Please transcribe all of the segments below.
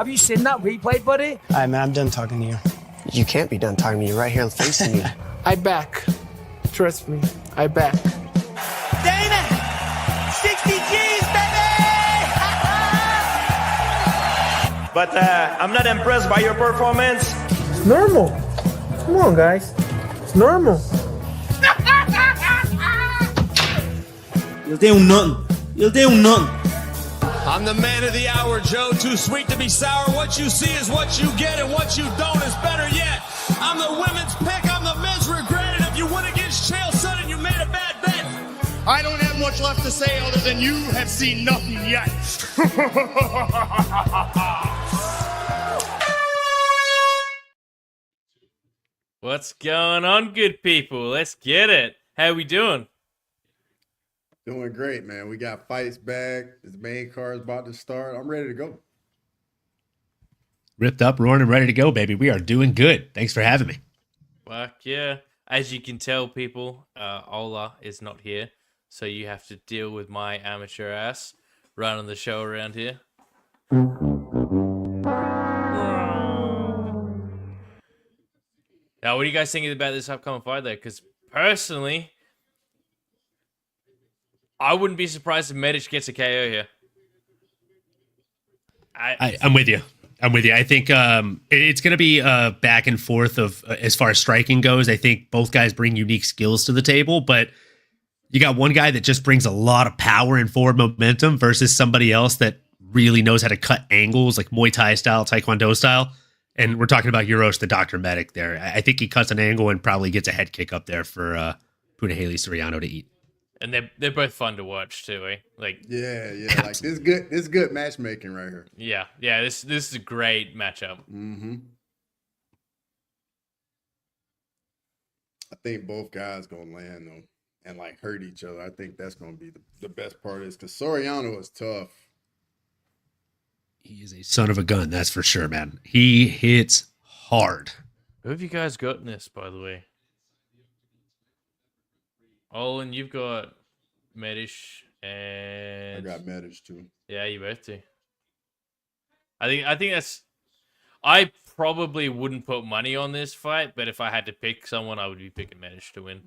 Have you seen that replay, buddy? All right, man, I'm done talking to you. You can't be done talking to me. You're right here facing me. I back. Trust me, I back. Damon! 60 G's, baby! But I'm not impressed by your performance. It's normal. Come on, guys. It's normal. You'll do nothing. You'll do nothing. I'm the man of the hour, Joe. Too sweet to be sour. What you see is what you get, and what you don't is better yet. I'm the women's pick. I'm the men's regret. And if you win against Chael Sonnen, you made a bad bet. I don't have much left to say other than you have seen nothing yet. What's going on, good people? Let's get it. How we doing? Doing great, man. We got fights back. This main card is about to start. I'm ready to go. Ripped up, roaring, and ready to go, baby. We are doing good. Thanks for having me. Fuck yeah. As you can tell, people, Ola is not here, so you have to deal with my amateur ass running the show around here. Now, what are you guys thinking about this upcoming fight, though? Because personally, I wouldn't be surprised if Medic gets a KO here. I'm with you. I think it's going to be back and forth of as far as striking goes. I think both guys bring unique skills to the table, but you got one guy that just brings a lot of power and forward momentum versus somebody else that really knows how to cut angles, like Muay Thai style, Taekwondo style. And we're talking about Uros, the Dr. Medic there. I think he cuts an angle and probably gets a head kick up there for Punahele Soriano to eat. And they're both fun to watch too, eh? Like yeah. Like this good matchmaking right here. Yeah. This is a great matchup. Mm-hmm. I think both guys gonna land though and like hurt each other. I think that's gonna be the best part is because Soriano is tough. He is a son of a gun, that's for sure, man. He hits hard. Who have you guys got in this, by the way? Olin, you've got Medish and... I got Medish too. Yeah, you both do. I think that's... I probably wouldn't put money on this fight, but if I had to pick someone, I would be picking Medish to win.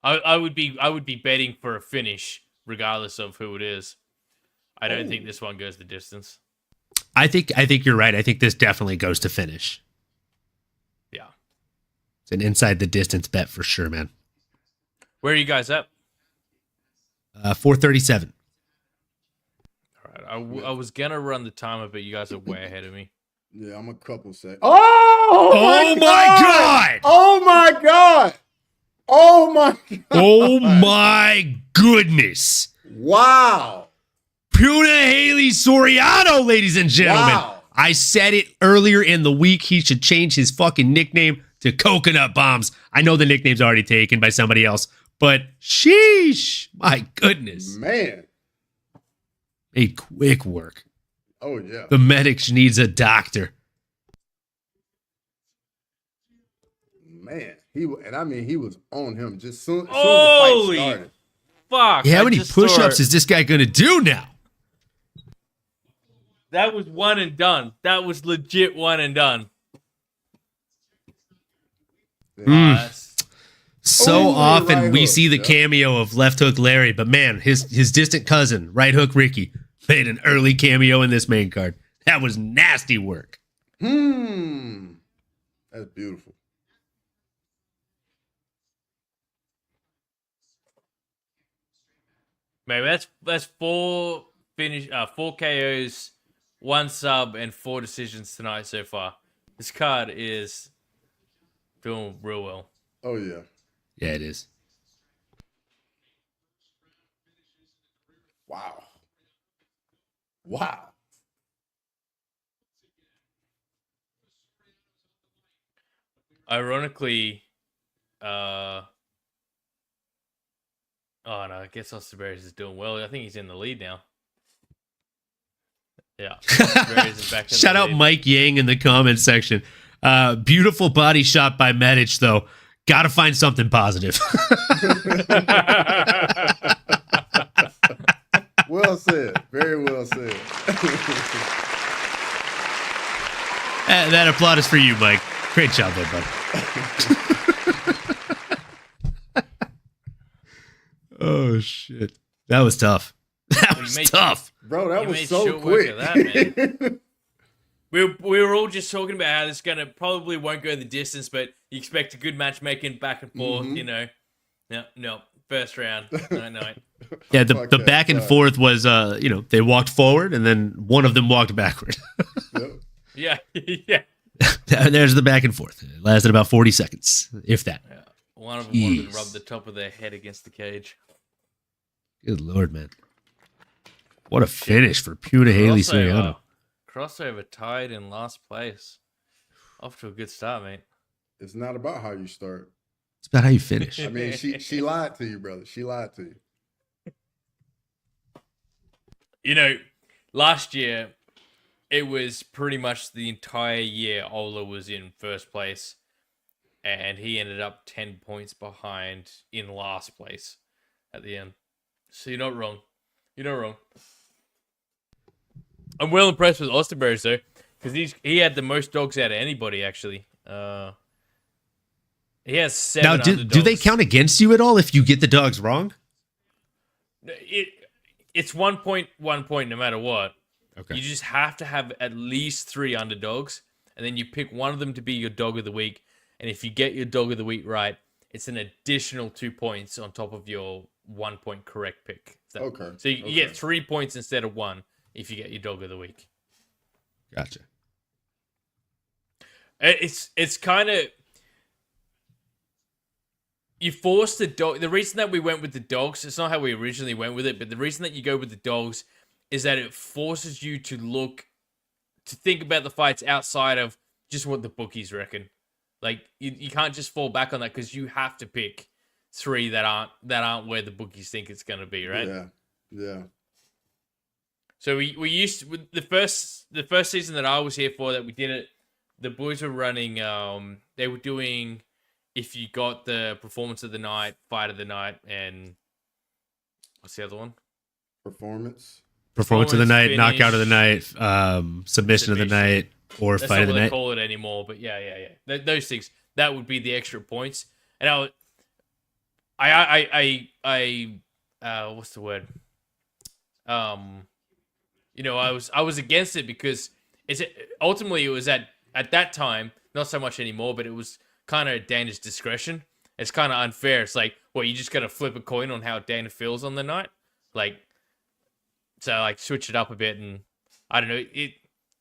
I would be betting for a finish, regardless of who it is. I don't think this one goes the distance. I think you're right. I think this definitely goes to finish. Yeah. It's an inside the distance bet for sure, man. Where are you guys at? 437. All right. I was going to run the timer, but you guys are way ahead of me. Yeah, I'm a couple seconds. Oh my God! Oh my God! Oh my God! Oh my goodness! Wow! Punahele Soriano, ladies and gentlemen. Wow. I said it earlier in the week. He should change his fucking nickname to Coconut Bombs. I know the nickname's already taken by somebody else, but sheesh, my goodness. Man. A quick work. Oh, yeah. The Medic needs a doctor. Man. He was on him just soon as the Holy fight started. Fuck. Yeah, how many push-ups is this guy going to do now? That was one and done. That was legit one and done. So often we see the cameo of Left Hook Larry, but man, his distant cousin, Right Hook Ricky, made an early cameo in this main card. That was nasty work. That's beautiful. Maybe that's four KOs, 1 sub, and 4 decisions tonight so far. This card is doing real well. Oh yeah. Yeah, it is. Wow. Ironically, oh no, I guess Osterberry's is doing well. I think he's in the lead now. Yeah. Is back in Shout out lead. Mike Yang in the comments section. Beautiful body shot by Medic, though. Got to find something positive. Well, well said. Very well said. That applaud is for you, Mike. Great job there, bud. Oh, shit. That was tough. That was tough. Bro, that You was made so short work quick. of that, man. We were all just talking about how this gonna probably won't go the distance, but you expect a good matchmaking back and forth, you know. No, first round. No. Yeah, the Fuck that. back and Sorry. forth was, they walked forward and then one of them walked backward. Yep. Yeah. There's the back and forth. It lasted about 40 seconds, if that. One of them wanted to Jeez. rub the top of their head against the cage. Good Lord, man. What a finish for Puna Haley Soriano. Crossover tied in last place. Off to a good start, mate. It's not about how you start. It's about how you finish. I mean, she lied to you, brother. She lied to you. You know, last year, it was pretty much the entire year Ola was in first place, and he ended up 10 points behind in last place at the end. So you're not wrong. You're not wrong. I'm well impressed with Osterberry, though, because he had the most dogs out of anybody, actually. He has 7 Now, do underdogs. they count against you at all if you get the dogs wrong? It's 1 point no matter what. Okay. You just have to have at least 3 underdogs, and then you pick one of them to be your dog of the week. And if you get your dog of the week right, it's an additional 2 points on top of your 1 point correct pick. Okay. So you get 3 points instead of 1 if you get your dog of the week. Gotcha. It's kind of, you force the dog. The reason that we went with the dogs, it's not how we originally went with it, but the reason that you go with the dogs is that it forces you to think about the fights outside of just what the bookies reckon. Like you can't just fall back on that because you have to pick 3 that aren't where the bookies think it's going to be, right? Yeah. So we used to, with the first season that I was here for that we did it. The boys were running. They were doing if you got the performance of the night, fight of the night, and what's the other one? Performance of the night, finish, knockout of the night, submission of the night, or That's fight of not the what they night. call it anymore, but yeah. Those things, that would be the extra points. And I what's the word? I was against it because ultimately it was at that time, not so much anymore, but it was kind of Dana's discretion. It's kind of unfair. It's like, well, you just got to flip a coin on how Dana feels on the night. So switch it up a bit, and I don't know.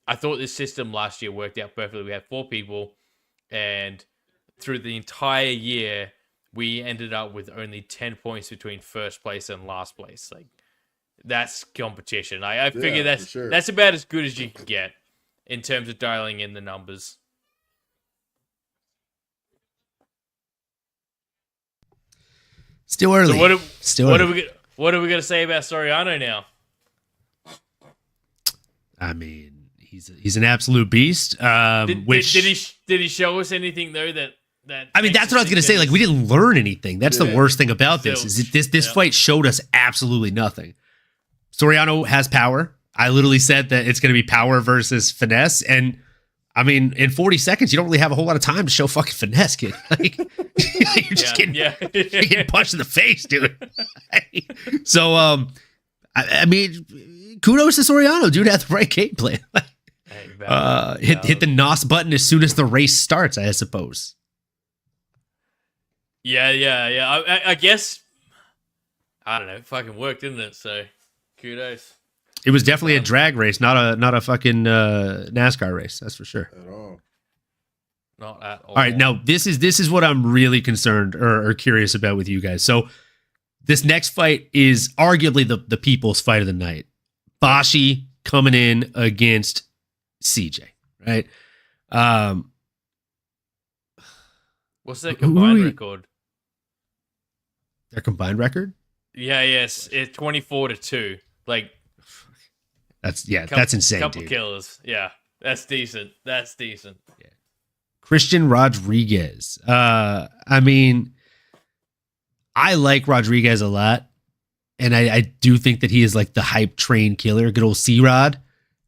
I thought this system last year worked out perfectly. We had 4 people, and through the entire year, we ended up with only 10 points between first place and last place. That's competition. I figure that's about as good as you can get in terms of dialing in the numbers. Still early. So what are we going to say about Soriano now? I mean, he's an absolute beast. Did he show us anything though that I mean, that's what I was going to say. We didn't learn anything. That's the worst thing about this. Is this fight showed us absolutely nothing. Soriano has power. I literally said that it's going to be power versus finesse, and I mean, in 40 seconds, you don't really have a whole lot of time to show fucking finesse, kid. You're just you're getting punched in the face, dude. So, I mean, kudos to Soriano, dude. Had the right game plan. Hit the NOS button as soon as the race starts, I suppose. Yeah. I guess, I don't know. It fucking worked, didn't it? So, kudos. It was definitely a drag race, not a fucking NASCAR race. That's for sure. At all. Not at all. All right, now this is what I'm really concerned or curious about with you guys. So this next fight is arguably the people's fight of the night. Bashi coming in against CJ, right? What's their combined record? Their combined record? Yes, it's 24-2. That's insane, couple dude. killers. Yeah, that's decent. Yeah. Christian Rodriguez. I mean, I like Rodriguez a lot. and I do think that he is like the hype train killer, good old C-Rod.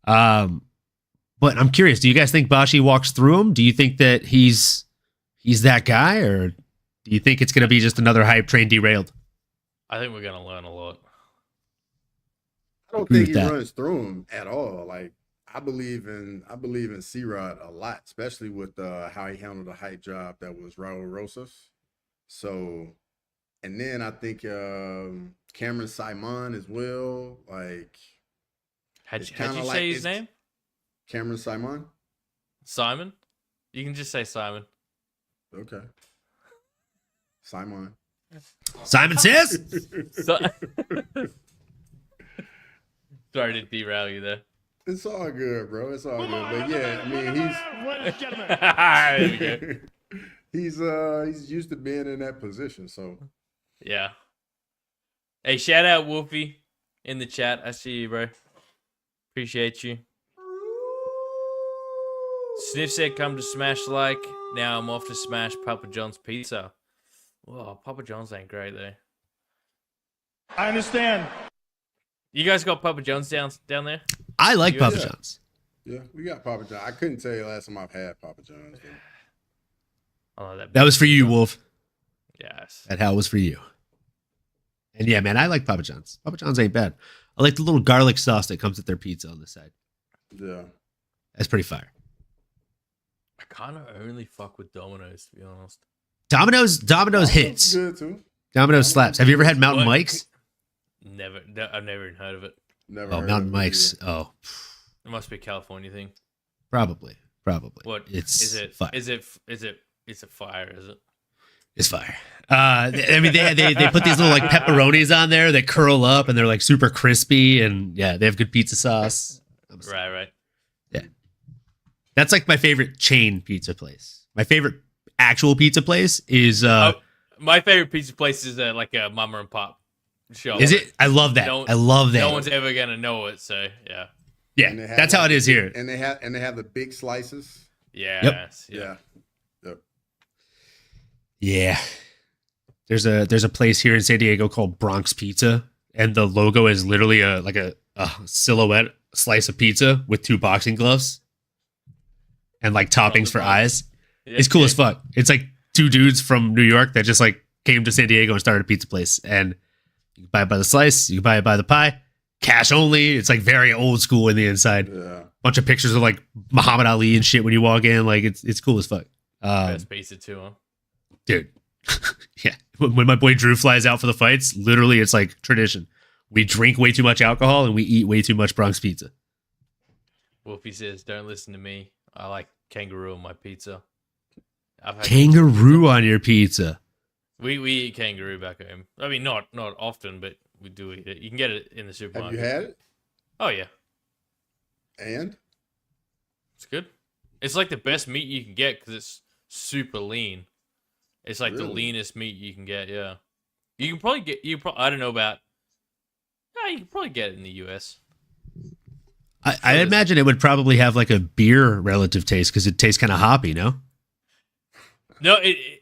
But I'm curious, do you guys think Bashi walks through him? Do you think that he's that guy, or do you think it's going to be just another hype train derailed? I think we're going to learn a lot. I don't think he runs through him at all. Like, I believe in C-Rod a lot, especially with how he handled the hype job that was Raul Rosas. So, and then I think Cameron Simon as well. Like, How'd you say his name? Cameron Simon. Simon? You can just say Simon. Okay. Simon says. Sorry to derail you there. It's all good, bro. It's all good. But yeah, I mean, There we go. he's used to being in that position. So Yeah. Hey, shout out Wolfie in the chat. I see you, bro. Appreciate you. Sniff said, "Come to Smash like." Now I'm off to smash Papa John's pizza. Whoa, Papa John's ain't great though. I understand. You guys got Papa John's down there? I like Papa John's. yeah, we got Papa John. I couldn't tell you the last time I've had Papa John's. Oh, That was for you, Wolf. Yes. That hell was for you. And yeah, man, I like Papa John's. Papa John's ain't bad. I like the little garlic sauce that comes with their pizza on the side. Yeah. That's pretty fire. I kind of only fuck with Domino's, to be honest. Domino's hits. Good too. Domino's slaps. Have you ever had Mountain What? Mike's? Never. I've never even heard of it. Never. Oh, heard Mountain of it Mike's. either. Oh, It must be a California thing. probably. What It's is it? fire. It's a fire, is it? It's fire. I mean, they put these little like pepperonis on there that curl up and they're like super crispy, and yeah, they have good pizza sauce. Right. Yeah, that's like my favorite chain pizza place. My favorite actual pizza place is my favorite pizza place is like a mama and pop shop. Is it? I love that. I love that. No one's ever gonna know it, so yeah. Yeah, And they have, that's how it is here. And they have the big slices. Yes. Yeah. Yeah. There's a place here in San Diego called Bronx Pizza, and the logo is literally a silhouette slice of pizza with two boxing gloves and like toppings for eyes. Yeah, It's cool as fuck. It's like two dudes from New York that just like came to San Diego and started a pizza place, and you can buy it by the slice, you can buy it by the pie, cash only. It's like very old school in the inside. Yeah. Bunch of pictures of like Muhammad Ali and shit when you walk in. Like it's cool as fuck. Best pizza too, huh? Dude. Yeah. When my boy Drew flies out for the fights, literally it's like tradition. We drink way too much alcohol and we eat way too much Bronx pizza. Wolfie says, "Don't listen to me. I like kangaroo on my pizza." I've had Kangaroo on your pizza. We eat kangaroo back home. I mean, not often, but we do eat it. You can get it in the Have supermarket. you had it? Oh yeah, And it's good. It's like the best meat you can get because it's super lean. It's like the Really? leanest meat you can get. Yeah, you can probably get. I don't know about. Yeah, you can probably get it in the US. I imagine it would probably have like a beer relative taste because it tastes kind of hoppy, no? No, it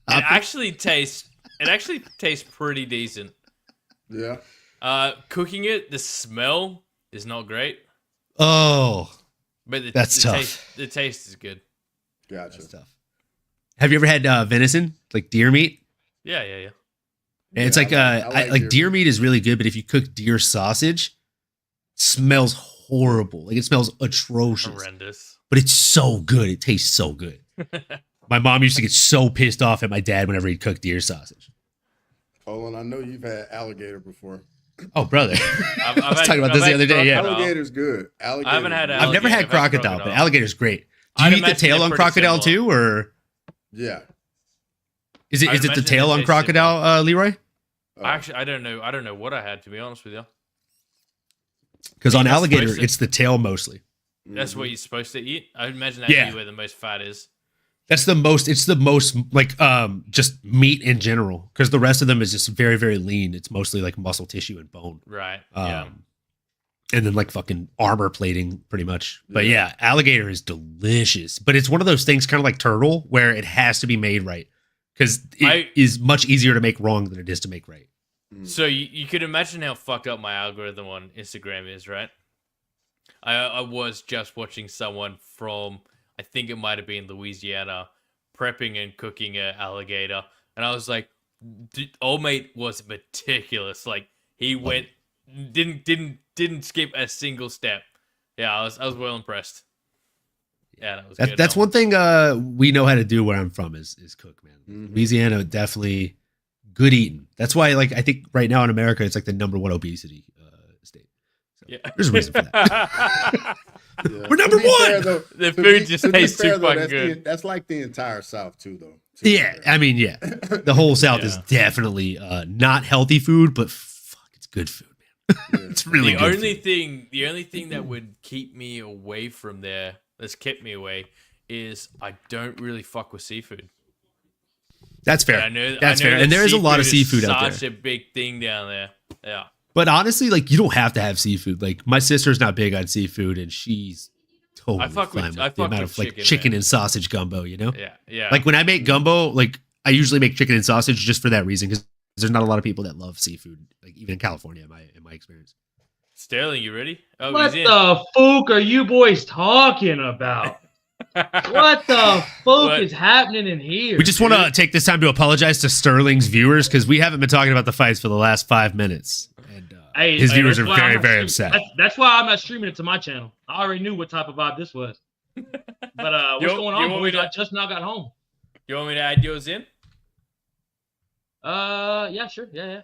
actually tastes. It actually tastes pretty decent. yeah. Cooking it, the smell is not great, Oh, but That's tough. The taste is good. Gotcha. that's tough. Have you ever had venison, like deer meat? Yeah. And it's Yeah, like I like deer meat is really good, but if you cook deer sausage, it smells horrible. Like it smells atrocious. Horrendous. But it's so good. It tastes so good. My mom used to get so pissed off at my dad whenever he'd cook deer sausage. Colin, I know you've had alligator before. Oh, brother. I've I was talking about this the other day. Yeah. Alligator's good. Alligator. I haven't had I've never had crocodile, but alligator's great. Do I'd you eat the imagine tail they're on pretty crocodile similar. too, or Yeah. is it I'd the imagine tail they on taste crocodile, Leroy? Actually, I don't know. I don't know what I had, to be honest with you. Because on You're alligator, supposed to- it's the tail mostly. That's what you're supposed to eat. I imagine that'd Yeah. be where the most fat is. That's the most. It's the most like just meat in general. Because the rest of them is just very very lean. It's mostly like muscle tissue and bone. Right. Yeah. And then like fucking armor plating, pretty much. But yeah, alligator is delicious. But it's one of those things, kind of like turtle, where it has to be made right because it is much easier to make wrong than it is to make right. So you could imagine how fucked up my algorithm on Instagram is, right? I was just watching someone from, I think it might have been Louisiana, prepping and cooking an alligator, and I was like, old mate was meticulous. Like he went, didn't skip a single step. Yeah, I was well impressed. Yeah, that was good. That's one thing we know how to do where I'm from is cook, man. Louisiana, definitely good eating. That's why, like, I think right now in America, it's like the #1 obesity state. So yeah, there's a reason for that. We're number one. The food just tastes too fucking good. That's like the entire South too, though. Yeah, I mean, yeah, the whole South is definitely not healthy food, but fuck, it's good food, man. It's really the good. The only thing that would keep me away from there, that's kept me away, is I don't really fuck with seafood. That's fair. That's fair. that And there is a lot of seafood out there. Such a big thing down there. Yeah. But honestly, like, you don't have to have seafood. Like, my sister's not big on seafood, and she's totally fine with the amount of like chicken and sausage gumbo. You know? Yeah. Like when I make gumbo, like I usually make chicken and sausage just for that reason, because there's not a lot of people that love seafood, like even in California, in my experience. Sterling, you ready? Oh, what the fuck are you boys talking about? What the fuck is happening in here? We just want to take this time to apologize to Sterling's viewers because we haven't been talking about the fights for the last 5 minutes. And his viewers are very, very upset. That's why I'm not streaming it to my channel. I already knew what type of vibe this was. But what's going on, boys? I just now got home. You want me to add yours in? Yeah, sure. Yeah.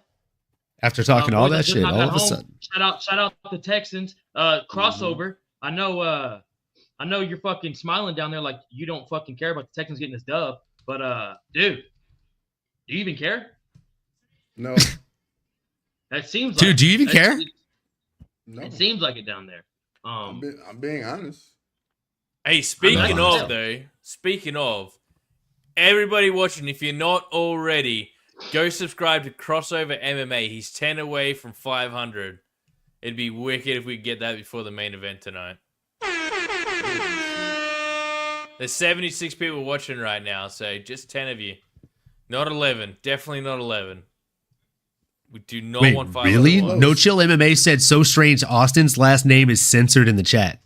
After talking all that shit, all of a sudden. Shout out the Texans. Crossover. I know you're fucking smiling down there like you don't fucking care about the Texans getting this dub. But dude, do you even care? No. That seems like, dude, do you even care? No. It seems like it down there. I'm being honest. Hey, speaking of, everybody watching, if you're not already, go subscribe to Crossover MMA. He's 10 away from 500. It'd be wicked if we could get that before the main event tonight. There's 76 people watching right now, so just 10 of you. Not 11. Definitely not 11. We do not want 5. Really? No Chill MMA said so strange. Austin's last name is censored in the chat.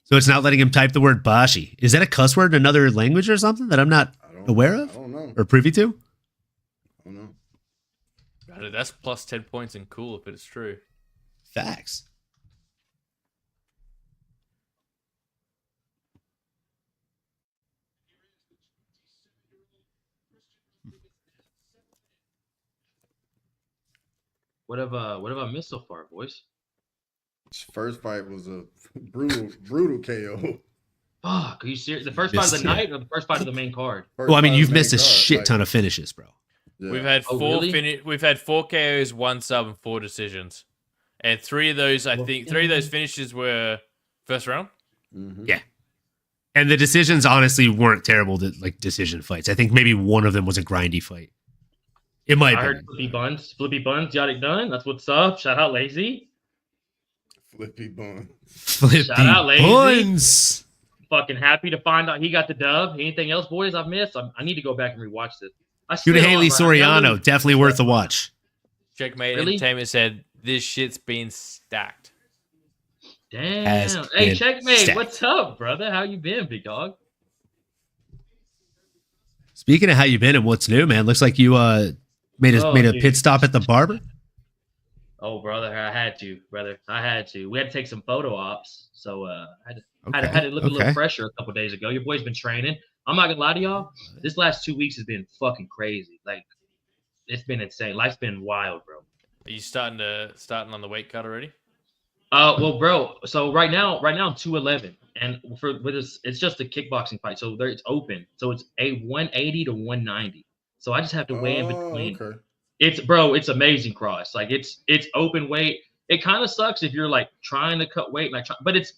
So it's not letting him type the word Bashi. Is that a cuss word in another language or something that I'm not aware of? I don't know. Or privy to? I don't know. That's plus 10 points and cool if it's true. Facts. What have I missed so far, boys? First fight was a brutal KO. Fuck, are you serious? The first fight of the night or the first fight of the main card? Well, I mean, you've missed a shit ton of finishes, bro. Yeah. We've had We've had 4 KOs, 1 sub, and 4 decisions, and 3 of those, I think, 3 of those finishes were first round. Mm-hmm. Yeah, and the decisions honestly weren't terrible. Decision fights. I think maybe one of them was a grindy fight. It might. I heard Flippy Buns, got it done. That's what's up. Shout out Lazy. Flippy Buns. Shout out Lazy. Buns. Fucking happy to find out he got the dub. Anything else, boys? I've missed. I need to go back and rewatch this. Dude, Haley Soriano, definitely worth a watch. Checkmate Entertainment said this shit's been stacked. Damn. Hey, Checkmate, what's up, brother? How you been, big dog? Speaking of how you been and what's new, man, looks like you made a pit stop at the barber. Oh, brother, I had to, brother. I had to. We had to take some photo ops, so I had to look a little fresher a couple days ago. Your boy's been training. I'm not gonna lie to y'all. This last 2 weeks has been fucking crazy. Like, it's been insane. Life's been wild, bro. Are you starting on the weight cut already? Well, bro. So right now I'm 211, and with this, it's just a kickboxing fight. So it's open. So it's a 180 to 190. So I just have to weigh in between. Okay. It's amazing cross. Like it's open weight. It kind of sucks if you're like trying to cut weight, but it's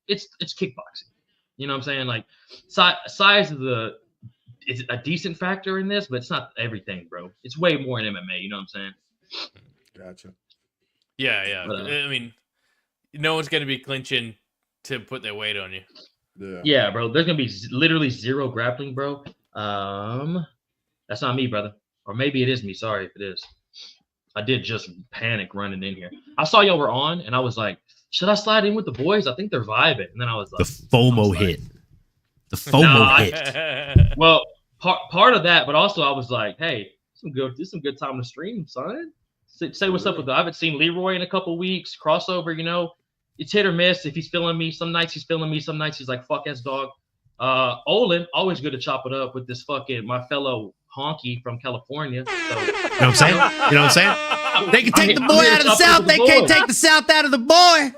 kickboxing. You know what I'm saying? Like size of it's a decent factor in this, but it's not everything, bro. It's way more in MMA. You know what I'm saying? Gotcha. Yeah. But, I mean, no one's gonna be clinching to put their weight on you. Yeah, bro. There's gonna be literally zero grappling, bro. That's not me, brother. Or maybe it is me. Sorry if it is. I did just panic running in here. I saw y'all were on, and I was like, should I slide in with the boys? I think they're vibing. And then I was like, the FOMO hit. The FOMO hit. Well, part of that, but also I was like, hey, this some good time to stream, son. Say what's up with I haven't seen Leroy in a couple weeks. Crossover, you know, it's hit or miss. If he's feeling me, some nights he's feeling me. Some nights he's like, fuck ass dog. Olin, always good to chop it up with this fucking my fellow honky from California. So, you know what I'm saying? You know what I'm saying? They can take the boy out of the South. They can't take the South out of the boy.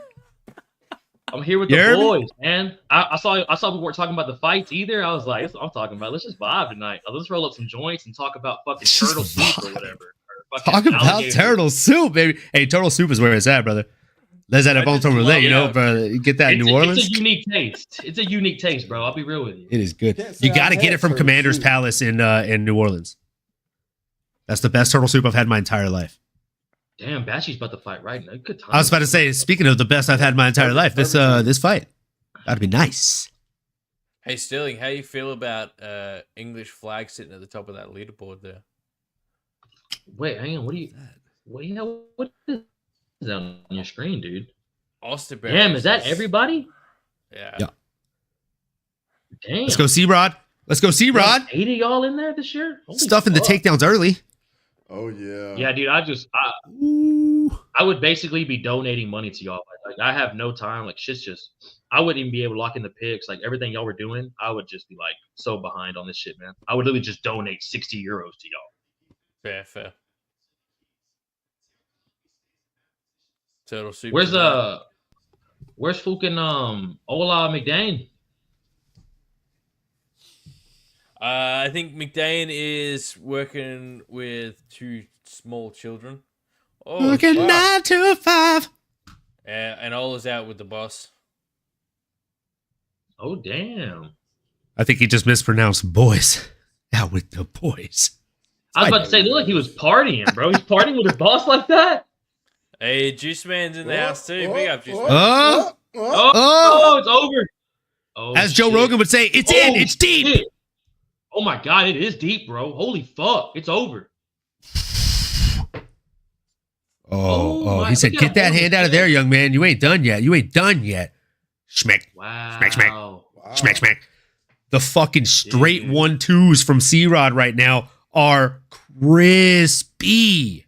I'm here with the boys, man. I saw we weren't talking about the fights either. I was like, that's what I'm talking about. Let's just vibe tonight. Let's roll up some joints and talk about fucking turtle soup or whatever. Talk about turtle soup, baby. Hey, turtle soup is where it's at, brother. Let's add a bon ton roulette, you know, brother. You get that in New Orleans. It's a unique taste. It's a unique taste, bro. I'll be real with you. It is good. You got to get it from Commander's Palace in New Orleans. That's the best turtle soup I've had my entire life. Damn, Bashi's about to fight right now. Good time. I was about to say, speaking of the best I've had my entire life, this fight that'd be nice. Hey Sterling, how you feel about English flag sitting at the top of that leaderboard there? Wait, hang on. What is that on your screen, dude? Osterberry. Damn, is that everybody? Yeah. Damn. Let's go, C-Rod. Let's go, C-Rod. 8 of y'all in there this year? Holy Stuffing the takedowns early. Oh yeah. Yeah, dude. I would basically be donating money to y'all. Like I have no time. Like shit's just. I wouldn't even be able to lock in the picks. Like everything y'all were doing, I would just be like so behind on this shit, man. I would literally just donate 60 euros to y'all. Fair. Turtle soup. Where's fucking Ola McDane? I think McDane is working with 2 small children. Oh, working 9 to 5. And Ola's out with the boss. Oh damn! I think he just mispronounced boys. Out with the boys. I was about to say, look like he was partying, bro. He's partying with his boss like that. Hey, Juice Man's in the house too. Big up, Juice Man. Oh, it's over. Oh, as Joe Rogan would say, it's in. It's deep. Shit. Oh my god, it is deep, bro. Holy fuck, it's over. He said, get that hand out of there, young man. You ain't done yet. Schmeck. Wow. Schmeck. The fucking straight 1-2s from C-Rod right now are crispy.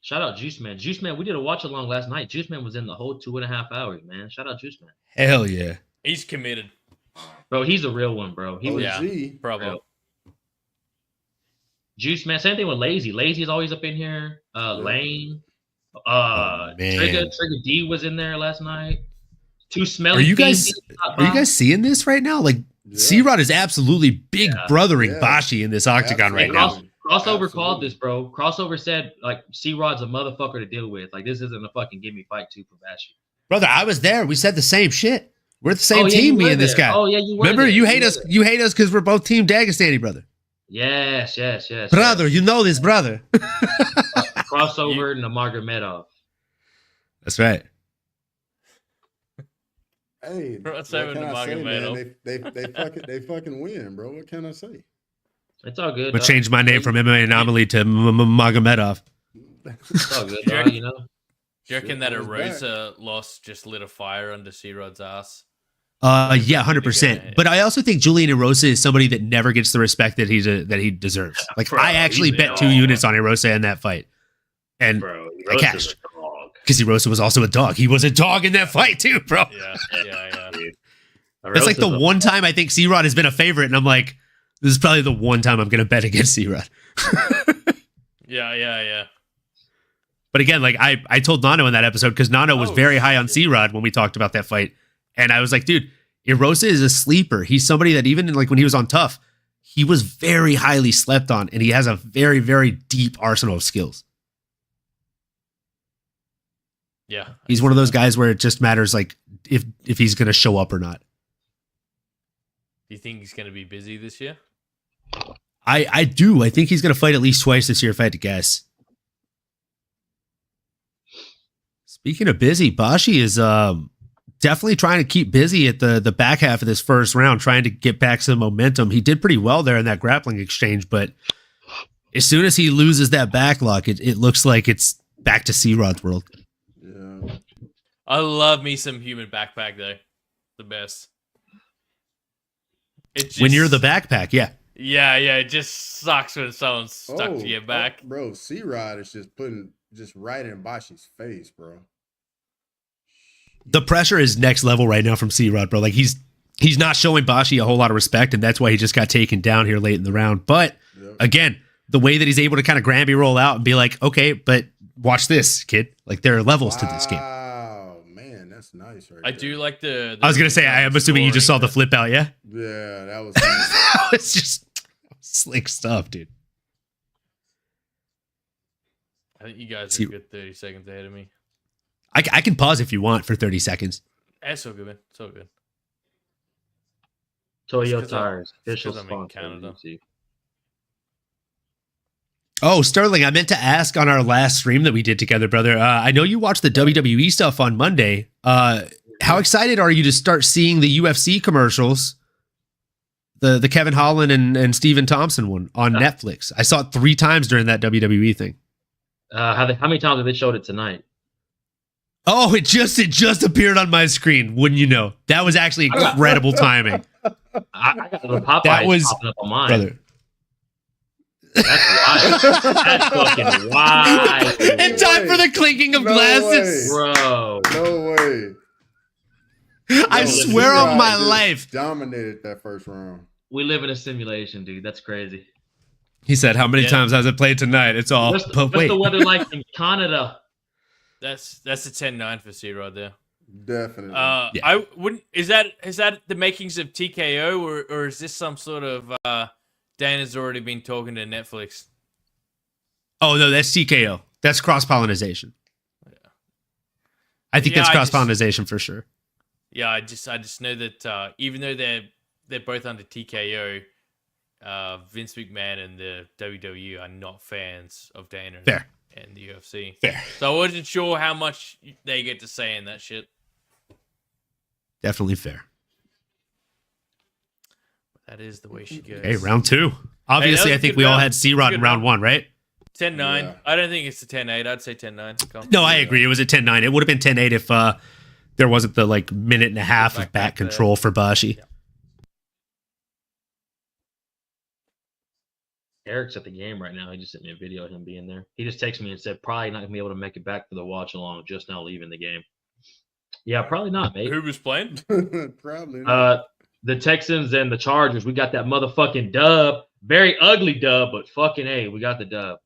Shout out Juice Man. Juice Man, we did a watch along last night. Juice Man was in the whole 2.5 hours, man. Shout out Juice Man. Hell yeah. He's committed. Bro, he's a real one, bro. Bravo. Juice Man, same thing with Lazy. Lazy's always up in here. Lane. Trigger D was in there last night. Too smelly. Are you guys seeing this right now? Like C-Rod is absolutely big brothering Bashi in this octagon right now. Crossover called this, bro. Crossover said like C-Rod's a motherfucker to deal with. Like this isn't a fucking give me fight 2 for Bashi. Brother, I was there. We said the same shit. We're the same team, me and this guy. Oh yeah, you were. Remember, there. you hate us. You hate us because we're both Team Dagestani, brother. Yes. Brother, you know this, brother. Crossover and Nurmagomedov. That's right. Hey, what can I say, man? They fucking win, bro. What can I say? It's all good. But change my name from MMA Anomaly to Magomedov. It's all good, dog, you know. Do you reckon that a Rosa loss just lit a fire under C-Rod's ass? Yeah, 100%. But I also think Julian Erosa is somebody that never gets the respect that he deserves. Like I actually bet 2 units on Erosa in that fight, and I cashed because Erosa was also a dog. He was a dog in that fight too, bro. Yeah. That's like the one time I think C-Rod has been a favorite, and I'm like, this is probably the one time I'm gonna bet against C-Rod. Yeah. But again, like I told Nano in that episode because Nano was very high on C-Rod when we talked about that fight. And I was like, dude, Erosa is a sleeper. He's somebody that even like when he was on Tough, he was very highly slept on, and he has a very, very deep arsenal of skills. Yeah. He's one of those guys where it just matters like if he's going to show up or not. Do you think he's going to be busy this year? I do. I think he's going to fight at least twice this year if I had to guess. Speaking of busy, Bashi is definitely trying to keep busy at the back half of this first round, trying to get back some momentum. He did pretty well there in that grappling exchange, but as soon as he loses that back lock, it looks like it's back to C-Rod's world. Yeah. I love me some human backpack though. The best. When you're the backpack, yeah. Yeah, it just sucks when someone's stuck to your back. Bro, C-Rod is just right in Bashi's face, bro. The pressure is next level right now from C-Rod, bro. Like he's not showing Bashi a whole lot of respect, and that's why he just got taken down here late in the round. But again, the way that he's able to kind of Granby roll out and be like, okay, but watch this, kid. Like there are levels to this game. Wow, man, that's nice right I there. do like the I was gonna say, I'm assuming you just saw the flip out, yeah? Yeah, that was It's just slick stuff, dude. I think you guys are a good 30 seconds ahead of me. I can pause if you want for 30 seconds. That's so good, man. So good. Toyo It's 'cause Tires, I'm- official it's 'cause I'm in sponsor. Canada. UFC. Oh, Sterling, I meant to ask on our last stream that we did together, brother. I know you watched the WWE stuff on Monday. How excited are you to start seeing the UFC commercials? The Kevin Holland and Stephen Thompson one on Netflix. I saw it 3 times during that WWE thing. How many times have they showed it tonight? Oh, it just appeared on my screen. Wouldn't you know? That was actually incredible timing. I got the Popeyes That was popping up on mine. brother. That's wild. That's fucking wild. In time for the clinking of glasses. Bro. No way. I swear on my just life. Dominated that first round. We live in a simulation, dude. That's crazy. He said, how many times has it played tonight? It's all. What's But wait. the weather like in Canada? That's a 10-9 for C-Rod there. Definitely. I wouldn't. Is that the makings of TKO or is this some sort of Dana's already been talking to Netflix? Oh no, that's TKO. That's cross pollination. Yeah. I think that's cross pollination for sure. Yeah, I just know that even though they're both under TKO, Vince McMahon and the WWE are not fans of Dana and the UFC. Fair. So I wasn't sure how much they get to say in that shit. Definitely fair. That is the way she goes. Hey, round 2. Obviously, I think we all had C-Rod in round 1, right? 10-9. Yeah. I don't think it's a 10-8. I'd say 10-9. No, I agree. It was a 10-9. It would have been 10-8 if there wasn't the minute and a half of back control for Bashi. Yeah. Eric's at the game right now. He just sent me a video of him being there. He just texted me and said, probably not going to be able to make it back for the watch along, just now leaving the game. Yeah, probably not, mate. Who was playing? Probably not. The Texans and the Chargers. We got that motherfucking dub. Very ugly dub, but fucking A, we got the dub.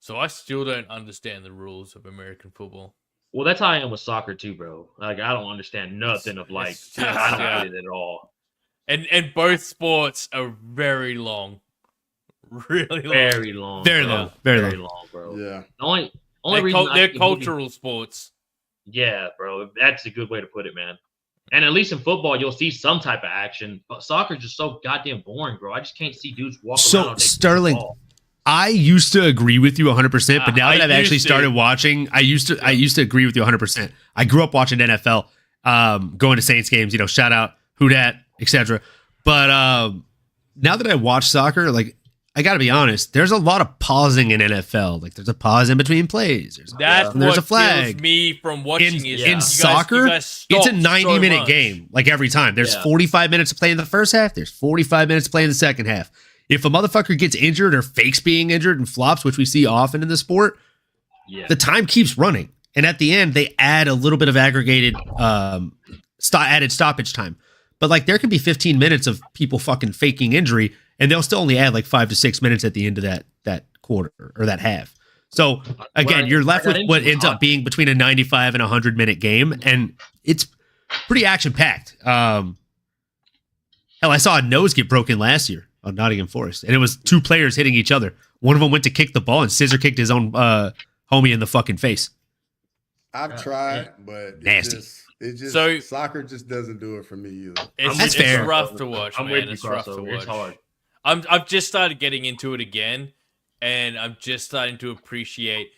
So I still don't understand the rules of American football. Well, that's how I am with soccer too, bro. Like, I don't understand nothing of I don't get it at all. And both sports are very long. Really long. Very long. Very bro. long. Very Very long. long, bro. Yeah. The only reason They're cultural sports. Yeah, bro. That's a good way to put it, man. And at least in football, you'll see some type of action. But soccer is just so goddamn boring, bro. I just can't see dudes walk around. So, Sterling, I used to agree with you 100%, but now that I've actually started watching, I used to agree with you 100%. I grew up watching NFL, going to Saints games, shout out, who dat, etc. But now that I watch soccer, like, I got to be honest, there's a lot of pausing in NFL. Like, there's a pause in between plays. There's a flag. Kills me from watching in soccer, it's a 90-minute game, like every time. There's 45 minutes to play in the first half. There's 45 minutes to play in the second half. If a motherfucker gets injured or fakes being injured and flops, which we see often in the sport, the time keeps running. And at the end, they add a little bit of aggregated added stoppage time. But like, there can be 15 minutes of people fucking faking injury, and they'll still only add like 5 to 6 minutes at the end of that quarter or that half. So again, you're left with what ends up being between a 95 and 100-minute game, and it's pretty action packed. Hell, I saw a nose get broken last year on Nottingham Forest, and it was 2 players hitting each other. One of them went to kick the ball, and César kicked his own homie in the fucking face. I've tried, but nasty. So soccer just doesn't do it for me either. That's fair. It's rough to watch, man. It's rough to watch. It's hard. I've just started getting into it again, and I'm just starting to appreciate.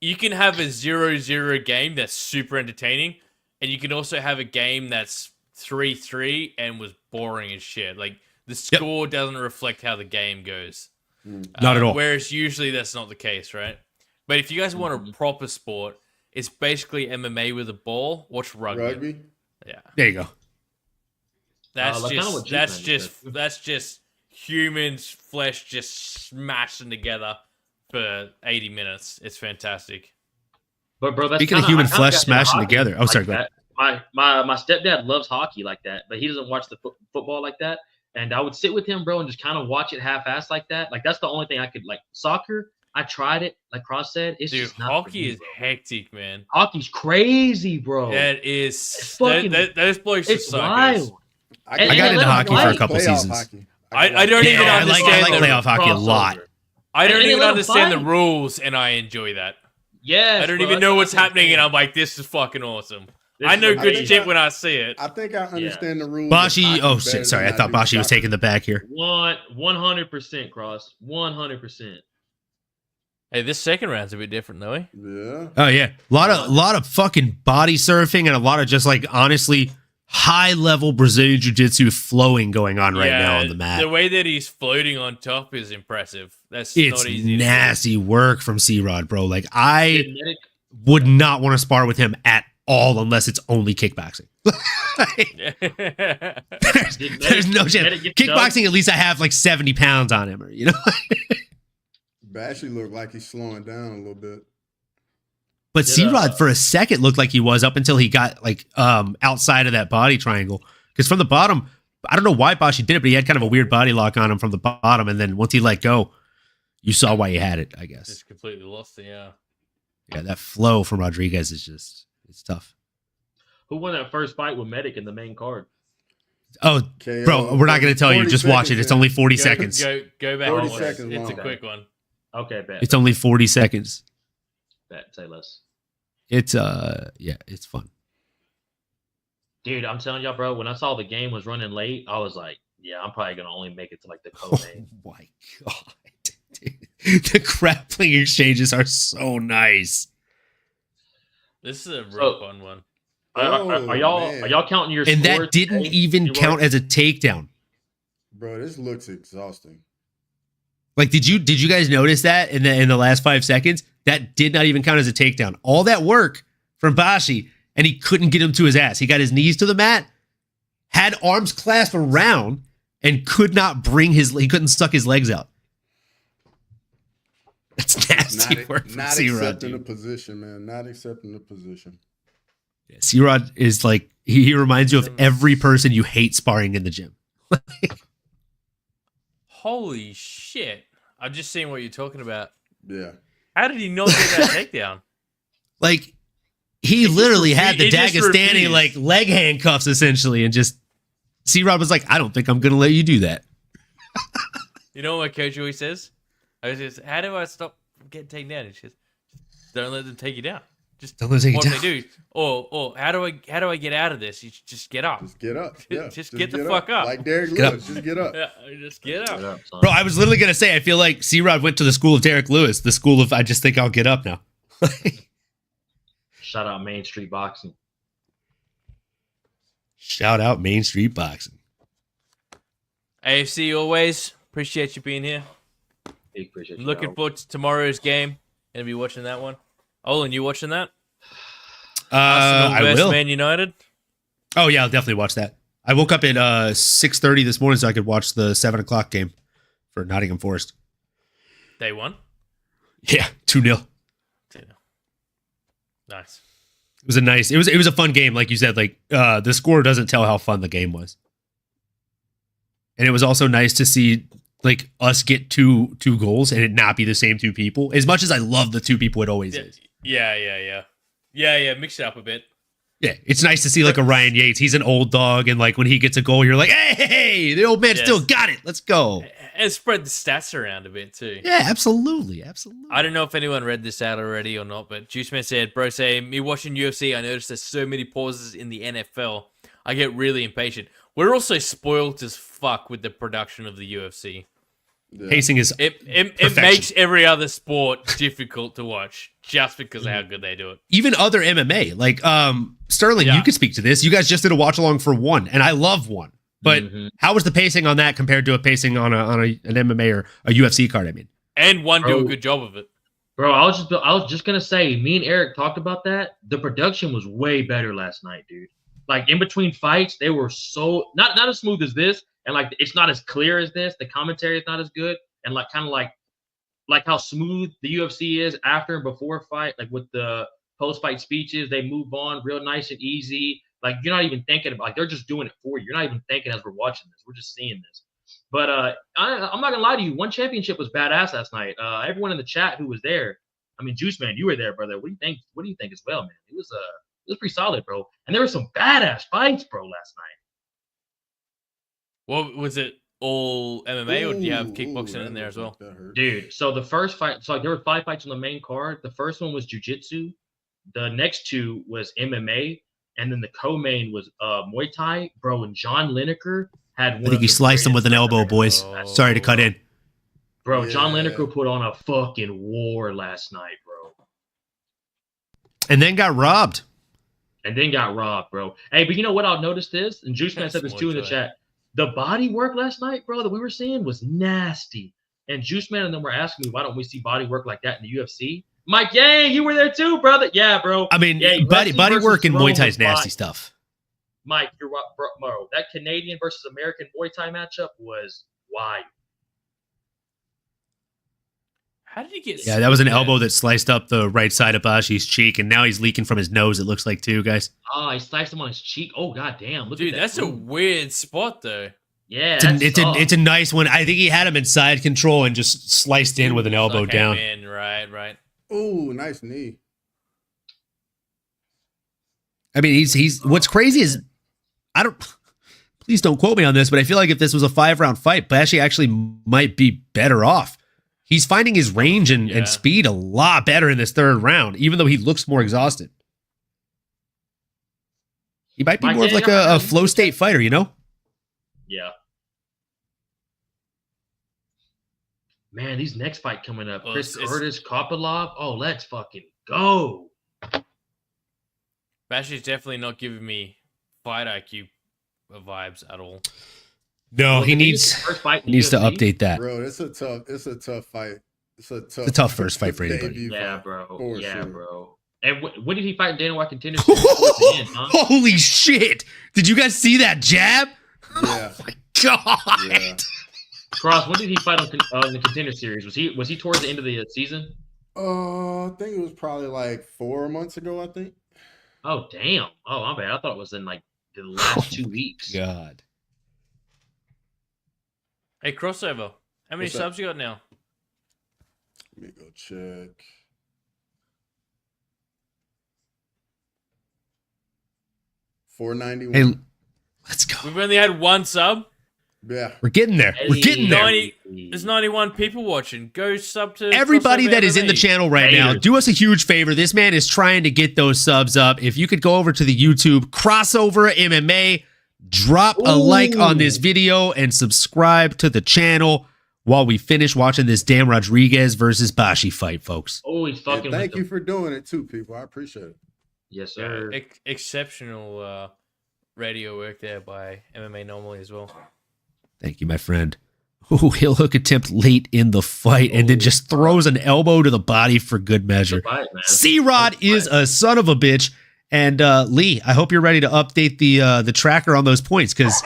You can have a 0-0 game that's super entertaining, and you can also have a game that's 3-3 and was boring as shit. Like, the score doesn't reflect how the game goes. Not at all. Whereas usually that's not the case, right? But if you guys want a proper sport, it's basically MMA with a ball. Watch rugby. Yeah. There you go. That's just humans' flesh just smashing together for 80 minutes. It's fantastic. But bro, that's speaking of human flesh smashing together. Oh, sorry. Go ahead. My stepdad loves hockey like that, but he doesn't watch the football like that. And I would sit with him, bro, and just kind of watch it half-assed like that. Like that's the only thing I could like. Soccer, I tried it. Like Cross said, it's just not hockey is hectic, man. Hockey's crazy, bro. It is. Those blokes are so wild. I got into hockey for a couple seasons. I don't even understand. I like playoff hockey a lot. I don't even understand the rules, and I enjoy that. Yeah, I don't even know what's happening, and I'm like, this is fucking awesome. I know good shit when I see it. I think I understand the rules. Bashi, oh shit, sorry, I thought Bashi was taking the back here. 100% Cross, 100%. Hey, this second round's a bit different, though. Yeah. Oh yeah, a lot of fucking body surfing and a lot of just like honestly high level Brazilian jiu-jitsu flowing going on right now on the mat. The way that he's floating on top is impressive. It's not easy. Nasty work from C-Rod, bro. Like I would not want to spar with him at all unless it's only kickboxing. there's no chance. Kickboxing, at least I have like 70 pounds on him, or you know. Bashi looked like he's slowing down a little bit. But C-Rod for a second looked like he was up until he got like outside of that body triangle. Because from the bottom, I don't know why Bashi did it, but he had kind of a weird body lock on him from the bottom, and then once he let go, you saw why he had it, I guess. Just completely lost it, yeah. Yeah, that flow from Rodriguez is just, it's tough. Who won that first fight with Medic in the main card? Oh, bro, we're not going to tell you. Just watch it. It's only 40 seconds. Go back. 40 seconds it's a long. quick one. Okay, bet. It's only 40 seconds. Bet, say less. It's, yeah, it's fun. Dude, I'm telling y'all, bro, when I saw the game was running late, I was like, yeah, I'm probably going to only make it to like the co-main. Oh my God. Dude. The grappling exchanges are so nice. This is a real fun one. Are y'all counting your and scores? That didn't even count as a takedown. Bro, this looks exhausting. Like, did you guys notice that in the last 5 seconds? That did not even count as a takedown. All that work from Bashi, and he couldn't get him to his ass. He got his knees to the mat, had arms clasped around, and could not he couldn't suck his legs out. That's nasty work from Not C-Rod, accepting dude. the position, man. Not accepting the position. Yeah, C-Rod is like, he reminds you of every person you hate sparring in the gym. Holy shit. I've just seen what you're talking about. Yeah. How did he not get that takedown? Like, he literally had the Dagestani like leg handcuffs essentially, and just C-Rod was like, I don't think I'm gonna let you do that. You know what my coach always says? I was just, how do I stop getting taken down? He says, don't let them take you down. Just don't let them take you down. They do. Or how do I get out of this? You just get up. Just get up. Yeah. just get the fuck up. Like Derek Lewis, just get up. Yeah, just get up. Bro, I was literally gonna say, I feel like C-Rod went to the school of Derek Lewis, the school of I just think I'll get up now. Shout out Main Street Boxing. Shout out Main Street Boxing. AFC always appreciate you being here. Appreciate you. Looking forward to tomorrow's game. Gonna be watching that one. Olin, you watching that? I will. Man United. Oh yeah, I'll definitely watch that. I woke up at 6:30 this morning so I could watch the 7:00 game for Nottingham Forest. They won? Yeah, 2-0. 2-0. Nice. It was a fun game, like you said. Like the score doesn't tell how fun the game was, and it was also nice to see like us get two goals and it not be the same two people. As much as I love the two people, it always is. Yeah. Mix it up a bit. Yeah, it's nice to see like a Ryan Yates. He's an old dog, and like when he gets a goal, you're like, hey, the old man still got it. Let's go. And spread the stats around a bit too. Yeah, absolutely. I don't know if anyone read this out already or not, but Juice Man said, bro, say, me watching UFC, I noticed there's so many pauses in the NFL. I get really impatient. We're also spoiled as fuck with the production of the UFC. Yeah. Pacing is it makes every other sport difficult to watch just because of how good they do it. Even other MMA, like Sterling, you could speak to this. You guys just did a watch along for one, and I love one. But how was the pacing on that compared to a pacing on an MMA or a UFC card? I mean, and one do a good job of it. Bro, I was just gonna say, me and Eric talked about that. The production was way better last night, dude. Like in between fights, they were so not as smooth as this, and like it's not as clear as this. The commentary is not as good, and like kind of like how smooth the UFC is after and before a fight, like with the post-fight speeches, they move on real nice and easy. Like you're not even thinking about, like they're just doing it for you. You're not even thinking as we're watching this. We're just seeing this. But I'm not gonna lie to you. One championship was badass last night. Everyone in the chat who was there, I mean, Juice Man, you were there, brother. What do you think? What do you think as well, man? It was pretty solid, bro. And there were some badass fights, bro, last night. Well, was it all MMA or do you have kickboxing in there as well? Dude, so the first fight, so like there were 5 fights on the main card. The first one was jiu-jitsu. The next 2 was MMA. And then the co-main was Muay Thai. Bro, and John Lineker had one. I think he sliced him with an elbow, boys. Sorry to cut in. Bro, yeah. John Lineker put on a fucking war last night, bro. And then got robbed. Bro. Hey, but you know what I'll notice this? And Juice Man said this too in the chat. The body work last night, bro, that we were seeing was nasty. And Juice Man and them were asking me, why don't we see body work like that in the UFC? Mike Yang, you were there too, brother. Yeah, bro. I mean, yeah, body work in Muay Thai is nasty stuff. Mike, you're right, bro. That Canadian versus American Muay Thai matchup was wild. How did he get? Yeah, that was an elbow that sliced up the right side of Bashi's cheek, and now he's leaking from his nose. It looks like too, guys. Oh, he sliced him on his cheek. Oh, goddamn! Dude, that's a weird spot, though. Yeah, it's a nice one. I think he had him in side control and just sliced in with an elbow down. Man, right. Ooh, nice knee. I mean, he's. What's crazy is, please don't quote me on this, but I feel like if this was a 5-round fight, Bashi actually might be better off. He's finding his range and speed a lot better in this 3rd round, even though he looks more exhausted. He might be more of like a flow state fighter, you know? Yeah. Man, these next fight coming up. Chris Curtis, Kopylov. Oh, let's fucking go. Bashi's definitely not giving me fight IQ vibes at all. No, he needs to update that. Bro, it's a tough fight. It's a tough first fight for anybody. Yeah, bro. Bro. And when did he fight in Dana White Contender Series? Holy shit! Did you guys see that jab? Yeah. Oh my god! Yeah. Cross, when did he fight on the Contender Series? Was he towards the end of the season? I think it was probably like 4 months ago. I think. Oh damn! Oh my bad. I thought it was in like the last 2 weeks. God. Hey, Crossover. How many subs you got now? Let me go check. 491. Hey, let's go. We've only had 1 sub. Yeah. We're getting there. We're getting there. There's 91 people watching. Go sub to everybody that is in the channel right now. Do us a huge favor. This man is trying to get those subs up. If you could go over to the YouTube Crossover MMA, drop a like on this video and subscribe to the channel while we finish watching this Dan Rodriguez versus Bashi fight, folks. Oh, he's fucking. Thank you for doing it too, people. I appreciate it. Yes, sir. Exceptional radio work there by MMA Normally as well. Thank you, my friend. Ooh, heel hook attempt late in the fight and then just throws an elbow to the body for good measure. C-Rod is a son of a bitch. And Lee, I hope you're ready to update the tracker on those points because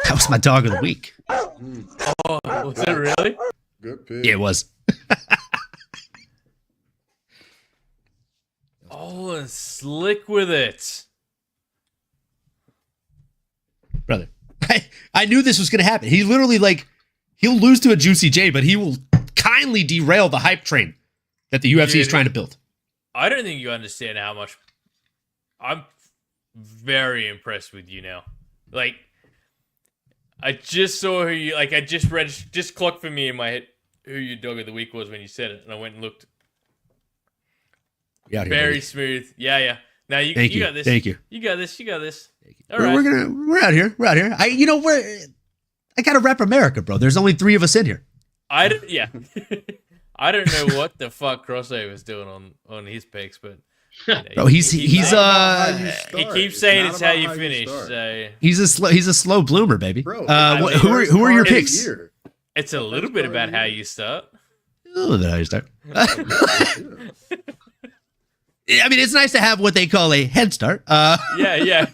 that was my dog of the week. Oh, was it really? Good pick. Yeah, it was. Oh, and slick with it. Brother, I knew this was going to happen. He literally, he'll lose to a Juicy J, but he will kindly derail the hype train that the UFC is trying to build. I don't think you understand how much... I'm very impressed with you now. Like, I just saw who you... Like, I just clocked for me in my head who your dog of the week was when you said it, and I went and looked. Very smooth. Yeah. Now you got this. Thank you. You got this. All right. We're out here. I gotta rep America, bro. There's only 3 of us in here. I don't know what the fuck Crossover was doing on his picks, but Bro, he keeps saying it's how you finish. So he's a slow bloomer, baby. Bro, who are your picks? It's a little bit about how you start. A little bit how you start. I mean, it's nice to have what they call a head start. Yeah.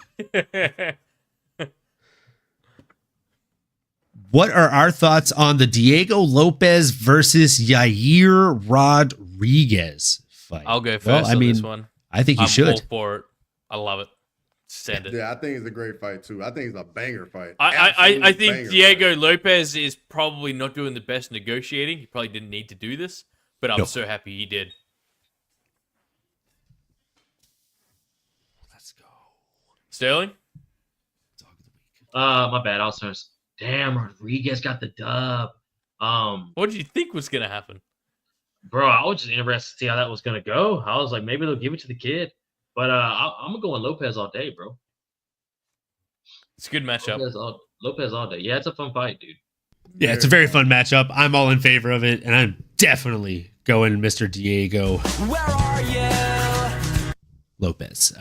What are our thoughts on the Diego Lopes versus Yair Rodriguez fight? I'll go first on this one. I think you should. I'm all for it. I love it. Send it. Yeah, I think it's a great fight too. I think it's a banger fight. I think Diego Lopes is probably not doing the best negotiating. He probably didn't need to do this, but I'm so happy he did. Let's go. Sterling? My bad. I was saying, damn, Rodriguez got the dub. What did you think was gonna happen? Bro, I was just interested to see how that was gonna go. I was like, maybe they'll give it to the kid. But I'm gonna go with Lopez all day, bro. It's a good matchup. Lopez all day. Yeah, it's a fun fight, dude. Yeah, it's a very fun matchup. I'm all in favor of it, and I'm definitely going Mr. Diego. Where are you? Lopez.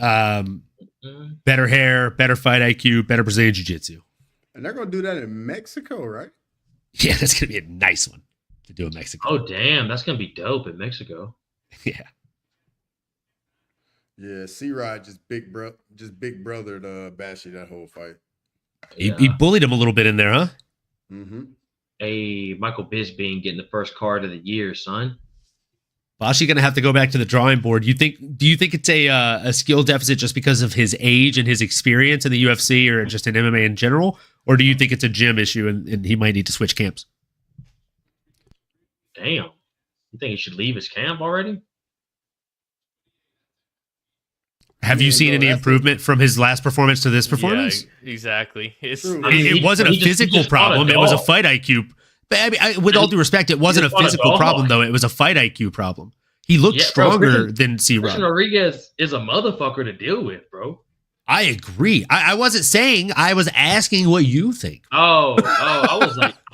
Better hair, better fight IQ, better Brazilian Jiu-Jitsu. And they're gonna do that in Mexico, right? Yeah, that's gonna be a nice one to do in Mexico. Oh damn, that's gonna be dope in Mexico. Yeah. Yeah, C-Rod just big brother to Bashi that whole fight. He bullied him a little bit in there, huh? Mm-hmm. Hey, Michael Bisping getting the first card of the year, son. Bashi gonna have to go back to the drawing board. Do you think it's a skill deficit just because of his age and his experience in the UFC or just in MMA in general? Or do you think it's a gym issue and he might need to switch camps? Damn. You think he should leave his camp already? Have you seen any improvement from his last performance to this performance? Yeah, exactly. It wasn't a physical problem. It was a fight IQ. But I mean, with all due respect, it wasn't a physical problem, though. It was a fight IQ problem. He looked stronger than C-Rod. Rodriguez is a motherfucker to deal with, bro. I agree. I wasn't saying. I was asking what you think. I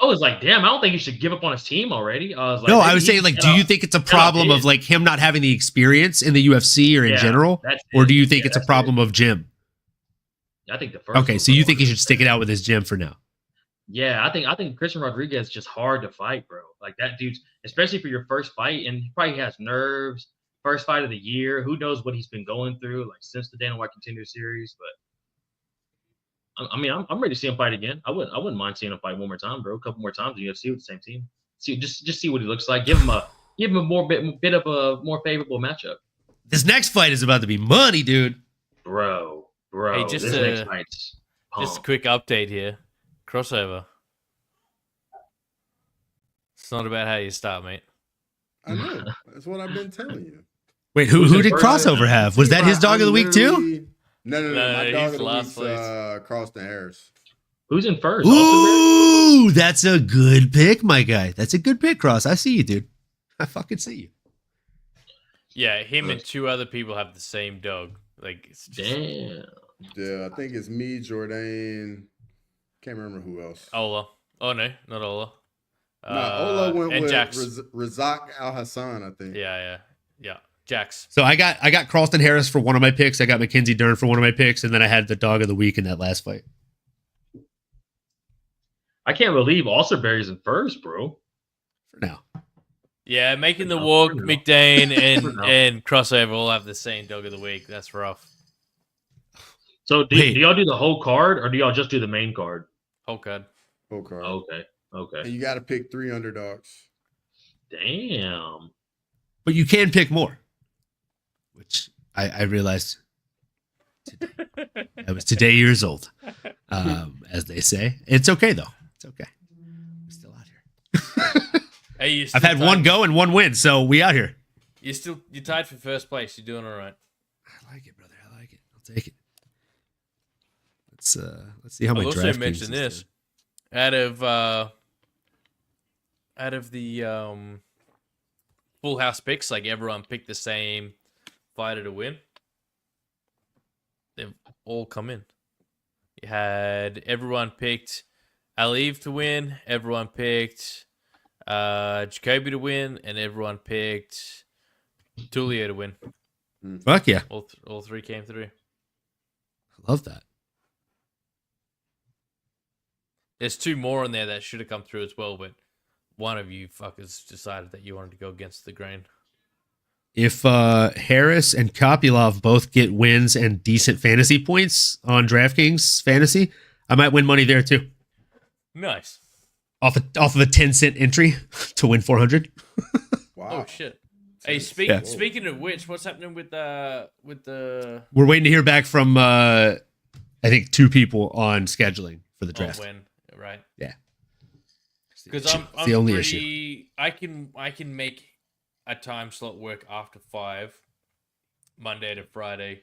was like, damn. I don't think he should give up on his team already. I was like, no, I was saying, like, do you think it's a problem of like him not having the experience in the UFC or in general, or do you think it's a problem of gym? I think the first. Okay, so you think he should stick it out with his gym for now? Yeah, I think Christian Rodriguez is just hard to fight, bro. Like that dude's, especially for your first fight, and he probably has nerves. First fight of the year. Who knows what he's been going through, like since the Dana White Contender Series. But I mean, I'm ready to see him fight again. I wouldn't mind seeing him fight one more time, bro. A couple more times in UFC with the same team. Just see what he looks like. Give him a bit of a more favorable matchup. This next fight is about to be money, dude. Bro. Hey, just a quick update here. Crossover. It's not about how you start, mate. I know. That's what I've been telling you. Wait, who did Crossover have? Was that his dog of the week too? No. My dog of the week's Carlston Harris. Who's in first? Ooh, that's a good pick, my guy. That's a good pick, Cross. I see you, dude. I fucking see you. Yeah, him and two other people have the same dog. Like, it's just... Damn. Yeah, I think it's me, Jordan. Can't remember who else. Ola. Oh no, not Ola. Ola went with Jax. Razak Alhassan, I think. Yeah. Jax. So I got Carlston Harris for one of my picks. I got Mackenzie Dern for one of my picks, and then I had the dog of the week in that last fight. I can't believe Alsterberry's in first, bro. For now. Yeah, making the walk, McDane and Crossover all have the same dog of the week. That's rough. So do y'all do the whole card, or do y'all just do the main card? Whole card. Okay. And you got to pick 3 underdogs. Damn. But you can pick more, which I realized today. I was today years old, as they say. It's okay, though. It's okay. We're still out here. Hey, I've had one go and one win, so we out here. You're tied for first place. You're doing all right. I like it, brother. I like it. I'll take it. Let's see how my draft also mention this. Out of the full house picks, like everyone picked the same fighter to win. They've all come in. You had everyone picked Aliev to win, everyone picked Jacobe to win, and everyone picked Tulio to win. Fuck yeah. All three came through. I love that. There's 2 more in there that should have come through as well, but one of you fuckers decided that you wanted to go against the grain. If Harris and Kopylov both get wins and decent fantasy points on DraftKings fantasy, I might win money there too. Nice. Off of a 10-cent entry to win 400. Wow. Oh shit. Hey, speaking of which, what's happening with the? We're waiting to hear back from I think 2 people on scheduling for the draft. When, right? Yeah. Because I'm the only issue. I can make a time slot work after 5, Monday to Friday,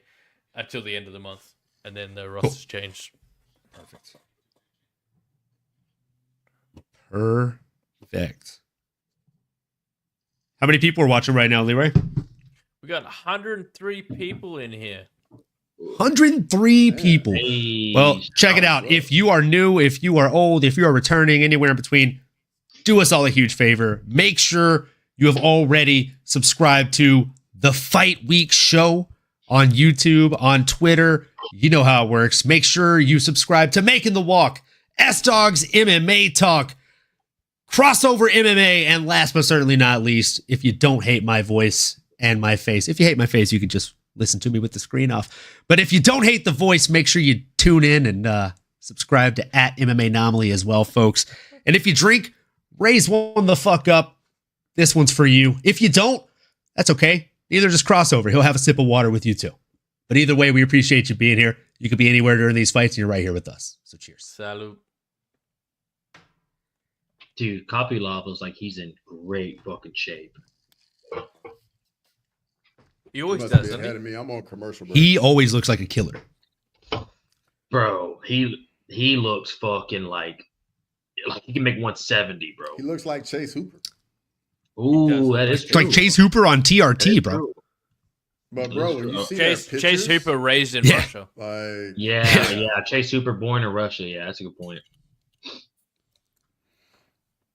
until the end of the month, and then the roster's changed. Perfect. How many people are watching right now, Leroy? We got 103 people in here. 103 people. Hey, Well, check it out. If you are new, if you are old, if you are returning, anywhere in between, do us all a huge favor. Make sure you have already subscribed to the Fight Week Show on YouTube, on Twitter. You know how it works. Make sure you subscribe to Making the Walk, S-Dogs MMA Talk, Crossover MMA, and last but certainly not least, if you don't hate my voice and my face, if you hate my face, you can just listen to me with the screen off. But if you don't hate the voice, make sure you tune in and subscribe to @MMA Anomaly as well, folks. And if you drink, raise one the fuck up. This one's for you. If you don't, that's okay. Either just crossover. He'll have a sip of water with you too. But either way, we appreciate you being here. You could be anywhere during these fights, and you're right here with us. So cheers. Salud. Dude, Kopylov looks like he's in great fucking shape. He always Must does, be doesn't ahead he? of me. I'm on commercial break. He always looks like a killer. Bro, he looks fucking like he can make 170, bro. He looks like Chase Hooper. Ooh, that is It's true. like Chase Hooper on TRT, bro. True. But bro, when you see Chase that pictures, Hooper raised in Yeah. Russia. like Yeah. Chase Hooper born in Russia. Yeah, that's a good point.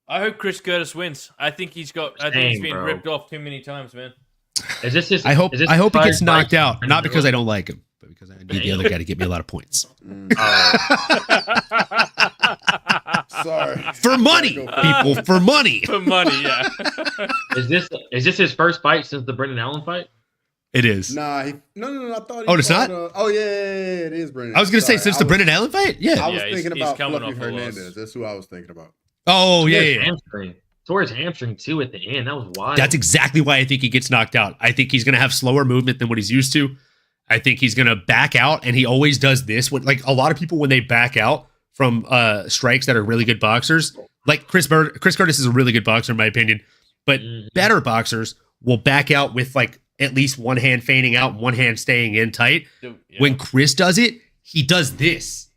I hope Chris Curtis wins. I think he's been bro. ripped off too many times, man. Is this his? I hope is this he his gets first knocked fight? out, not because I don't like him, but because I need the other guy to get me a lot of points. sorry. For money, people, for money. For money, yeah. Is this his first fight since the Brendan Allen fight? It is. Nah, no. I thought. Oh, it's not? Yeah, it is Brendan. I was going to say, Sorry, since the Brendan Allen fight? I Yeah. was Yeah, thinking he's about coming Fluffy off a loss. Hernandez. That's who I was thinking about. Oh, Tore his yeah. hamstring. Tore his hamstring too at the end. That was wild. That's exactly why I think he gets knocked out. I think he's going to have slower movement than what he's used to. I think he's going to back out, and he always does this. Like a lot of people, when they back out from strikes that are really good boxers, like Chris Curtis is a really good boxer in my opinion, but better boxers will back out with like at least one hand feigning out, one hand staying in tight. Yeah. When Chris does it, he does this.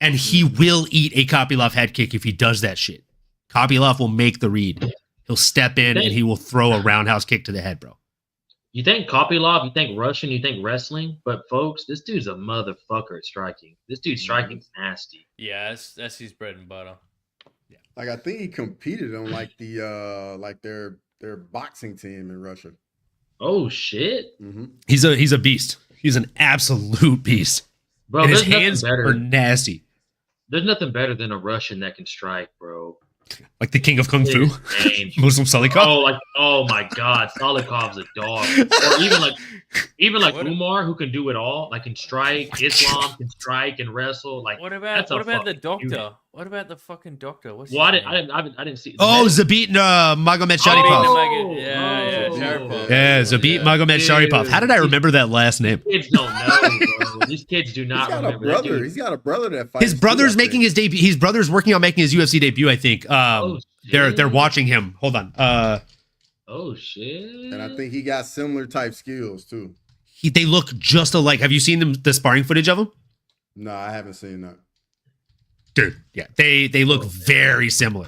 And he will eat a Kopylov head kick if he does that shit. Kopylov will make the read. He'll step in and he will throw a roundhouse kick to the head, bro. You think Kopylov, you think Russian, you think wrestling, but folks, this dude's a motherfucker at striking. This dude's striking's nasty. Yeah, that's his bread and butter. Like I think he competed on like the like their boxing team in Russia. Oh shit, He's a beast. He's an absolute beast. bro! And his There's nothing hands better. are nasty. There's nothing better than a Russian that can strike, bro. Like the king of kung fu, Name. Muslim Salikov. Oh my God, Solikov's a dog. Or even like Umar, who can do it all, like can strike, Islam can strike and wrestle. Like What about the fucking doctor? unit. What about the fucking doctor? What's Well, his I name? didn't see. Oh, Zabit Magomed Sharipov. Oh, yeah, Sharipov. Yeah, Zabit Magomed Sharipov. How did I remember that last name? Kids don't know, bro. These kids do not He's got a remember. That brother. dude. He's got a brother that fights. His brother's too, I making think. his debut. His brother's working on making his UFC debut, I think. They're watching him. Hold on. Oh shit! And I think he got similar type skills too. They look just alike. Have you seen the sparring footage of him? No, I haven't seen that. Dude, yeah. They look very similar.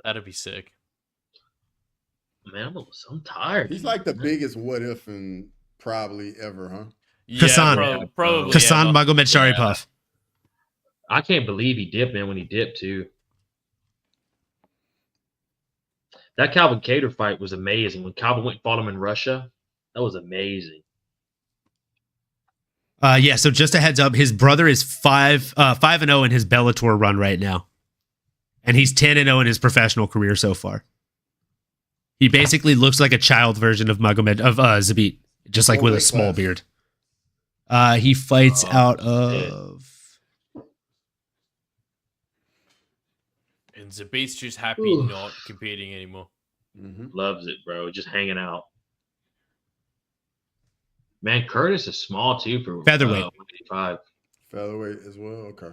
That'd be sick. Man, I'm tired. He's like the biggest what if and probably ever, huh? Yeah, Kassan. probably. Kassan yeah. Magomed Sharipov. I can't believe he dipped, man. When he dipped too. That Calvin Kattar fight was amazing. When Calvin went and fought him in Russia, That was amazing. Yeah, so just a heads up, his brother is 5-0 in his Bellator run right now. And he's 10-0 in his professional career so far. He basically looks like a child version of Zabit, just like with a small beard. He fights out of... And Zabit's just happy not competing anymore. Loves it, bro. Just hanging out. Man, Curtis is small too for featherweight. 185. Featherweight as well. Okay.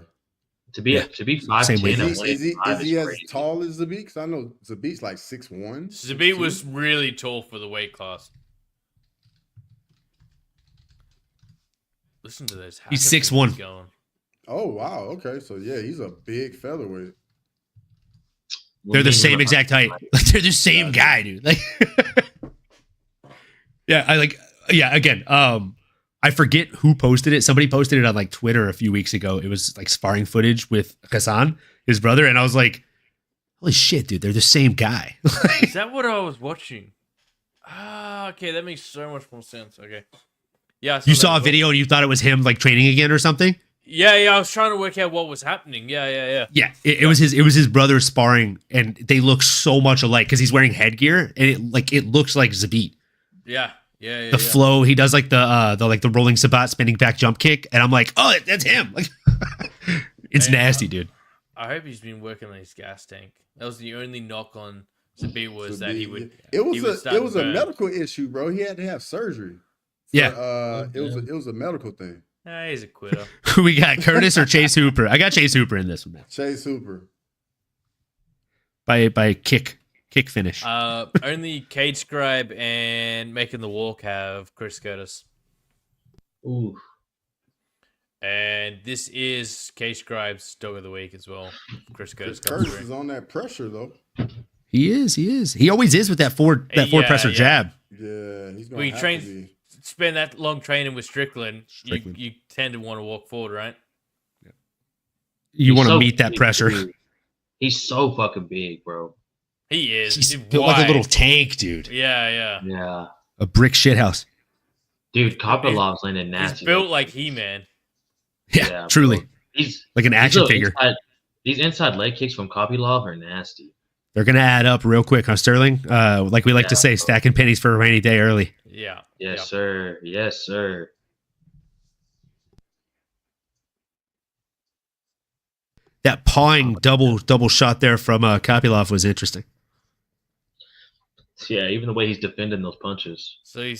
To be 5'10", is he as tall as Zabit? Because I know Zabit's like 6'1". Zabit was really tall for the weight class. Listen to this. He's 6'1". Going. Oh wow. Okay. So yeah, he's a big featherweight. They're the same exact height. Like they're the same guy, dude. Like, again, I forget who posted it. Somebody posted it on like Twitter a few weeks ago. It was like sparring footage with Alhassan, his brother, and I was like, holy shit, dude, they're the same guy. Is that what I was watching? Okay, that makes so much more sense. Okay. Yeah. You saw a video and you thought it was him like training again or something? Yeah, I was trying to work out what was happening. Yeah. Yeah, it was his brother sparring, and they look so much alike because he's wearing headgear, and it looks like Zabit. Yeah. The flow, he does like the rolling Sabat spinning back jump kick, and I'm like, oh, that's him. Like, it's nasty, dude. I hope he's been working on his gas tank. That was the only knock on Zabit was that he would. It was a medical issue, bro. He had to have surgery. Yeah. It was a medical thing. Nah, he's a quitter. We got Curtis or Chase Hooper. I got Chase Hooper in this one, man. Chase Hooper. By kick finish. Only Cage Scribe and Making the Walk have Chris Curtis. Ooh. And this is Cage Scribe's dog of the week as well. Chris Curtis. Curtis is on that pressure though. He is. He always is with that forward presser jab. Yeah, he's going to have to be. Spend that long training with Strickland. You tend to want to walk forward, right? You want to meet that pressure. Big. He's so fucking big, bro. He is. He's built like a little tank, dude. Yeah. A brick shithouse. Dude, Kopylov's landing nasty. He's built like He-Man. Yeah, truly. Bro. He's like an action figure. These inside leg kicks from Kopylov are nasty. They're going to add up real quick, huh, Sterling? Like we like to say, stacking pennies for a rainy day early. Yeah. Yes, sir. Yes, sir. That pawing double shot there from Kopylov was interesting. Yeah, even the way he's defending those punches. So he's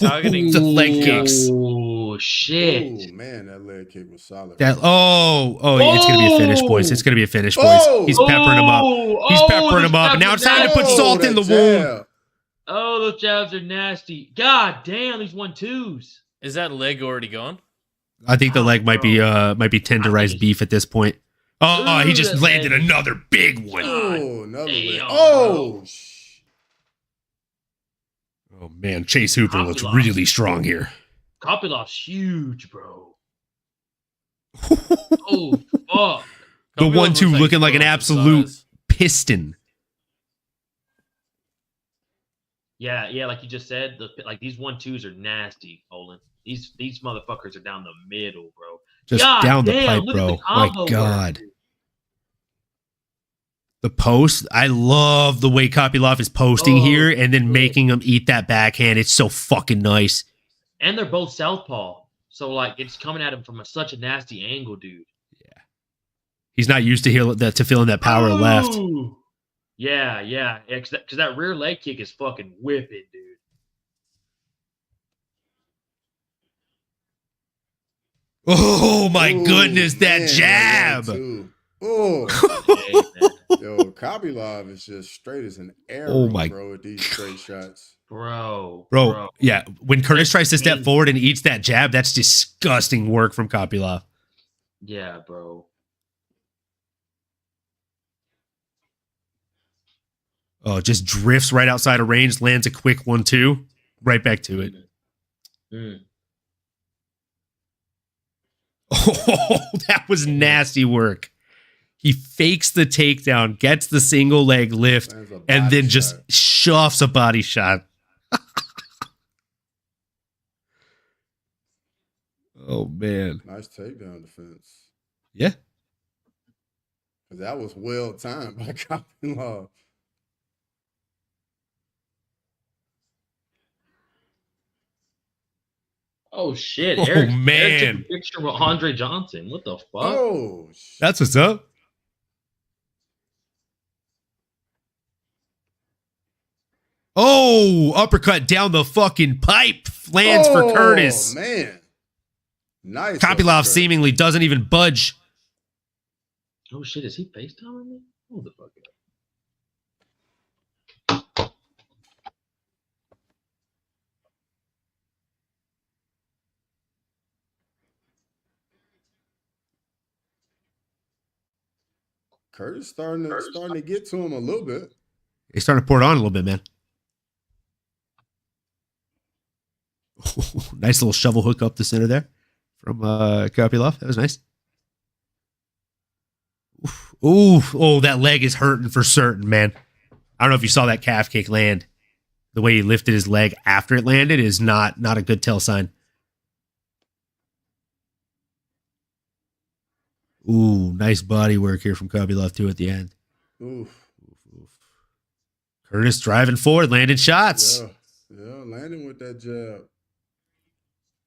targeting the leg kicks. Oh shit! Oh man, that leg kick was solid. It's gonna be a finish, boys. It's gonna be a finish, boys. He's peppering him up. He's peppering him up. And now it's time to put salt in the wound. Oh, those jabs are nasty. God damn, these 1-2s. Is that leg already gone? I think the leg might be tenderized beef at this point. Oh, he just landed another big one. Oh, another leg. Oh. Oh man, Chase Hooper looks really strong here. Kopylov's huge, bro. Oh fuck. The 1-2 looking like an absolute piston. Yeah, like you just said, these 1-2s are nasty, Olin. These motherfuckers are down the middle, bro. Just down the pipe, bro. My God. The post, I love the way Kopylov is posting here and then making him eat that backhand. It's so fucking nice. And they're both southpaw, so it's coming at him from such a nasty angle, dude. Yeah, he's not used to feeling that power left. Yeah, because that rear leg kick is fucking whipping, dude. Oh my goodness, that jab! Oh, yo, Kopylov is just straight as an arrow, bro, with these straight shots. Bro. Yeah, when Curtis tries to step forward and eats that jab, that's disgusting work from Kopylov. Yeah, bro. Oh, just drifts right outside of range, lands a quick 1-2, right back to it. Oh, that was nasty work. He fakes the takedown, gets the single leg lift, and then just shoves a body shot. Oh man. Nice takedown defense. Yeah. That was well timed by Kopylov. Oh shit! Oh, Eric man. took a picture with Andre Johnson. What the fuck? Oh, That's what's up. Oh, uppercut down the fucking pipe. Lands for Curtis. Man. Nice. Kopylov uppercut. seemingly doesn't even budge. Oh shit! Is he FaceTiming me? Hold the fuck up. Curtis starting to get to him a little bit. He's starting to pour it on a little bit, man. Nice little shovel hook up the center there from Kopylov. That was nice. Ooh, oh, that leg is hurting for certain, man. I don't know if you saw that calf kick land. The way he lifted his leg after it landed is not a good tell sign. Ooh, nice body work here from Kopylov too at the end. Oof. Curtis driving forward, landing shots. Yeah, landing with that jab.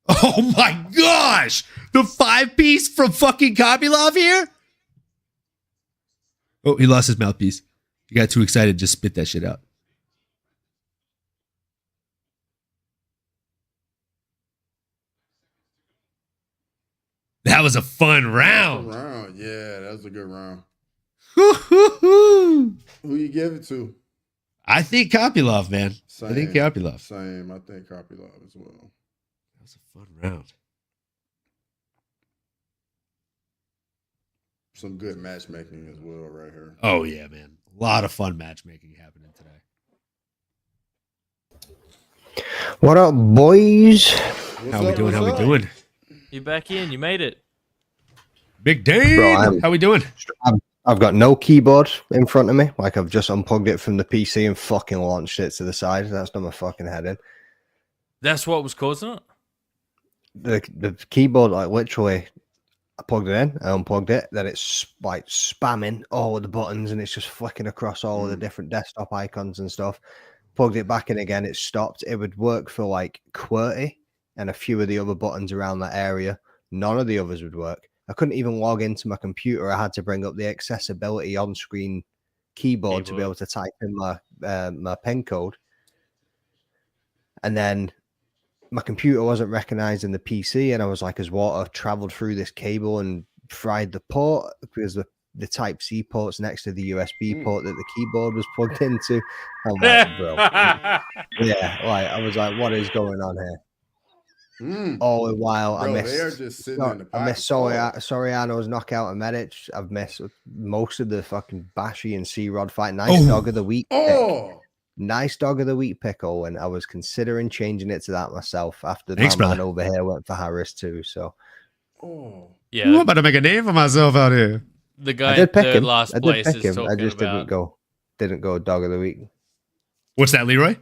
Oh my gosh! The 5-piece from fucking Kopylov here? Oh, he lost his mouthpiece. He got too excited, just spit that shit out. That was a fun round. Yeah, that was a good round. Woo-hoo-hoo. Who you give it to? I think Kopylov, man. Same. I think Kopylov. Same. I think Kopylov as well. That was a fun round. Some good matchmaking as well right here. Oh, yeah, man. A lot of fun matchmaking happening today. What up, boys? How we doing? You back in? You made it. Big Dane. How we doing? I've got no keyboard in front of me. Like, I've just unplugged it from the PC and fucking launched it to the side. That's not my fucking head in. That's what was causing it? The keyboard, like, literally, I plugged it in, I unplugged it, then it's, like, spamming all of the buttons, and it's just flicking across all of the different desktop icons and stuff. Plugged it back in again, it stopped. It would work for, like, QWERTY and a few of the other buttons around that area. None of the others would work. I couldn't even log into my computer. I had to bring up the accessibility on-screen keyboard to be able to type in my my PIN code. And then my computer wasn't recognizing the PC, and I was like, as water traveled through this cable and fried the port, because the Type-C port's next to the USB port that the keyboard was plugged into. I'm like, bro. Yeah, like, I was like, what is going on here? All the while, Bro, I missed. they are just sitting in the I missed Soriano's knockout and Medic. I've missed most of the fucking Bashi and C-Rod fight. Nice dog of the week. Pick. Nice dog of the week pickle, and I was considering changing it to that myself after my man over here went for Harris too. So, yeah, I'm about to make a name for myself out here. The guy I did pick him. last I did place pick is him. I talking just about... didn't go dog of the week. What's that, Leroy?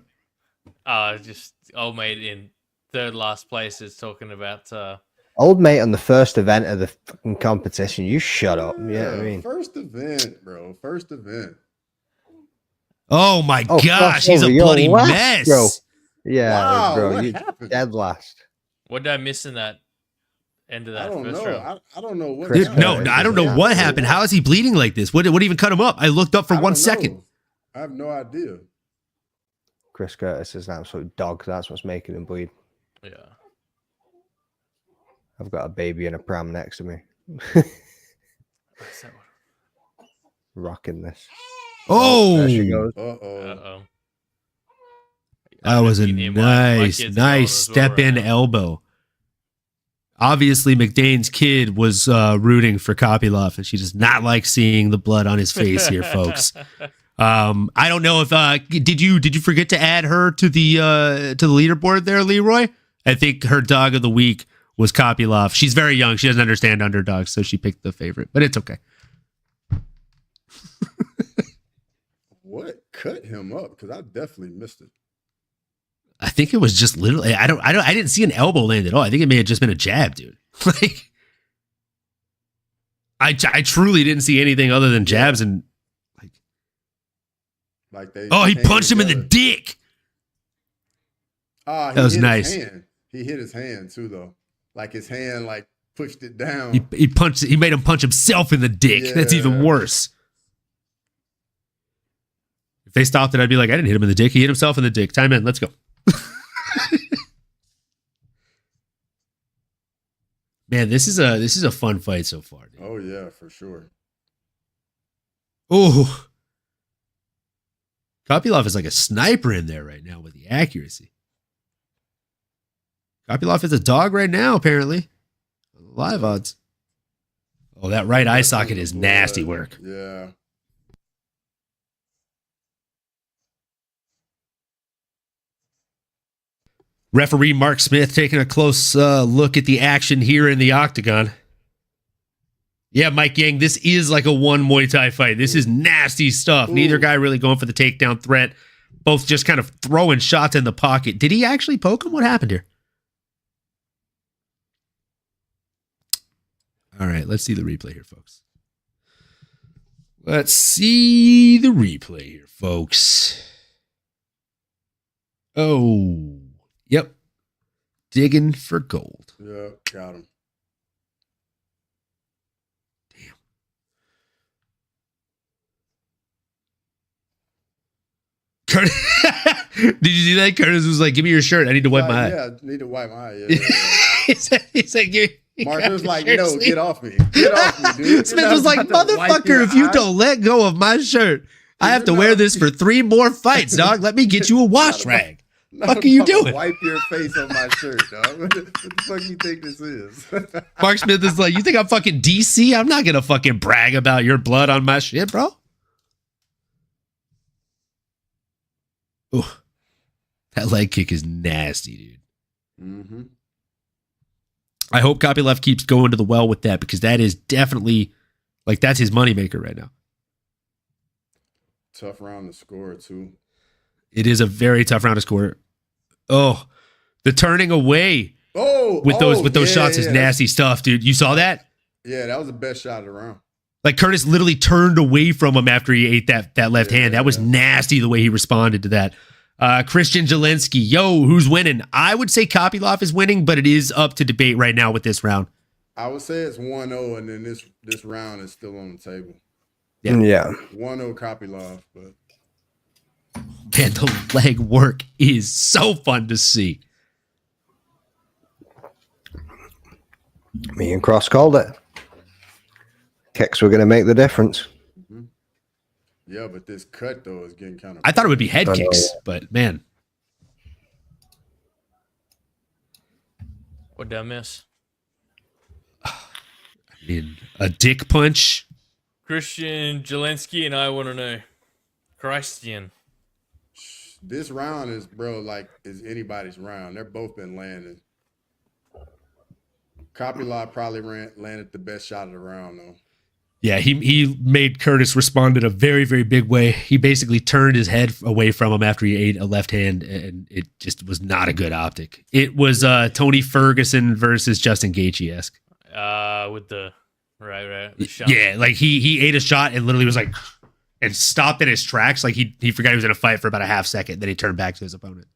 Just old mate in third last place is talking about old mate on the first event of the fucking competition. You shut up. Yeah, you know what I mean, first event, bro. First event. Oh my gosh, he's a bloody mess, bro. Yeah, wow, bro, what you happened? Dead last. What did I miss in that end of that first round? I don't know what. Dude, no, I don't know what happened. How is he bleeding like this? What even cut him up? I looked up for 1 second. I have no idea. Chris Curtis is an absolute dog. That's what's making him bleed. Yeah. I've got a baby in a pram next to me. Rocking this. Oh, there she goes. Uh-oh. That was a nice step in elbow. Obviously, McDane's kid was rooting for Kopylov, and she does not like seeing the blood on his face here, folks. I don't know if did you forget to add her to the leaderboard there, Leroy? I think her dog of the week was Kopylov. She's very young. She doesn't understand underdogs, so she picked the favorite, but it's okay. What cut him up? Because I definitely missed it. I think it was just literally. I didn't see an elbow land at all. I think it may have just been a jab, dude. Like, I truly didn't see anything other than jabs and like they. Oh, he punched him in the dick. Ah, that was nice. He hit his hand too, though. Like his hand, like pushed it down. He punched. He made him punch himself in the dick. Yeah. That's even worse. If they stopped it, I'd be like, I didn't hit him in the dick. He hit himself in the dick. Time in. Let's go. Man, this is a fun fight so far. Dude. Oh yeah, for sure. Oh, Kopylov is like a sniper in there right now with the accuracy. Kopylov is a dog right now, apparently. Live odds. Oh, that right eye socket is nasty work. Yeah. Referee Mark Smith taking a close look at the action here in the octagon. Yeah, Mike Yang, this is like a one Muay Thai fight. This is nasty stuff. Ooh. Neither guy really going for the takedown threat. Both just kind of throwing shots in the pocket. Did he actually poke him? What happened here? All right, let's see the replay here, folks. Let's see the replay here, folks. Oh, yep. Digging for gold. Yeah, got him. Damn. Curtis, did you see that? Curtis was like, give me your shirt. I need to wipe my eye. Yeah, I need to wipe my eye. Yeah. he said, give me. Mark was like, no, get off me. Get off me, dude. Smith was like, motherfucker, if you don't let go of my shirt, I have to wear this for 3 more fights, dog. Let me get you a wash rag. Fuck are you doing? Wipe your face on my shirt, dog. What the fuck you think this is? Mark Smith is like, you think I'm fucking DC? I'm not gonna fucking brag about your blood on my shit, bro. Ooh, that leg kick is nasty, dude. Mm-hmm. I hope Kopylov keeps going to the well with that because that is definitely, like, that's his moneymaker right now. Tough round to score, too. It is a very tough round to score. Oh, the turning away with those shots is nasty stuff, dude. You saw that? Yeah, that was the best shot of the round. Like, Curtis literally turned away from him after he ate that left hand. That was nasty the way he responded to that. Christian Jelensky, yo, who's winning? I would say Kopylov is winning, but it is up to debate right now with this round. I would say it's 1-0, and then this round is still on the table. Yeah. 1-0 Kopylov, but man, the leg work is so fun to see. Me and Cross called it. Kicks were going to make the difference. Mm-hmm. Yeah, but this cut, though, is getting kind of... I thought it would be head kicks, but man. What'd that miss? I mean, a dick punch. Christian Jelensky and I want to know. Christian. This round is, bro, like, is anybody's round. They're both been landing. Kopylov probably landed the best shot of the round, though. Yeah, he made Curtis respond in a very, very big way. He basically turned his head away from him after he ate a left hand, and it just was not a good optic. It was Tony Ferguson versus Justin Gaethje-esque. With the right. The shot. Yeah, like he ate a shot and literally was like, and stopped in his tracks. Like he forgot he was in a fight for about a half second. Then he turned back to his opponent.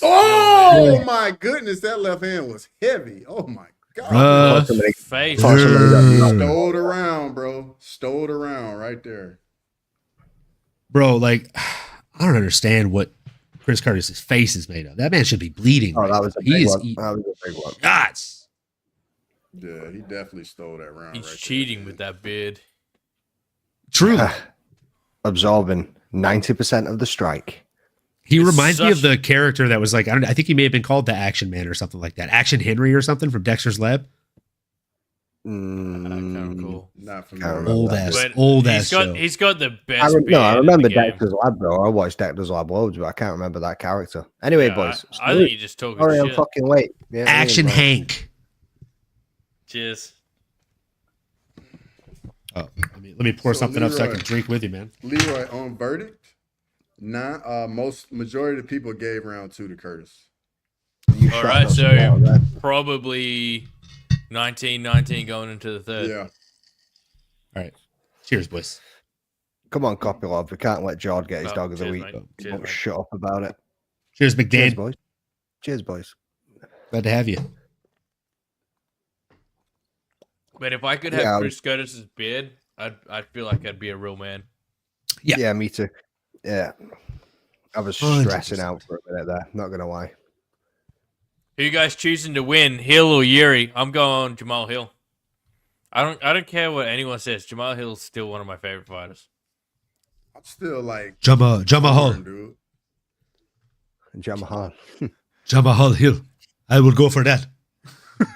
Oh my goodness, that left hand was heavy. Oh my God. Face. Stowed around, bro. Stowed around right there. Bro, like, I don't understand what Chris Curtis's face is made of. That man should be bleeding. Oh, that was a big one. That was a big one. Gods. Yeah, he definitely stole that round. He's cheating with that beard. True. Absorbing 90% of the strike. He reminds me of the character that was like, I think he may have been called the Action Man or something like that. Action Henry or something from Dexter's Lab. Kind of cool. Not familiar. Old ass show. He's got the best. I remember Dexter's Lab, bro. I watched Dexter's Lab loads, but I can't remember that character. Anyway, boys. I think you just talking sorry, shit. I'm fucking late. Yeah, Action Hank. Cheers. Oh, let me pour something up so I can drink with you, man. Leroy, on verdict, majority of the people gave round 2 to Curtis. All right, so probably 19-19 going into the third. Yeah. All right. Cheers, boys. Come on, Kopylov. We can't let Jord get his dog of the cheers, week. mate. Cheers, Don't mate. shut up about it. Cheers, McDane. Cheers, boys. Cheers, boys. Glad to have you. But if I could have Chris Curtis's beard, I'd feel like I'd be a real man. Yeah. Yeah, me too. Yeah. I was 100%. stressing out for a minute there. Not going to lie. Who you guys choosing to win, Hill or Yuri? I'm going Jamal Hill. I don't care what anyone says. Jamal Hill's still one of my favorite fighters. I'm still like Jamal dude. Jamal Hill. I will go for that.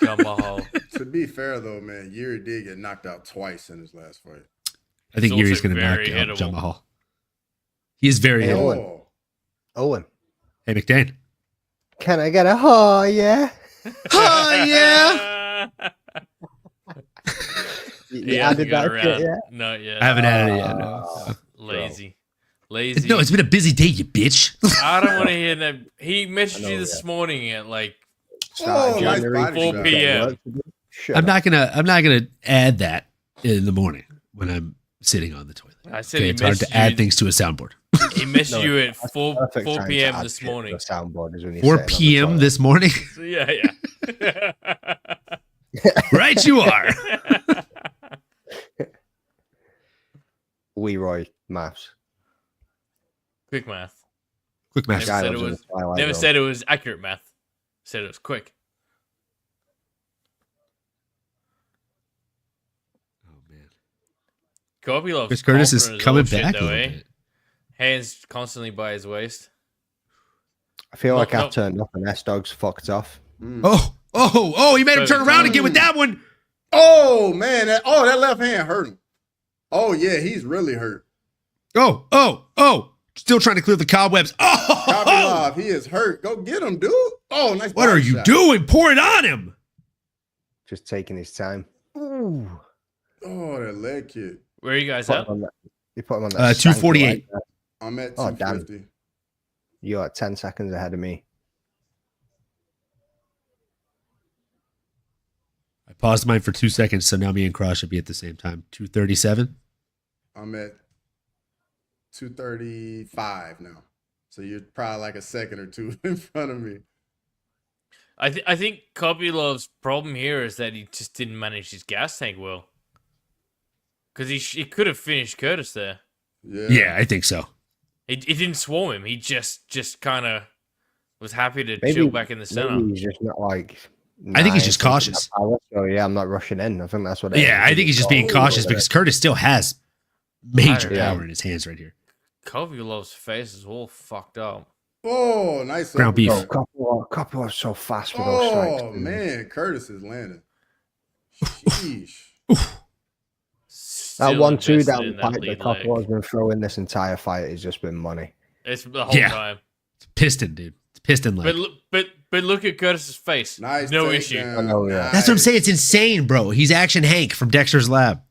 Jamal. To be fair though, man, Yuri did get knocked out twice in his last fight. I think He's Yuri's also going to knock very out hittable. Jamal. He is very Hey, hittable. Owen. Hey, McDane. Can I get a oh yeah? Oh, yeah. You added that shit, yeah? No, yeah. I haven't added it yet. No. Lazy. No, it's been a busy day, you bitch. I don't want to hear that. He messaged you this morning at like Started nice January, body 4 shot. p.m. Shut I'm up. not gonna add that in the morning when I'm sitting on the toilet. I said Okay, he it's hard messaged to add you. things to a soundboard. He messaged No, you at 4 Perfect time to p.m. add this shit to morning. the soundboard is when you're 4 sitting on the p.m. toilet. this morning. So, yeah. Right, you are. Leroy maths. Quick math. Quick Never match. Guy said it lives in was. the Twilight Never Zone. said it was accurate math. Said it was quick. Oh man, Kopylov's Chris Curtis is confident as coming all shit, back though, a little eh? bit. Hands constantly by his waist. I feel like No. I've turned up and S-Dog's fucked off. Oh! He made him turn around again with that one. Oh man, that left hand hurt him. Oh yeah, he's really hurt. Oh! Still trying to clear the cobwebs. Oh! Kopylov, he is hurt. Go get him, dude. Oh, nice. What are body you shot. doing? Pour it on him. Just taking his time. Ooh. Oh, that leg kick. Where are you guys Put at? him on that. You put him on that. 248. stanky like that. I'm at Oh, damn. 250. You're at 10 seconds ahead of me. I paused mine for 2 seconds, so now me and Cross should be at the same time. 237. I'm at 235 now. So you're probably like a second or two in front of me. I think Kopylov's problem here is that he just didn't manage his gas tank well. Because he could have finished Curtis there. Yeah, I think so. He didn't swarm him. He just kind of was happy to chill back in the center. Maybe he's just not like. I think he's nice just cautious. So yeah, I'm not rushing in. I think that's what. It Yeah, is. I think he's just being cautious because Curtis still has major Yeah. power in his hands right here. Kopylov's face is all fucked up. Oh, nice. Ground beef. Kopylov's so fast with those strikes. Oh, dude. man. Curtis is landing. Sheesh. That Still 1-2 invested down in the that pipe that lead leg. Kopylov's been throwing this entire fight has just been money. It's the whole Yeah. time. It's piston, dude. It's piston leg. But look at Curtis's face. Nice. No takedown. issue. I know, yeah. That's what I'm saying. It's insane, bro. He's Action Hank from Dexter's Lab.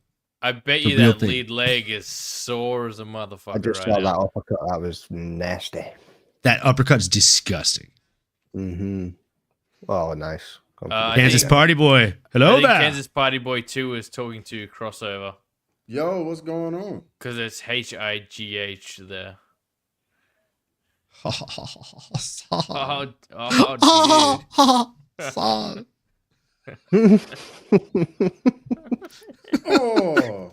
I bet It's a you real that thing. lead leg is sore as a motherfucker I just right saw that now. uppercut. That was nasty. That uppercut's disgusting. Mm-hmm. Oh, nice. I Kansas think- Party Boy. I Hello think there. Kansas Party Boy 2 is talking to Crossover. Yo, what's going on? Because it's HIGH there. Oh.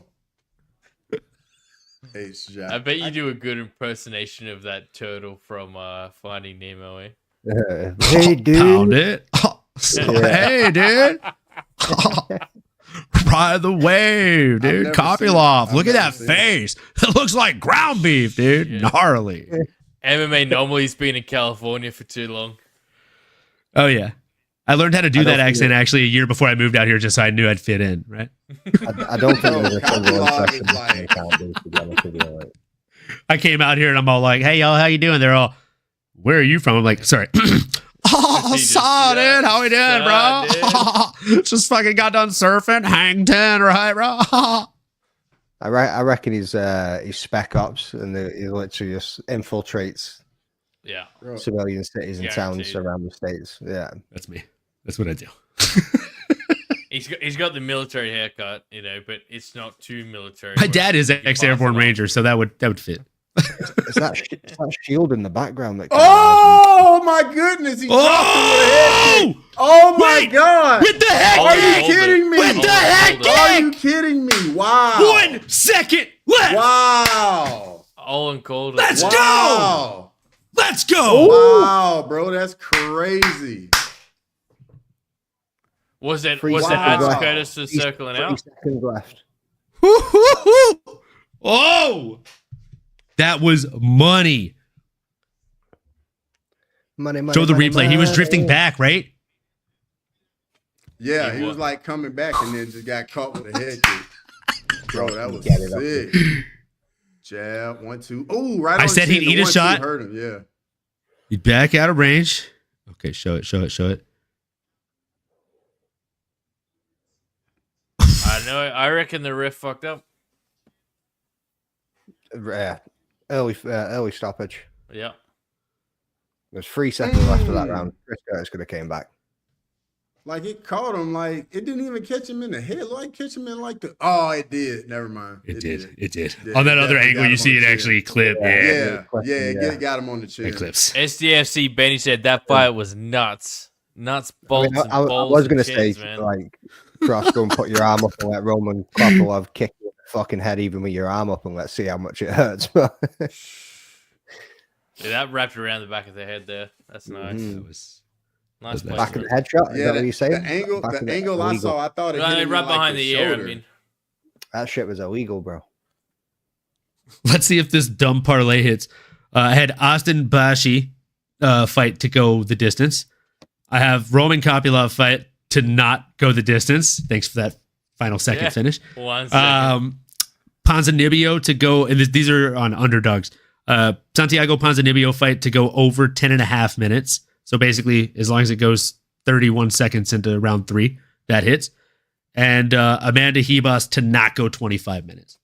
H-Jack. I bet you do a good impersonation of that turtle from Finding Nemo, eh? Hey, dude. Pound it. Yeah. Hey, dude. Ride the wave, dude. never Kopylov. seen it. Look at I've that never seen face. It looks like ground beef, dude. Yeah. Gnarly. MMA Anomaly's been in California for too long. Oh, yeah. I learned how to do I that don't accent think- actually a year before I moved out here just so I knew I'd fit in, right? I don't think there's a single Kopylov impression is like- I can't do, to be honest with you. Like, I came out here and I'm all like, hey, y'all, how you doing? They're all, where are you from? I'm like, sorry. Oh, He just- saw, yeah, dude. How we doing, saw, bro? Just fucking got done surfing. Hang 10, right, bro? I reckon he's spec ops and he literally just infiltrates Yeah. Bro, civilian cities and towns Guaranteed. around the states. Yeah. That's me. That's what I do. He he's got the military haircut, you know, but it's not too military. My dad is ex-airborne ranger, so that would fit. Is that shield in the background? That Oh my goodness! He dropped him with a head kick. Oh my god! With the head Are you kick! kidding me? With the head kick! Are you kidding me? Wow! 1 second left. Wow! All in cold. Let's Wow. go! Let's go! Wow, bro, that's crazy. Was it Wow. as Curtis was circling 3 out? seconds left. Oh, that was money. Money, money. Show the money, replay. He was drifting money. back, right? Yeah, he was like coming back and then just got caught with a head kick. Bro, that was sick. Jab, 1, 2. Oh, right. I said he'd eat a shot. Hurt him, yeah. He'd back out of range. Okay, show it. I know. I reckon the ref fucked up. Early stoppage. Yeah. There's 3 seconds left of that round. Chris Curtis could have came back. Like it caught him, like it didn't even catch him in the head. Like catch him in like the. Oh, it did. Never mind. It did. Yeah, On that it other definitely angle, got you him see on it the actually clip. Yeah, got him on the chin. It clips. SDFC Benny said that fight was nuts. Nuts, bolts, I was going to say, like, Cross, go and put your arm up and let Roman Kopylov kick you in the fucking head even with your arm up and let's see how much it hurts. Yeah, that wrapped around the back of the head there. That's nice. That was Nice back of the placement. headshot. Is Yeah, that what you saying? the angle I saw, I thought it hit him Right in, like, behind the ear. I shoulder. mean, That shit was illegal, bro. Let's see if this dumb parlay hits. I had Austin Bashi fight to go the distance. I have Roman Kopylov fight to not go the distance. Thanks for that final second finish. 1 second. Ponzinibbio to go, and these are on underdogs. Santiago Ponzinibbio fight to go over 10.5 minutes. So basically, as long as it goes 31 seconds into round 3, that hits. And Amanda Ribas to not go 25 minutes.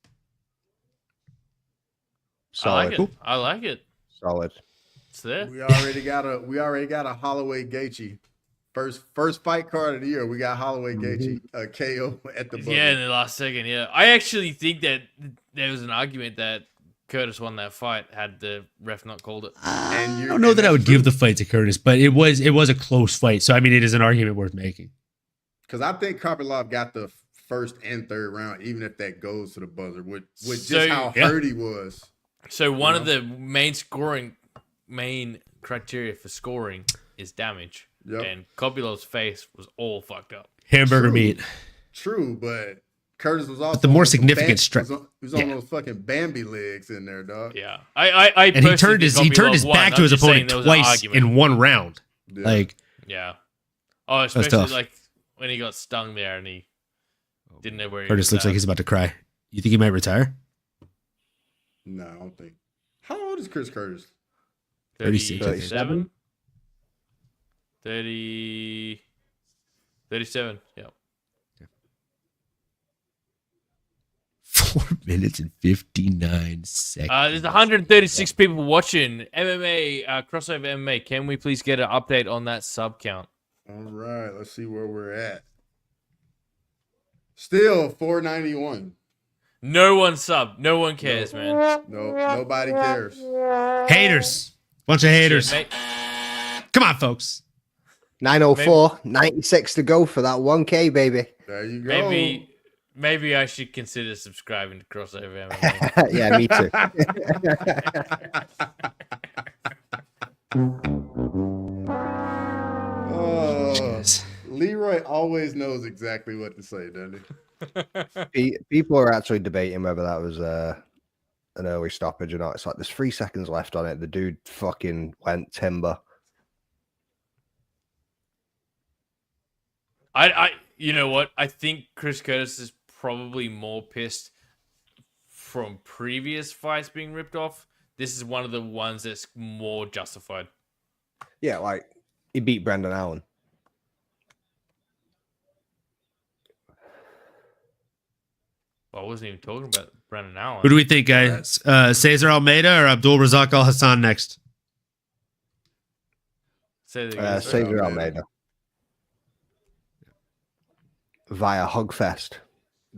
Solid. I like it. Solid. It's there. We already got a Holloway Gaethje first fight card of the year. We got Holloway Gaethje KO at the buzzer. Yeah, in the last second. Yeah, I actually think that there was an argument that Curtis won that fight had the ref not called it. I don't know that I would give the fight to Curtis, but it was a close fight. So I mean, it is an argument worth making. Because I think Kopylov got the first and third round, even if that goes to the buzzer, with just how hurt he was. So one of the main criteria for scoring is damage. Yep. And Kopylov's face was all fucked up. Hamburger meat. True, but Curtis was also the more on some significant He was on those fucking Bambi legs in there, dog. Yeah, I and he turned his back to his opponent twice in one round. Yeah. Like, yeah. Oh, especially like when he got stung there and he didn't know where he Curtis was looks at. like he's about to cry. You think he might retire? No, I don't think. How old is Chris Curtis? 36. 37? 37, yeah. 4 minutes and 59 seconds. There's 136 people watching MMA, crossover MMA. Can we please get an update on that sub count? All right, let's see where we're at. Still 491. No one sub. No one cares, man. No, nobody cares. Haters. Bunch of haters. Shit, Come on, folks. 904, 96 to go for that 1K, baby. There you go. Maybe I should consider subscribing to crossover MMA. Yeah, me too. Leroy always knows exactly what to say, doesn't he? People are actually debating whether that was an early stoppage or not. It's like there's 3 seconds left on it. The dude fucking went timber. You know what? I think Chris Curtis is probably more pissed from previous fights being ripped off. This is one of the ones that's more justified. Yeah, like he beat Brendan Allen. Well, I wasn't even talking about Brendan Allen. Who do we think, guys? César Almeida or Abdul Razak Alhassan next? César Almeida. via Hugfest.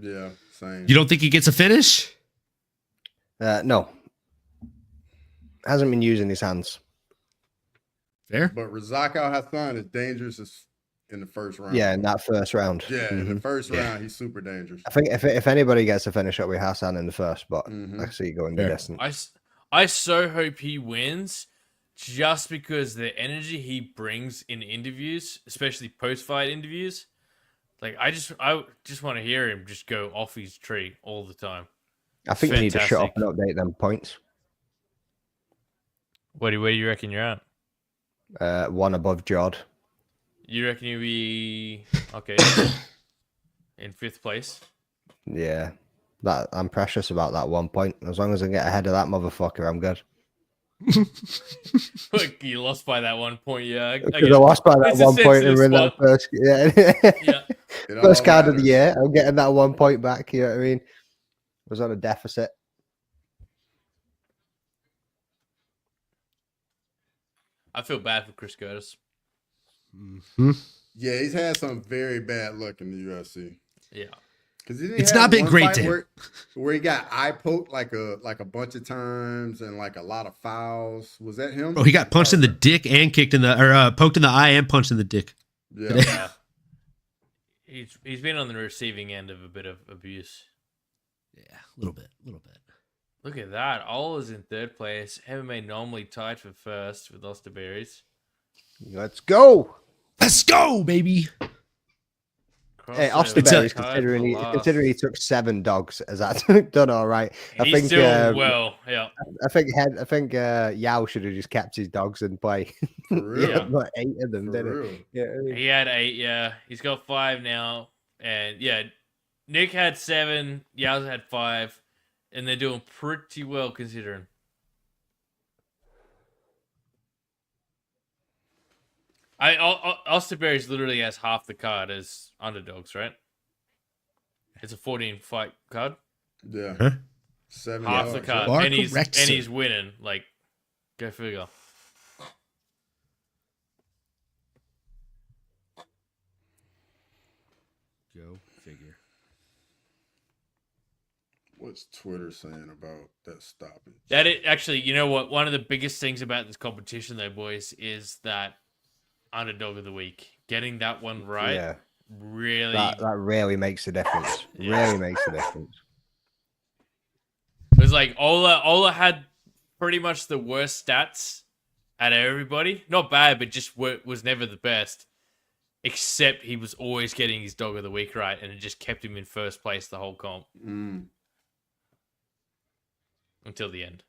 Yeah, same. You don't think he gets a finish? No. Hasn't been using his hands. Fair. But Razak Alhassan is dangerous in the first round. Yeah, in that first round. Yeah, in the first round, he's super dangerous. I think if anybody gets to finish up with Hassan in the first, but I see it going the distance. I so hope he wins, just because the energy he brings in interviews, especially post-fight interviews. Like I just want to hear him just go off his tree all the time. I think you need to shut up and update them points. Where do you reckon you're at? One above Jod. You reckon you'll be okay in 5th place? Yeah, I'm precious about that 1 point. As long as I get ahead of that motherfucker, I'm good. Look, you lost by that 1 point, yeah. I lost by that 1 point and win that first. Yeah, first card of the year. I'm getting that 1 point back. You know what I mean? I was on a deficit. I feel bad for Chris Curtis. Yeah, he's had some very bad luck in the UFC. Yeah, because it's not been great to him. Where he got eye poked like a bunch of times and like a lot of fouls. Was that him? Oh, he got punched in the dick and kicked in the poked in the eye and punched in the dick. Yeah. He's been on the receiving end of a bit of abuse. Yeah, a little bit. Look at that. All is in 3rd place. MMA normally tied for 1st with Osterberries. Let's go. Let's go, baby. Hey, Osterberries, considering he took 7 dogs, has that done all right? He's doing well. Yeah. I think Yao should have just kept his dogs in play. Yeah, but 8 of them, didn't he? Yeah, he had 8. Yeah, he's got 5 now, and yeah, Nick had 7. Yao's had 5, and they're doing pretty well considering. Osterberries literally has half the card as underdogs, right? It's a 14-fight card. Yeah, huh? 7 half yards. the card, Are and correct, he's winning. Like, go figure. Go figure. What's Twitter saying about that stoppage? Actually, you know what? One of the biggest things about this competition, though, boys, is that underdog of the week. Getting that one right, really, that really makes a difference. Really makes a difference. It was like Ola had pretty much the worst stats out of everybody. Not bad, but just was never the best. Except he was always getting his dog of the week right, and it just kept him in 1st place the whole comp. Until the end.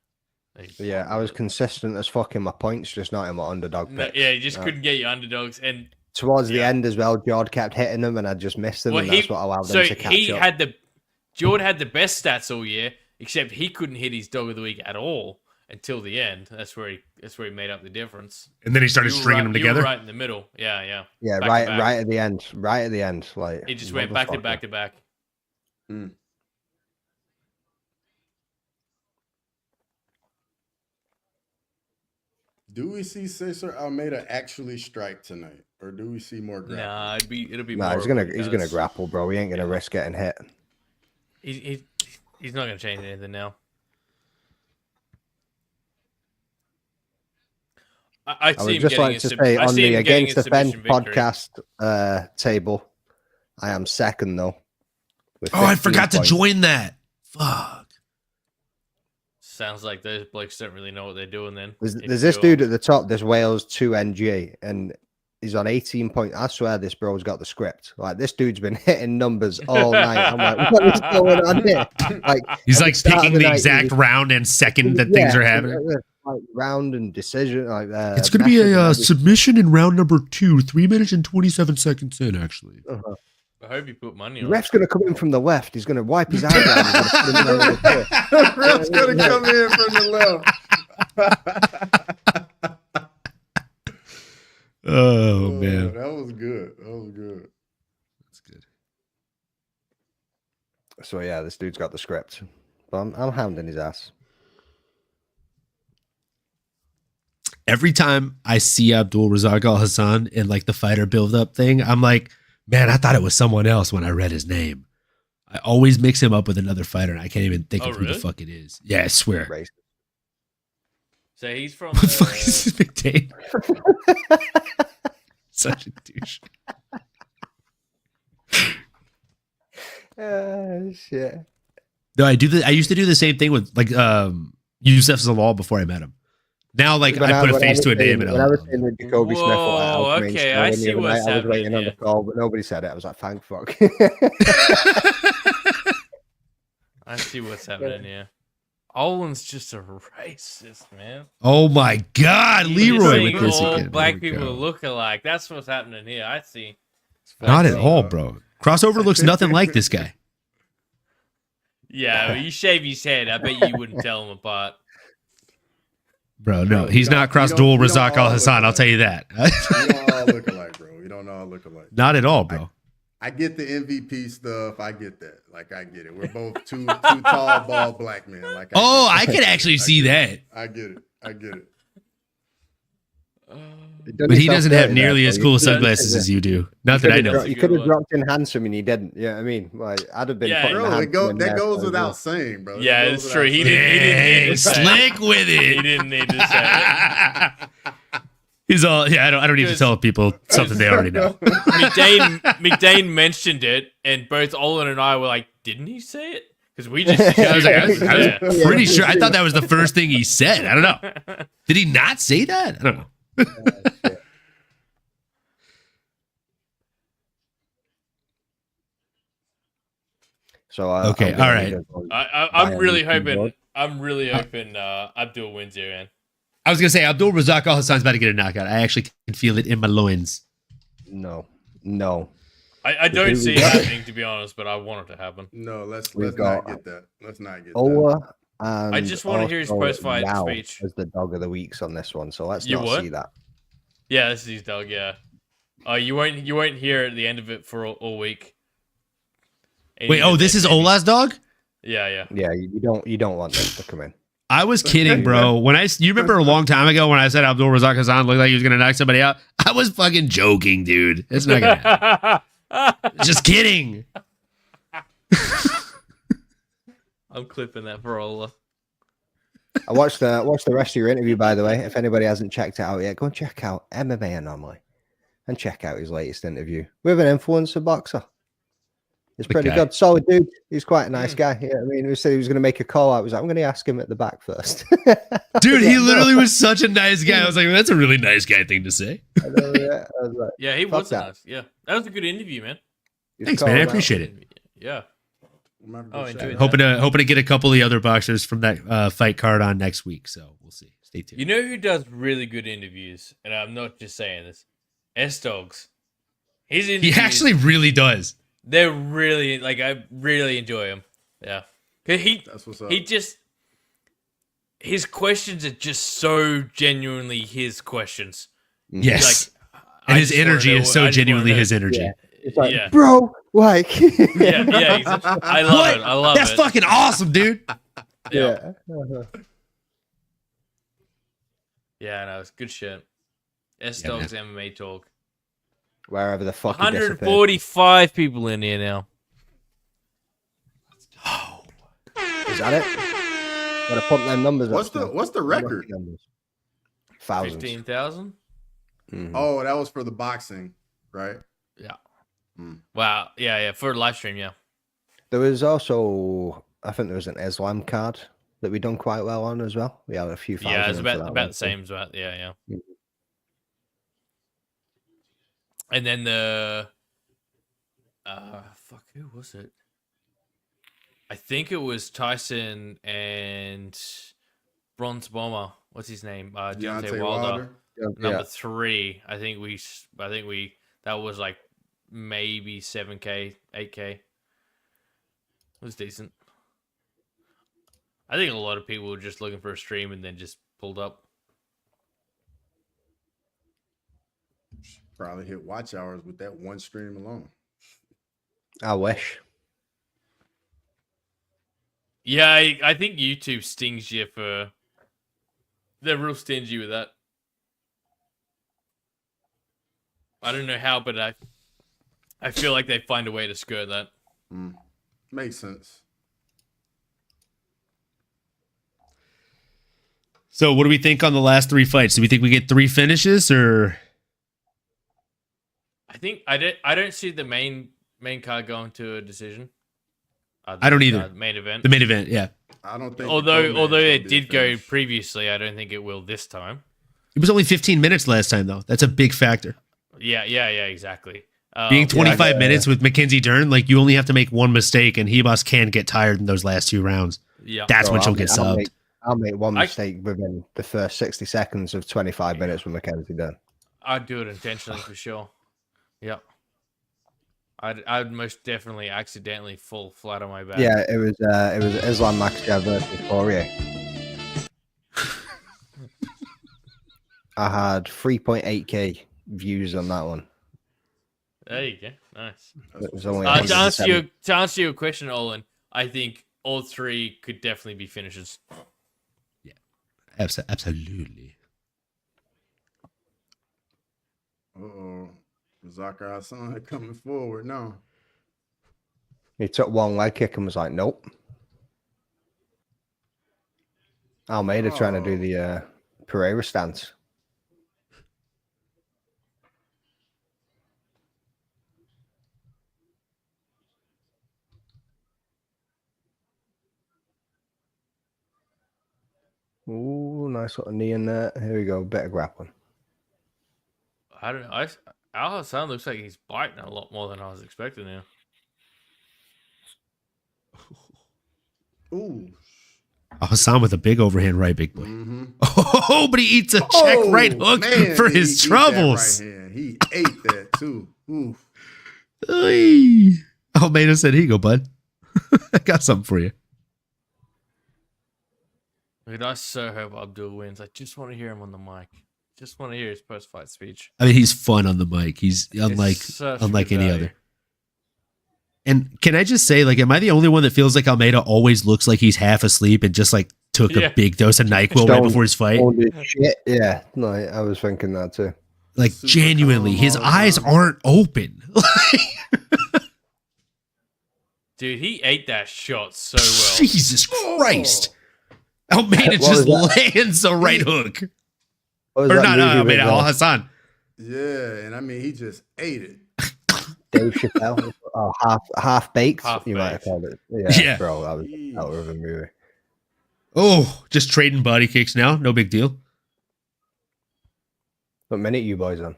Yeah, I was consistent as fucking my points, just not in my underdog picks. Yeah, you just couldn't get your underdogs. And towards the end as well, Jord kept hitting them and I just missed them, and that's what allowed them to catch up. Jord had the best stats all year, except he couldn't hit his dog of the week at all until the end. That's where he made up the difference. And then he started stringing them together. Right in the middle. Yeah. Yeah, right at the end. Right at the end. Like it just went back to back to back. Do we see César Almeida actually strike tonight, or do we see more grappling? Nah, it'll be. Nah, he's gonna grapple, bro. He ain't gonna risk getting hit. He's not gonna change anything now. I would just like to say on the Against the Fence podcast table, I am second though. Oh, I forgot to join that. Fuck. Sounds like those blokes don't really know what they're doing then. There's this dude at the top, this Wales 2NG, and he's on 18 points. I swear this bro's got the script. Like, this dude's been hitting numbers all night. I'm like, what is going on here? Like, he's like picking the exact round and second that things are happening. Like round and decision. Like it's going to be a submission in round number 2, 3 minutes and 27 seconds in, actually. I hope you put money on it. The ref's going to come in from the left. He's going to wipe his eye down. The ref's going to come in from the left. Oh, man. That was good. That's good. So, yeah, this dude's got the script. But I'm hounding his ass. Every time I see Abdul Razak Alhassan in like the fighter build-up thing, I'm like, Man, I thought it was someone else when I read his name. I always mix him up with another fighter, and I can't even think of who the fuck it is. Yeah, I swear. Racist. So he's from. What the fuck is this McDade? Such a douche. Shit. No, I used to do the same thing with like Youssef Zalal before I met him. Now, like I put a face to a name, and when I was saying that Jacobe Smith, okay, I see what's happening. I was waiting on the call, but nobody said it. I was like, "Thank fuck." I see what's happening here. Olin's just a racist, man. Oh my God, Leroy with this all again. black people look alike. That's what's happening here. I see. Not at all, bro. Crossover looks nothing like this guy. Yeah, you shave his head. I bet you wouldn't tell him apart. Bro, no, he's not cross dual Razak Alhassan. I'll tell you that. We don't all look alike, bro. We don't all look alike. Not at all, bro. I get the MVP stuff. I get that. Like, I get it. We're both two tall, bald black men. Like, I can actually see that. I get it. I get it. But he doesn't have nearly as cool sunglasses as you do. Not that I know. You could have dropped in handsome and you didn't. Yeah, I mean, like, I'd have been. That goes without saying, bro. Yeah, it's true. He didn't need to say slick with it. He didn't need to say it. He's all, yeah, I don't need to tell people something they already know. McDane mentioned it, and both Olin and I were like, didn't he say it? Because we just. I was pretty sure. I thought that was the first thing he said. I don't know. Did he not say that? I don't know. So okay, all right. I'm really hoping Abdul wins here, man. I was gonna say Abdul Razak Alhassan's about to get a knockout. I actually can feel it in my loins. No. I don't see it happening, to be honest, but I want it to happen. No, let's not get that. Let's not get Ola that. And I just want to hear his post-fight speech. As the dog of the weeks on this one, so let's not see that. Yeah, this is his dog. Yeah. You won't hear at the end of it for all week. Wait, this is Ola's dog? Yeah. Yeah, you don't want them to come in. I was kidding, bro. You remember a long time ago when I said Abdul Razak Hassan looked like he was gonna knock somebody out? I was fucking joking, dude. It's not gonna happen. Just kidding. I'm clipping that for Ola. I watched the rest of your interview, by the way. If anybody hasn't checked it out yet, go and check out MMA Anomaly and check out his latest interview with an influencer boxer. It's pretty good. Solid dude. He's quite a nice guy. Yeah, I mean, he said he was going to make a call. I was like, I'm going to ask him at the back first. Dude, he literally was such a nice guy. I was like, well, that's a really nice guy thing to say. I was like, yeah, he was nice. Yeah, that was a good interview, man. Thanks, man. I appreciate it. Yeah. Hoping to get a couple of the other boxers from that fight card on next week. So we'll see. Stay tuned. You know who does really good interviews? And I'm not just saying this. S-Dogs. His interviews, he actually really does. They're really, like, I really enjoy him. Yeah. That's what's up. His questions are just so genuinely his questions. Yes. Like, and his energy is so genuinely his energy. Yeah. It's like, bro, like. yeah. I love it. I love That's it. That's fucking awesome, dude. Yeah. Yeah, no, it's good shit. S-Dogs MMA Talk. Wherever the fuck 145 people in here now. Oh. Is that it? Gotta pump them numbers up. What's the record? Thousands. 15,000? Mm-hmm. Oh, that was for the boxing, right? Yeah. Wow. Yeah. For live stream, yeah. There was also, I think there was an Islam card that we done quite well on as well. We had a few thousand. Yeah, it's about the same as that. Yeah. Mm-hmm. And then the who was it? I think it was Tyson and Bronze Bomber. What's his name? Deontay Wilder. Number 3. I think we that was like maybe 7K, 8K. It was decent. I think a lot of people were just looking for a stream and then just pulled up. Probably hit watch hours with that one stream alone. I wish. Yeah, I think YouTube stings you for. They're real stingy with that. I don't know how, but I feel like they find a way to skirt that. Makes sense. So, what do we think on the last 3 fights? Do we think we get 3 finishes, or? I think I don't see the main card going to a decision. I don't either. Main event. The main event, yeah. I don't think. Although it did go previously, I don't think it will this time. It was only 15 minutes last time, though. That's a big factor. Yeah, exactly. Being 25 minutes with Mackenzie Dern, like you only have to make one mistake, and Ribas can get tired in those last 2 rounds. Yeah, that's when she'll get subbed. I'll make one mistake within the first 60 seconds of 25 minutes with Mackenzie Dern. I'd do it intentionally for sure. Yep. I'd most definitely accidentally fall flat on my back. Yeah, it was Islam Makhachev versus Poirier. I had 3.8k views on that one. There you go. Nice. It was only to answer your question, Olin, I think all 3 could definitely be finishes. Yeah, absolutely. Uh-oh. Razak Alhassan coming forward now. He took one leg kick and was like, nope. Almeida trying to do the Pereira stance. Ooh, nice little knee in there. Here we go, bit of grappling. I don't know. Alhassan looks like he's biting a lot more than I was expecting now. Ooh. Alhassan with a big overhand right, big boy. Oh, but he eats a check right hook for his troubles. Right, he ate that too. Oof. Almeida said, here you go, bud. I got something for you. I so hope Abdul wins. I just want to hear him on the mic. Just want to hear his post-fight speech. I mean, he's fun on the mic. He's unlike any other. And can I just say, like, am I the only one that feels like Almeida always looks like he's half asleep and just like took a big dose of NyQuil right before his fight? Shit. Yeah, no, I was thinking that too. Like, genuinely, his eyes aren't open. Dude, he ate that shot so well. Jesus Christ. Almeida just lands a right hook. Or not Almeida, Alhassan. Yeah, and I mean, he just ate it. Dave Chappelle, half baked. You might have called it. Yeah, bro, that was a movie. Oh, just trading body kicks now. No big deal. What minute you boys on?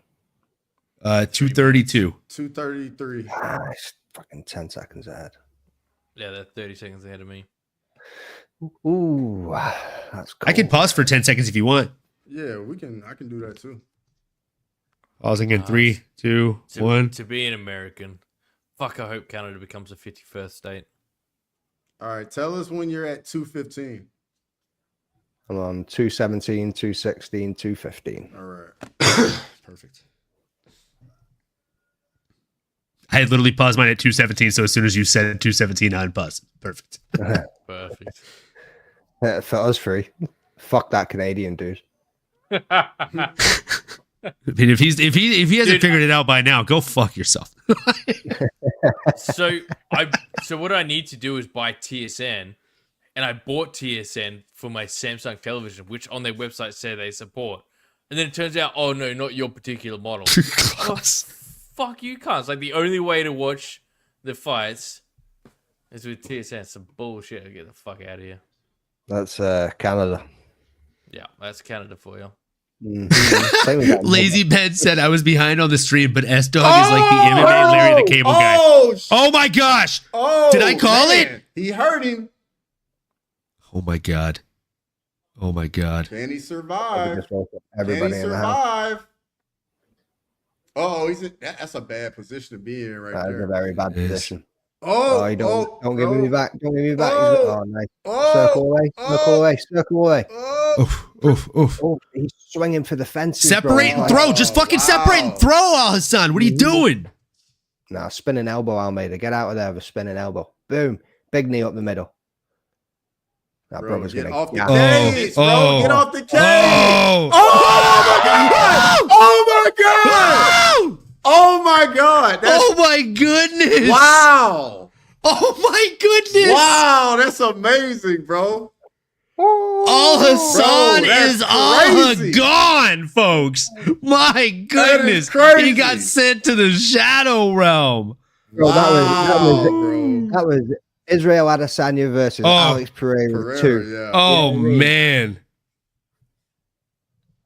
2:32. 2:33. It's fucking 10 seconds ahead. Yeah, they're 30 seconds ahead of me. Ooh, that's cool. I can pause for 10 seconds if you want. Yeah, I can do that too. Pausing in 3, 2, 1. To be an American. Fuck, I hope Canada becomes a 51st state. All right, tell us when you're at 2:15. I'm on 2:17, 2:16, 2:15. All right. Perfect. I had literally paused mine at 2:17, so as soon as you said 2:17, I unpaused. Perfect. Perfect. For us three. Fuck that Canadian dude. I mean, if he hasn't figured it out by now, go fuck yourself. So what I need to do is buy TSN, and I bought TSN for my Samsung television, which on their website say they support. And then it turns out, oh no, not your particular model. Oh, fuck you, cunts. Like the only way to watch the fights is with TSN. Some bullshit. Get the fuck out of here. That's Canada. Yeah, that's Canada for you. Lazy Ben said I was behind on the stream, but S Dog is like the MMA Larry the Cable Guy. Oh my gosh! Did I call it? He hurt him. Oh my god! Oh my god! Can he survive? Everybody Can he survive? Oh, that's a bad position to be in right there. That's a very bad position. Don't give me back. Don't give me back. Oh, nice. Circle away. Circle away. Oof. He's swinging for the fence. Separate and throw. Just fucking separate and throw, Alhassan. What are you doing? Nah, spinning elbow, Almeida. Get out of there with a spinning elbow. Boom. Big knee up the middle. That brother's get gonna off the cage, bro. Get off the cage. Oh my god! Oh my God! Oh my goodness! Wow! Oh my goodness! Wow, that's amazing, bro. Alhassan Bro, that's is crazy. gone, folks. My goodness, crazy. he got sent to the shadow realm. Bro, Wow, that was Israel Adesanya versus Alex Pereira 2. Yeah. Oh man.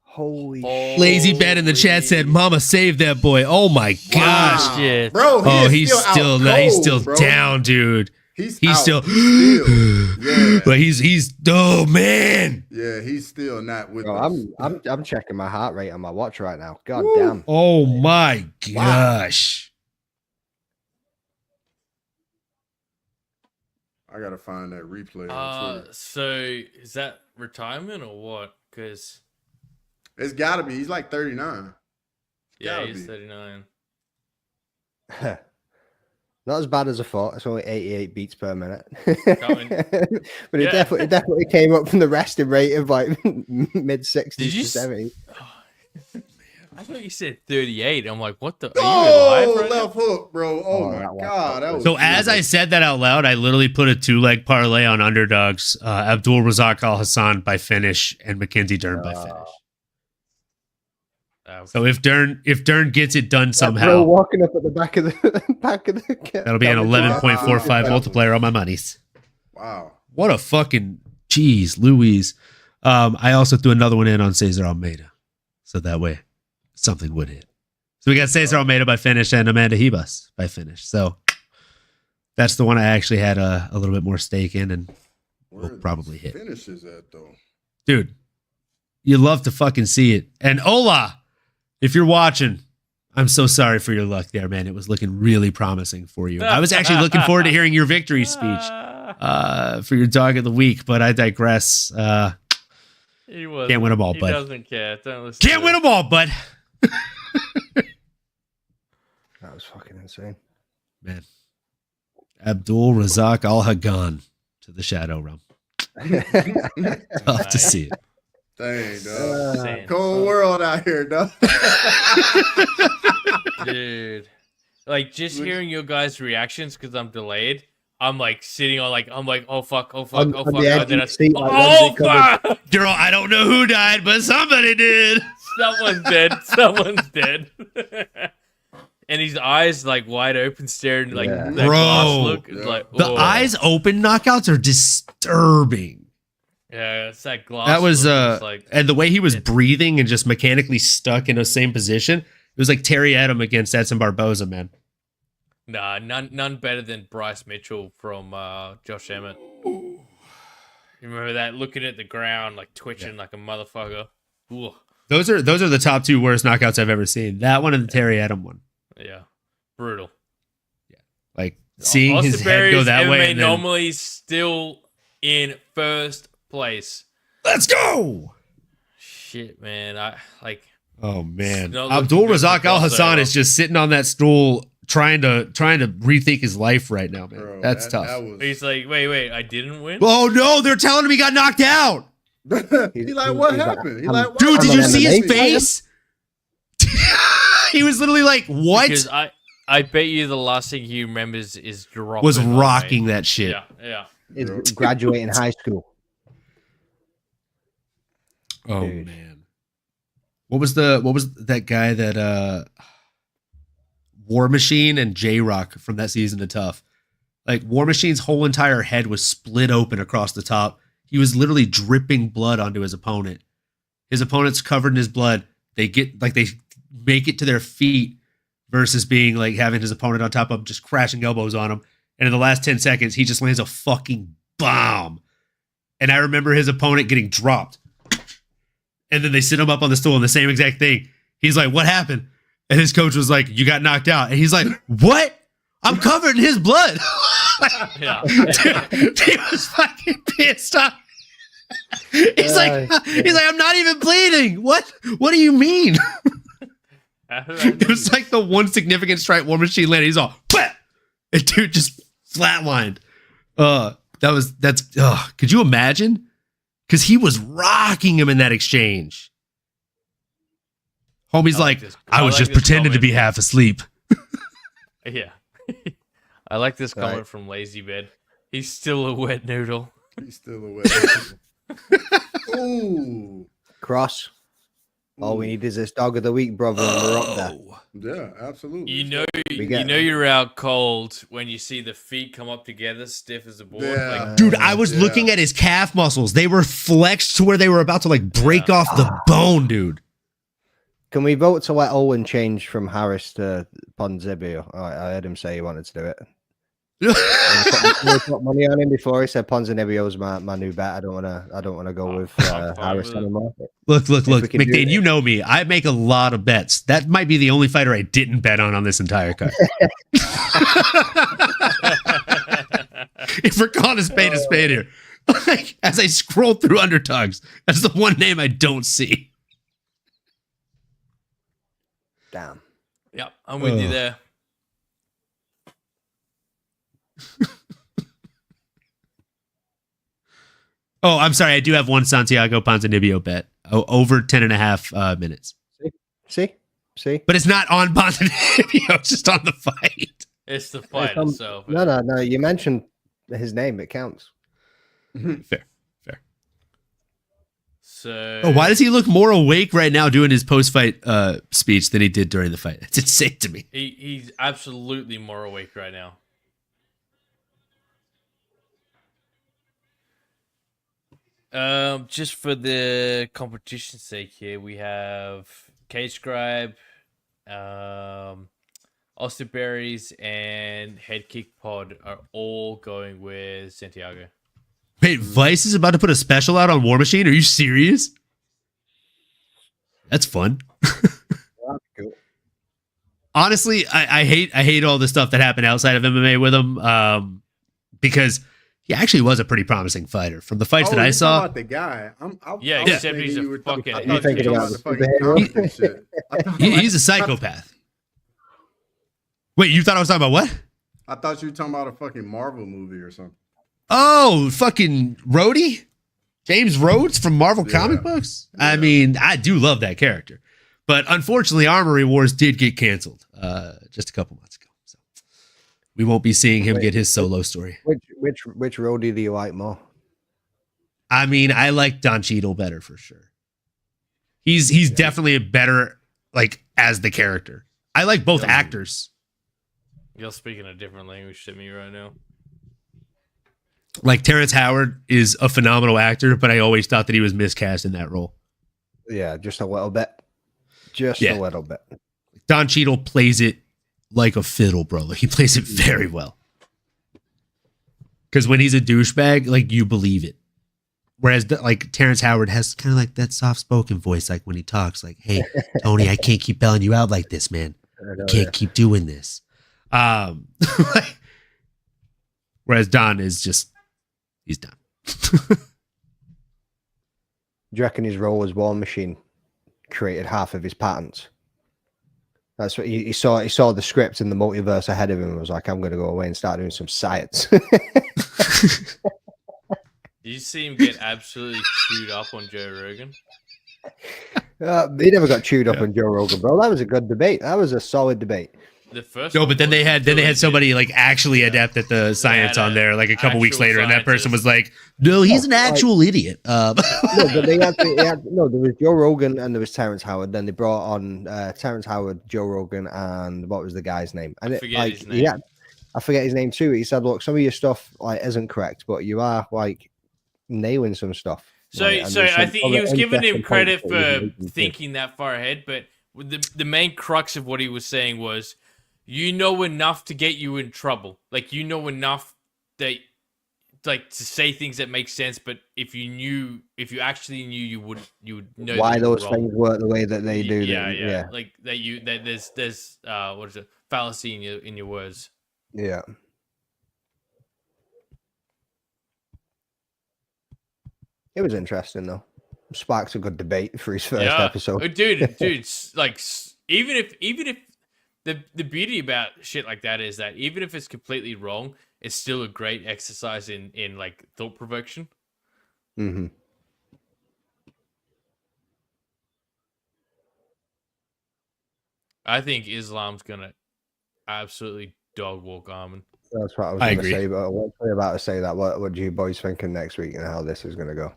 Holy Lazy Ben in the chat said, "Mama, save that boy." Oh my gosh, Wow. Shit. Bro. he's still bro. down, dude. He's still, yeah. but he's oh man. Yeah, he's still not with Bro, us. I'm checking my heart rate on my watch right now. God damn. Oh my gosh. I gotta find that replay on Twitter. So is that retirement or what? Because It's gotta be. He's like 39. yeah, he's 39. Not as bad as I thought. It's only 88 beats per minute. Coming. But it definitely came up from the resting rate of like mid 60s to 70s. I thought you said 38. I'm like, what the? Are Oh, you alive right left hook, bro. Oh, that my was God. That was So as I said that out loud, I literally put a 2-leg parlay on underdogs. Abdul, Razak, Alhassan by finish, and Mackenzie Dern by finish. So if Dern gets it done Bro somehow, walking up at the back of the that'll be an 11.45 multiplier on my monies. Wow. What a fucking jeez, Louise. I also threw another one in on César Almeida, so that way something would hit. So we got César Almeida by finish and Amanda Ribas by finish. So that's the one I actually had a little bit more stake in, and Where will probably hit. Finishes at though. Dude, you love to fucking see it. And Ola, if you're watching, I'm so sorry for your luck there, man. It was looking really promising for you. I was actually looking forward to hearing your victory speech for your dog of the week, but I digress. Can't win them all, bud. He doesn't care. Don't listen. Can't win them all, bud. That was fucking insane. Man. Abdul Razak Al-Hagan to the Shadow Realm. Love to see it. Dang, dog. Cold world out here, dog. Dude. Like, just hearing your guys' reactions, because I'm delayed, I'm like sitting on, like, oh fuck, oh fuck, oh fuck. And then oh fuck! Girl, I don't know who died, but somebody did. Someone's dead. Someone's dead. And his eyes like wide open, staring like that glass look. It's like, the eyes open knockouts are disturbing. Yeah, it's that glass. That was like, and the way he was breathing and just mechanically stuck in the same position. It was like Terry Adam against Edson Barboza, man. Nah, none better than Bryce Mitchell from Josh Emmett. You remember that? Looking at the ground, like twitching like a motherfucker. Ooh. Those are the top two worst knockouts I've ever seen. That one and the Terry Adam one. Yeah, brutal. Yeah, like seeing Austin his head go that MMA way. And then, normally still in first place. Let's go. Shit, man. I like. Oh man, No, Abdul looking good Razak for Al-Hassan crossover. is just sitting on that stool trying to rethink his life right now, man. Bro, That's tough. He's like, wait, I didn't win. Oh no, they're telling him he got knocked out. He like, what happened? He like, what Dude, did happened? you see his MMA face? He was literally like, "What?" Because I bet you the last thing he remembers is dropping. Was on rocking me. that shit. Yeah. Is graduating high school. Oh Dude. man, what was that guy that War Machine and J Rock from that season of Tough? Like War Machine's whole entire head was split open across the top. He was literally dripping blood onto his opponent. His opponent's covered in his blood. They make it to their feet versus being like having his opponent on top of him, just crashing elbows on him. And in the last 10 seconds, he just lands a fucking bomb. And I remember his opponent getting dropped. And then they sit him up on the stool and the same exact thing. He's like, "What happened?" And his coach was like, "You got knocked out." And he's like, "What? I'm covered in his blood." Yeah. Dude, he was fucking pissed off. He's like, "I'm not even bleeding. What do you mean?" It was like the one significant strike War Machine landed. He's all, "Bah!" And dude just flatlined. Could you imagine? Because he was rocking him in that exchange. Homie's like, I was just pretending to be half asleep. Yeah. I like this comment from Lazy Bed. He's still a wet noodle. He's still a wet noodle. Ooh. Cross. All we need is this dog of the week, brother, and we're up there. Yeah, absolutely. You know you're out cold when you see the feet come up together, stiff as a board. Yeah. Like, Dude, I was looking at his calf muscles. They were flexed to where they were about to like break off the bone, dude. Can we vote to let Owen change from Harris to Ponzinibbio? I heard him say he wanted to do it. We put money on him before. He said Ponzinibbio is my new bet. I don't want to go with Harris anymore. Look, McDane, you know me. I make a lot of bets. That might be the only fighter I didn't bet on this entire card. If we're calling a spade here, like, as I scroll through underdogs, that's the one name I don't see. Damn. Yep, I'm with you there. Oh, I'm sorry. I do have one Santiago Ponzinibbio bet. Over 10.5 minutes. See? But it's not on Ponzinibbio. It's just on the fight. It's the fight itself. No. You mentioned his name. It counts. Fair. So, why does he look more awake right now doing his post-fight speech than he did during the fight? It's insane to me. He's absolutely more awake right now. Just for the competition's sake here, we have Cage Scribe, Austin Berries, and Head Kick Pod are all going with Santiago. Wait, Vice is about to put a special out on War Machine? Are you serious? That's fun. Cool. Honestly, I hate all the stuff that happened outside of MMA with him, because he actually was a pretty promising fighter. From the fights that I saw, about the guy. Except he's a fucking. He's a psychopath. Wait, you thought I was talking about what? I thought you were talking about a fucking Marvel movie or something. Oh, fucking Rhodey? James Rhodes from Marvel comic books? Yeah. I mean, I do love that character. But unfortunately, Armory Wars did get canceled just a couple months ago. So we won't be seeing him get his solo story. Which Rhodey do you like more? I mean, I like Don Cheadle better for sure. He's definitely a better, like, as the character. I like both actors. You're speaking a different language to me right now. Like, Terrence Howard is a phenomenal actor, but I always thought that he was miscast in that role. Yeah, just a little bit. A little bit. Don Cheadle plays it like a fiddle, bro. Like, he plays it very well. Because when he's a douchebag, like, you believe it. Whereas, like, Terrence Howard has kind of like that soft-spoken voice, like when he talks, like, "Hey, Tony, I can't keep bailing you out like this, man. Can't keep doing this." Whereas Don is just, he's done. Do you reckon his role as War Machine created half of his patents? That's what he saw. He saw the script in the multiverse ahead of him and was like, "I'm going to go away and start doing some science." Did you see him get absolutely chewed up on Joe Rogan? He never got chewed up on Joe Rogan, bro. That was a good debate. That was a solid debate. The first but then they had somebody like actually adept at the science on there like a couple weeks later, and that person was like, "No, he's an actual idiot." No, but there was Joe Rogan and there was Terrence Howard. Then they brought on Terrence Howard, Joe Rogan, and what was the guy's name? And I forget his name. Yeah, I forget his name too. He said, "Look, some of your stuff like isn't correct, but you are like nailing some stuff." So I think he was giving him credit for thinking that far ahead, but the main crux of what he was saying was, you know enough to get you in trouble. Like, you know enough that, like, to say things that make sense, but if you actually knew, you would know why those things work the way that they do. Yeah. Like that there's what is it? Fallacy in your words. Yeah. It was interesting though. Sparks a good debate for his first episode. Dude, like, even if the beauty about shit like that is that even if it's completely wrong, it's still a great exercise in like thought provocation. Mm-hmm. I think Islam's gonna absolutely dog walk Armin. That's what I was I going to agree. say. But what we're about to say that. What do you boys thinking next week and how this is going to go? I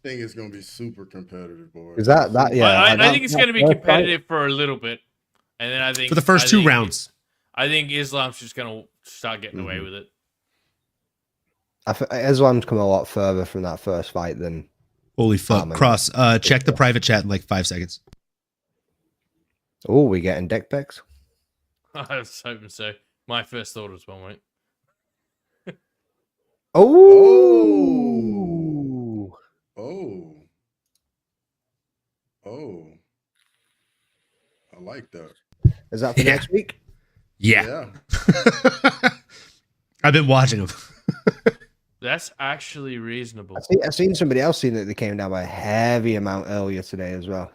think it's going to be super competitive, boys. Is that yeah? I think it's going to be competitive for a little bit, and then I think For the first two rounds. I think Islam's just going to start getting away with it. Islam's come a lot further from that first fight than. Holy fuck! Cross. Check the private chat in like 5 seconds. Oh, we getting dick pics? I was hoping so. My first thought was one, mate. Oh. I like that. Is that for next week? Yeah. I've been watching them. That's actually reasonable. I've seen somebody else saying that they came down by a heavy amount earlier today as well.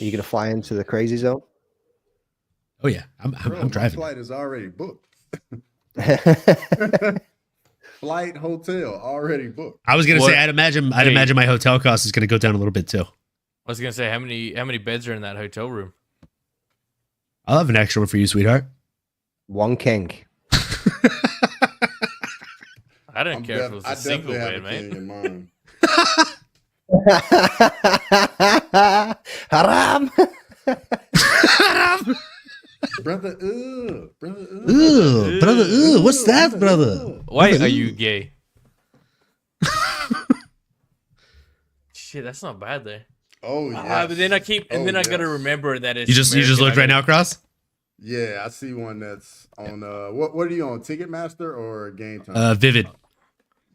Are you going to fly into the crazy zone? Oh yeah, I'm driving. My flight is already booked. Flight, hotel already booked. I was gonna say I'd imagine my hotel cost is gonna go down a little bit too. I was gonna say how many beds are in that hotel room? I'll have an extra one for you, sweetheart. One king. I don't care if it was a single bed, mate. Haram. Haram. Brother, what's that, brother? Why are you gay? Shit, that's not bad there. Oh yeah. But then I gotta remember that it's you just looked right now, Cross. Yeah, I see one that's on. What are you on? Ticketmaster or Game Time? Vivid.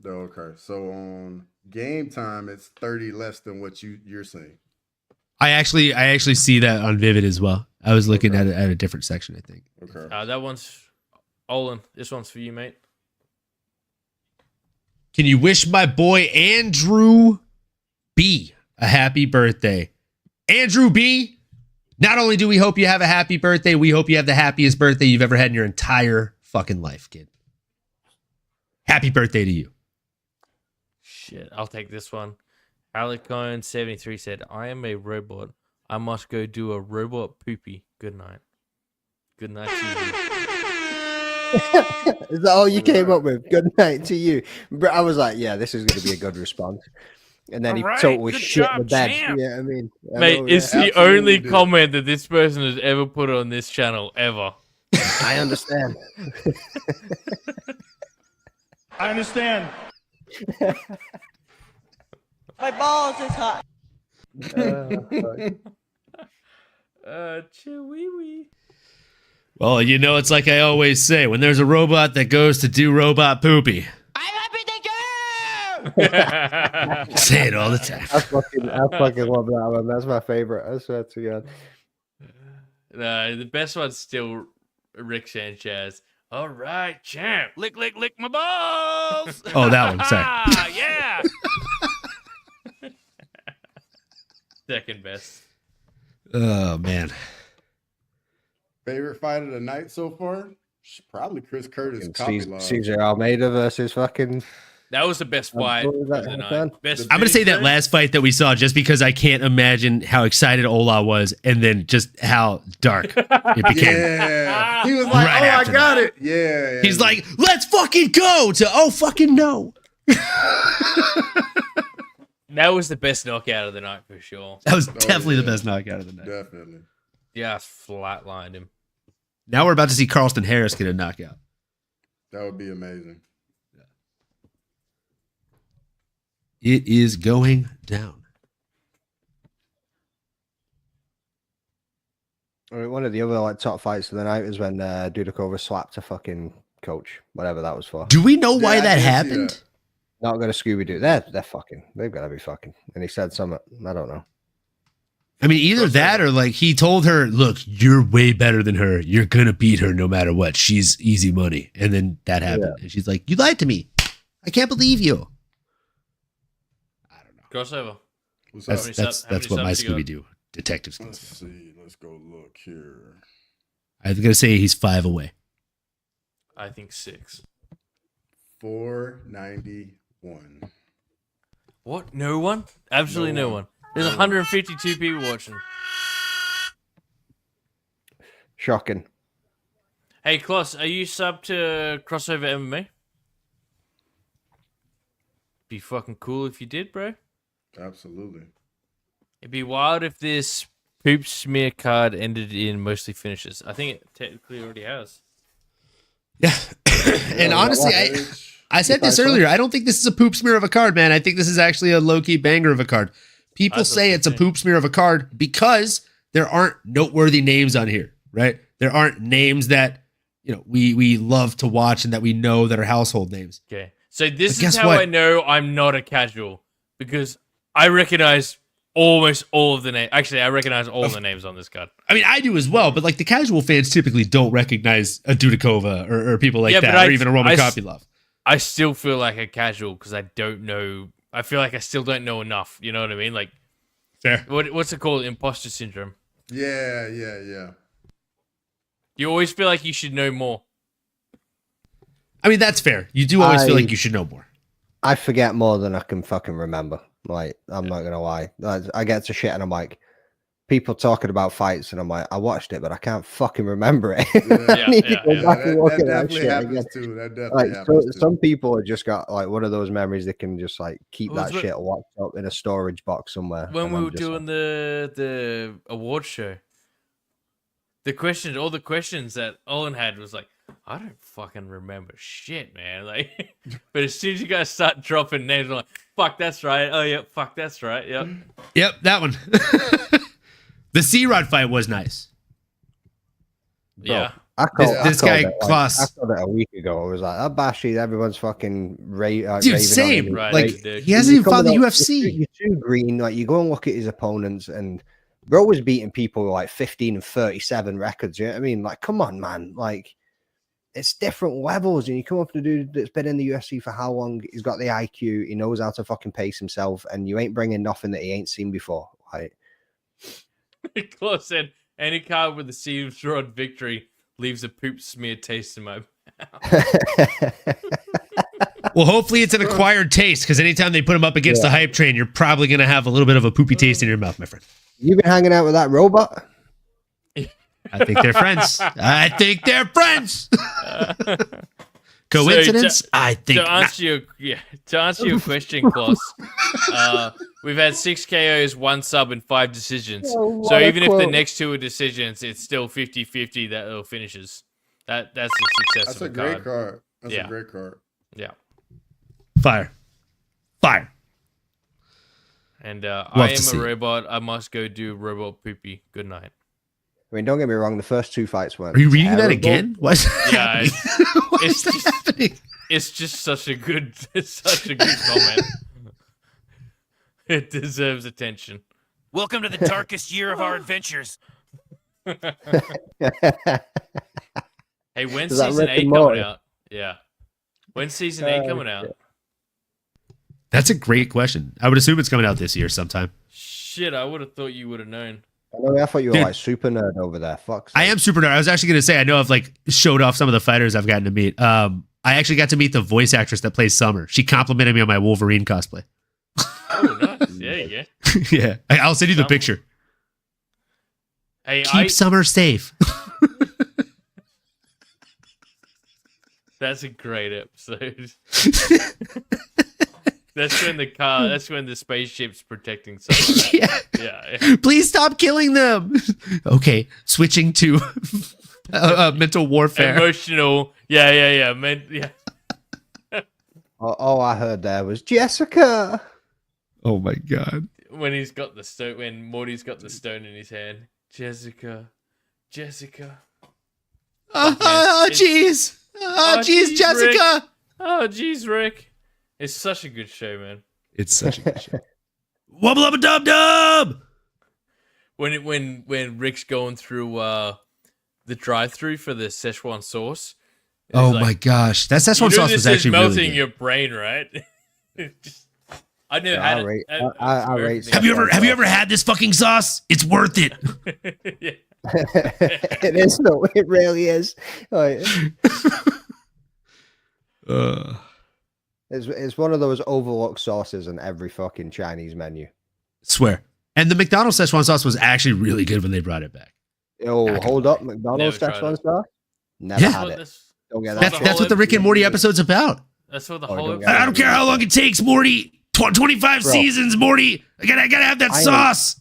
Oh, okay, so on Game Time, it's 30 less than what you're saying. I actually see that on Vivid as well. I was looking at a different section, I think. Okay. That one's Olin. This one's for you, mate. Can you wish my boy Andrew B a happy birthday? Andrew B, not only do we hope you have a happy birthday, we hope you have the happiest birthday you've ever had in your entire fucking life, kid. Happy birthday to you. Shit, I'll take this one. Alhassan73 said, I am a robot. I must go do a robot poopy. Good night. Good night to you. Is that all you came up with? Good night to you. I was like, yeah, this is going to be a good response. And then he totally shit the bed. Champ. Yeah, I mean, mate, it's the only comment that this person has ever put on this channel, ever. I understand. I understand. My balls is hot. Chihuahua. Well, you know, it's like I always say, when there's a robot that goes to do robot poopy. I'm happy to go. Say it all the time. I fucking love that one. That's my favorite. I swear to God. No, the best one's still Rick Sanchez. All right, champ. Lick my balls. Oh, that one. Sorry. Yeah. Second best. Oh, man. Favorite fight of the night so far? Probably Chris Curtis. César Almeida versus fucking. That was the best fight of the night. I'm going to say that last fight that we saw just because I can't imagine how excited Ola was and then just how dark it became. Yeah. He was like, right I got it. Yeah. He's like, let's fucking go to, oh, fucking no. That was the best knockout of the night for sure. That was definitely the best knockout of the night. Definitely. Yeah, flatlined him. Now we're about to see Carlston Harris get a knockout. That would be amazing. It is going down. One of the other top fights of the night was when Dudakova slapped a fucking coach, whatever that was for. Do we know why that happened? Not gonna Scooby Doo. They're fucking. They've got to be fucking. And he said something. I don't know. I mean, either that or like he told her, "Look, you're way better than her. You're gonna beat her no matter what. She's easy money." And then that happened, and she's like, "You lied to me. I can't believe you." I don't know. Crossover. That's what my Scooby Doo detective skills. Let's see. Let's go look here. I'm gonna say he's 5 away. I think 6. 491. What? No one? Absolutely no one. There's 152 people watching. Shocking. Hey, Klaus, are you sub to Crossover MMA? Be fucking cool if you did, bro. Absolutely. It'd be wild if this poop smear card ended in mostly finishes. I think it technically already has. Yeah. And honestly, I said this earlier. I don't think this is a poop smear of a card, man. I think this is actually a low-key banger of a card. People say it's a poop smear of a card because there aren't noteworthy names on here, right? There aren't names that we love to watch and that we know that are household names. Okay. So this is how I know I'm not a casual, because I recognize almost all of the names. Actually, I recognize all of the names on this card. I mean, I do as well, but like the casual fans typically don't recognize a Dudikova or people like that, or even a Roman Kopylov. I still feel like a casual because I don't know. I feel like I still don't know enough. You know what I mean? Like, fair. What's it called? Imposter syndrome. Yeah. You always feel like you should know more. I mean, that's fair. You do always feel like you should know more. I forget more than I can fucking remember. Like, I'm not gonna lie. I get to shit and I'm like, people talking about fights, and I'm like, I watched it, but I can't fucking remember it. That definitely happens too. That definitely happens too. Some people have just got like one of those memories that can just like keep that shit locked up in a storage box somewhere. When we were doing the award show, all the questions that Owen had was like, I don't fucking remember shit, man. Like, but as soon as you guys start dropping names, I'm like, fuck, that's right. Oh yeah, fuck, that's right. Yep, that one. The C-Rod fight was nice. Yeah. This guy, Klaus. I saw that a week ago. It was like, that Bashi, everyone's fucking dude, same. Like, he hasn't even fought the UFC. You're too green. Like, you go and look at his opponents, and bro was beating people with like 15 and 37 records. You know what I mean? Like, come on, man. Like, it's different levels, and you come up to a dude that's been in the UFC for how long? He's got the IQ. He knows how to fucking pace himself, and you ain't bringing nothing that he ain't seen before. Like, Klaus said, any card with a Seams Rod victory leaves a poop smear taste in my mouth. Well, hopefully it's an acquired taste, because anytime they put him up against the hype train, you're probably going to have a little bit of a poopy taste in your mouth, my friend. You been hanging out with that robot? I think they're friends. I think they're friends. Coincidence? So I think to answer your question, Klaus, we've had 6 KOs, 1 sub, and 5 decisions. So even if the next 2 are decisions, it's still 50-50 that it'll finishes. That's a success. That's of a great card. That's a great card. Yeah. Fire. And I am a robot. I must go do robot poopy. Good night. I mean, don't get me wrong. The first 2 fights weren't. Are you reading that again? What? Yeah, What's just happening? It's just such a good comment. It deserves attention. Welcome to the darkest year of our adventures. Hey, when's season 8 coming out? Yeah. When's season 8 coming out? That's a great question. I would assume it's coming out this year sometime. Shit, I would have thought you would have known. I thought you were like super nerd over there. Fuck. I am super nerd. I was actually going to say, I know I've like showed off some of the fighters I've gotten to meet. I actually got to meet the voice actress that plays Summer. She complimented me on my Wolverine cosplay. Oh, nice. Yeah. Yeah. I'll send you the picture. Hey, Keep Summer safe. That's a great episode. That's when the spaceship's protecting Summer. Right? Yeah. Please stop killing them. Okay, switching to mental warfare. Emotional. Yeah. All I heard there was Jessica. Oh my god. When Morty's got the stone in his hand. Jessica. Oh jeez. Oh jeez, Jessica. Rick. Oh jeez, Rick. It's such a good show, man. It's such a good show. Wubble up a dub dub. When Rick's going through the drive-through for the Szechuan sauce. Oh like, my gosh, that Szechuan sauce was actually melting really good. your brain, right? I never had it. I rate. Have you ever had this fucking sauce? It's worth it. Yeah. It is though. It really is. It's one of those overlooked sauces in every fucking Chinese menu. Swear. And the McDonald's Szechuan sauce was actually really good when they brought it back. Oh, hold up, McDonald's Never text tried 1 it. star. Never Yeah. had it. Don't get That's that. that's what the Rick and Morty episode's about. That's what the Oh, whole don't episode. I don't care how long it takes, Morty. 25 Bro. seasons, Morty. I gotta have that sauce.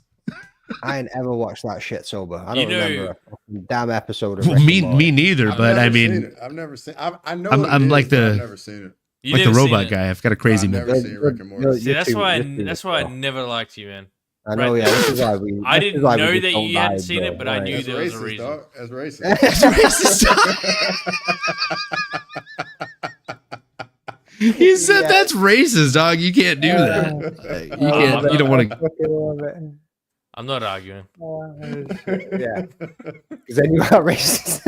I ain't ever watched that shit sober. I You don't know- remember a fucking damn episode of Well, Rick me and Morty. neither. I've But never I seen mean, it. I've never seen. I know. I'm what it like is, but I've the- never seen it. You like the never seen robot it. guy. I've got a crazy I've man. never seen Rick and Morty. See, that's why. YouTube, That's why I never liked you, man. I know, yeah. This is why we. I this is didn't why we know just that don't you hadn't vibe, seen bro. it, but I knew That's there was a racist, reason. dog. That's racist. That's He said Yeah. that's racist, dog. You can't do that. You can't. You don't want to. I'm not arguing. Yeah. Because then you are racist.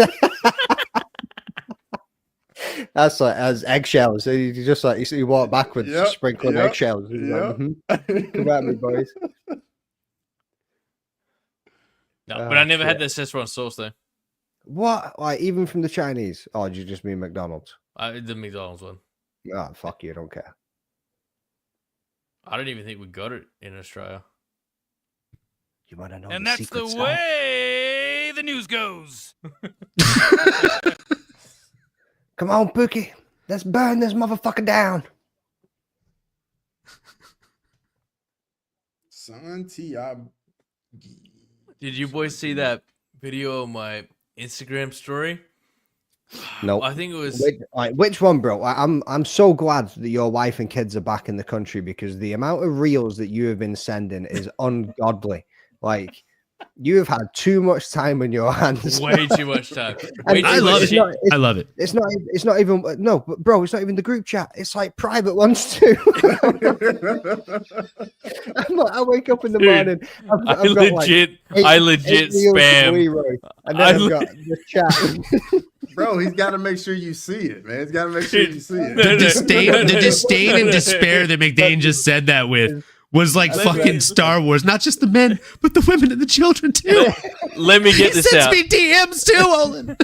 That's like as eggshells. So you just like you walk backwards, Yep, sprinkling yep, eggshells. He's like, yep. Come at me, boys. No, Oh, but I never had shit. the Szechuan sauce though. What? Like even from the Chinese? Oh, did you just mean McDonald's? The McDonald's one. Oh, fuck you. I don't care. I don't even think we got it in Australia. You want to know? And the that's secret the sauce? way the news goes. Come on, Pookie. Let's burn this motherfucker down. Santiago. Did you boys see that video of my Instagram story? No, I think it was. Which one, bro? I'm so glad that your wife and kids are back in the country because the amount of reels that you have been sending is ungodly. Like you have had too much time on your hands. Way too much time. And I love it's it. not- I love it. It's not even no, but bro, it's not even the group chat. It's like private ones too. I wake up in the Dude, morning. I I've got, like, legit eight reels of spam. Leroy, and then I I've got the chat. Bro, he's got to make sure you see it, man. He's got to make sure you see it. The disdain and despair that McDane just said that with was like fucking Star Wars. Not just the men, but the women and the children too. Let me get He this sends out. me DMs too, Olin.